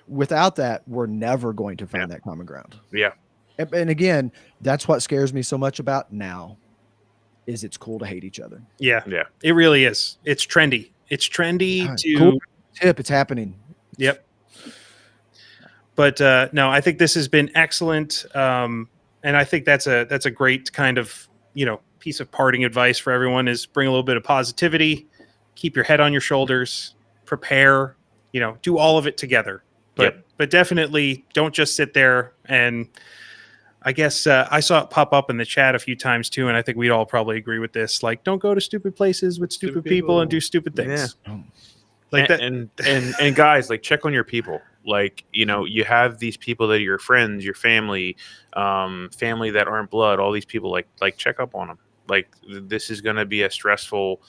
Without that, we're never going to find that common ground. Yeah. And again, that's what scares me so much about now. is it's cool to hate each other. Yeah. Yeah. It really is. It's trendy. It's trendy to. Cool tip. It's happening. Yep. But no, I think this has been excellent, and I think that's a great kind of piece of parting advice for everyone: is bring a little bit of positivity, keep your head on your shoulders, prepare, do all of it together. But definitely don't just sit there. And I guess I saw it pop up in the chat a few times too, and I think we'd all probably agree with this. Like, don't go to stupid places with stupid people and do stupid things. Yeah. Like that. And guys, like, check on your people. Like, you have these people that are your friends, your family, family that aren't blood, all these people, like check up on them. Like, this is going to be a stressful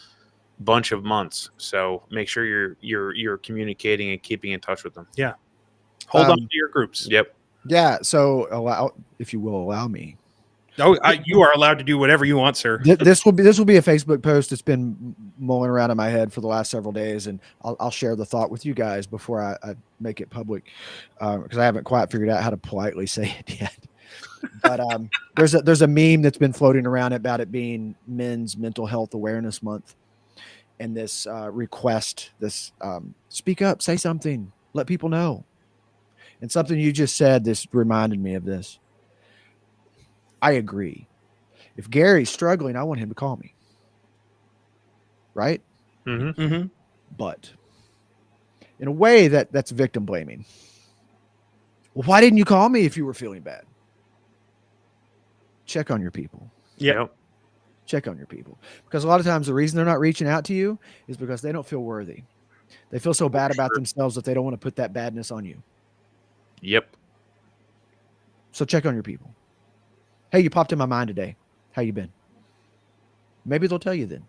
bunch of months. So make sure you're communicating and keeping in touch with them. Yeah. Hold on to your groups. Yep. Yeah. So if you will allow me. Oh, you are allowed to do whatever you want, sir. This will be a Facebook post that's been mulling around in my head for the last several days, and I'll share the thought with you guys before I make it public, because I haven't quite figured out how to politely say it yet. But there's a meme that's been floating around about it being Men's Mental Health Awareness Month, and this request, this speak up, say something, let people know. And something you just said, this reminded me of this. I agree. If Gary's struggling, I want him to call me. Right? Mm-hmm. Mm-hmm. But in a way that's victim blaming. Well, why didn't you call me if you were feeling bad? Check on your people. Yeah. Check on your people. Because a lot of times the reason they're not reaching out to you is because they don't feel worthy. They feel so bad about themselves that they don't want to put that badness on you. Yep. So check on your people. Hey, you popped in my mind today. How you been? Maybe they'll tell you then.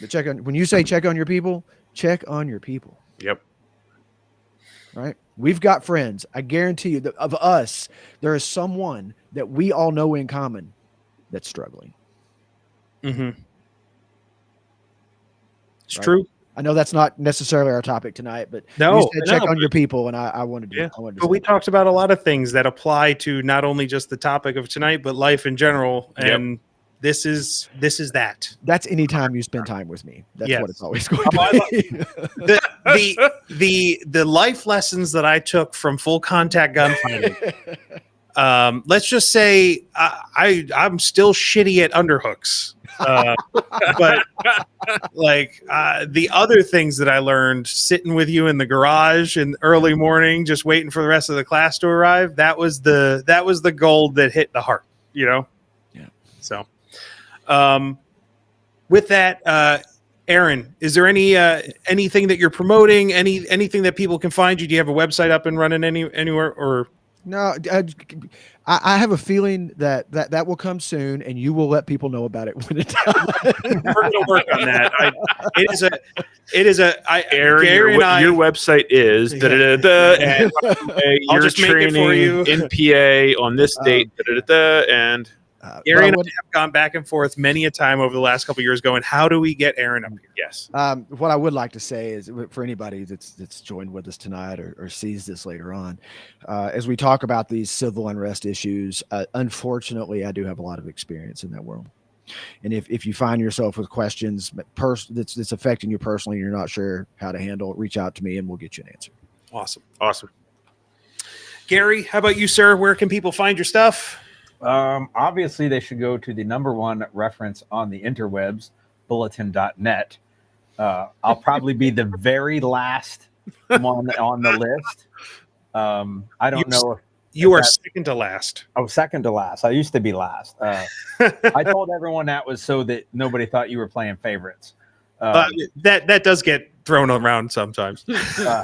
But when you say check on your people, check on your people. Yep. Right? We've got friends. I guarantee you that of us, there is someone that we all know in common that's struggling. Mm-hmm. It's Right? true. I know that's not necessarily our topic tonight, but No, you said check on your people, and I wanted to. Yeah. I wanted to But say we that. talked about a lot of things that apply to not only just the topic of tonight, but life in general. And this is that. That's anytime you spend time with me. That's Yes. what it's always going to be. The life lessons that I took from full contact gunfighting. Let's just say I'm still shitty at underhooks. But like the other things that I learned sitting with you in the garage in early morning, just waiting for the rest of the class to arrive, that was the gold that hit the heart, Yeah. So with that, Aaron, is there anything that you're promoting, anything that people can find you? Do you have a website up and running anywhere, or No, I have a feeling that will come soon, and you will let people know about it when it does. we're going to work on that. Aaron, Gary and I, your website is Yeah. and I'll you're just make it for training you. NPA on this date, and Gary and I what have gone back and forth many a time over the last couple of years going, how do we get Aaron up here? yes, I would like to say is for anybody that's joined with us tonight or sees this later on, as we talk about these civil unrest issues, unfortunately, I do have a lot of experience in that world. And if you find yourself with questions that's affecting you personally and you're not sure how to handle it, reach out to me and we'll get you an answer. Awesome. Gary, how about you, sir? Where can people find your stuff? Obviously, they should go to the #1 reference on the interwebs, bulletin.net. I'll probably be the very last one on the list. I don't know if You are second to last. second to last. I used to be last. I told everyone that was so that nobody thought you were playing favorites. That does get thrown around sometimes. If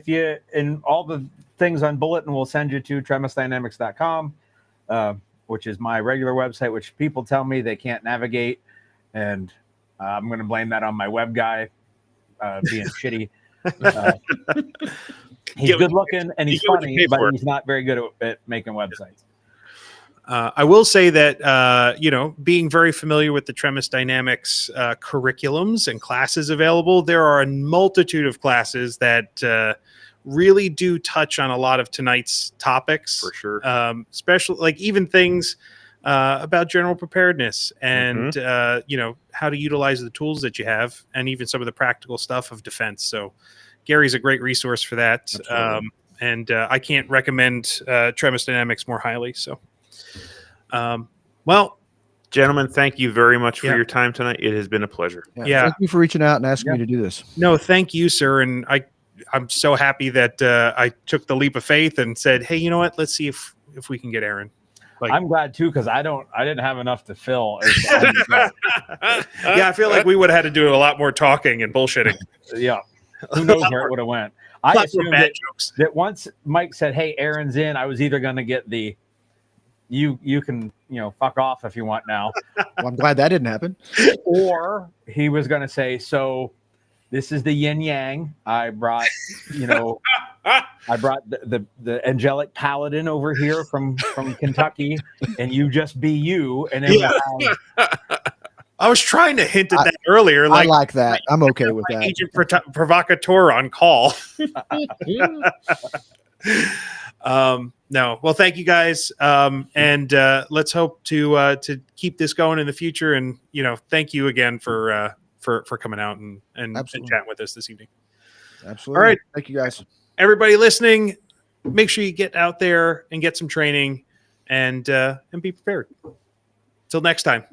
you in all the things on Bulletin, we'll send you to tremisdynamics.com, which is my regular website, which people tell me they can't navigate, and I'm going to blame that on my web guy being shitty. He's good looking and he's funny, but he's not very good at making websites. I will say that, being very familiar with the Tremis Dynamics curriculums and classes available, there are a multitude of classes that really do touch on a lot of tonight's topics, For sure. especially like even things about general preparedness and how to utilize the tools that you have, and even some of the practical stuff of defense. So Gary's a great resource for that. And I can't recommend Tremis Dynamics more highly. So, well, gentlemen, thank you very much for your time tonight. It has been a pleasure. Yeah. Thank you for reaching out and asking me to do this. No, thank you, sir. And I'm so happy that I took the leap of faith and said, hey, you know what? Let's see if we can get Aaron. Like, I'm glad too, because I didn't have enough to fill. Yeah, I feel like we would have had to do a lot more talking and bullshitting. Yeah, who knows where it would have went. I assumed bad jokes. that once Mike said, "Hey, Aaron's in," I was either going to get the you can fuck off if you want now, Well, I'm glad that didn't happen. or he was going to say, "So this is the yin yang. I brought the angelic paladin over here from Kentucky, and you just be you." And then we'll have, I was trying to hint at that earlier. I like that. I'm okay with that. Agent provocateur on call. No, well, thank you guys, and let's hope to keep this going in the future. And thank you again for coming out and chatting with us this evening. Absolutely. All right, thank you guys. Everybody listening, make sure you get out there and get some training and be prepared. Till next time.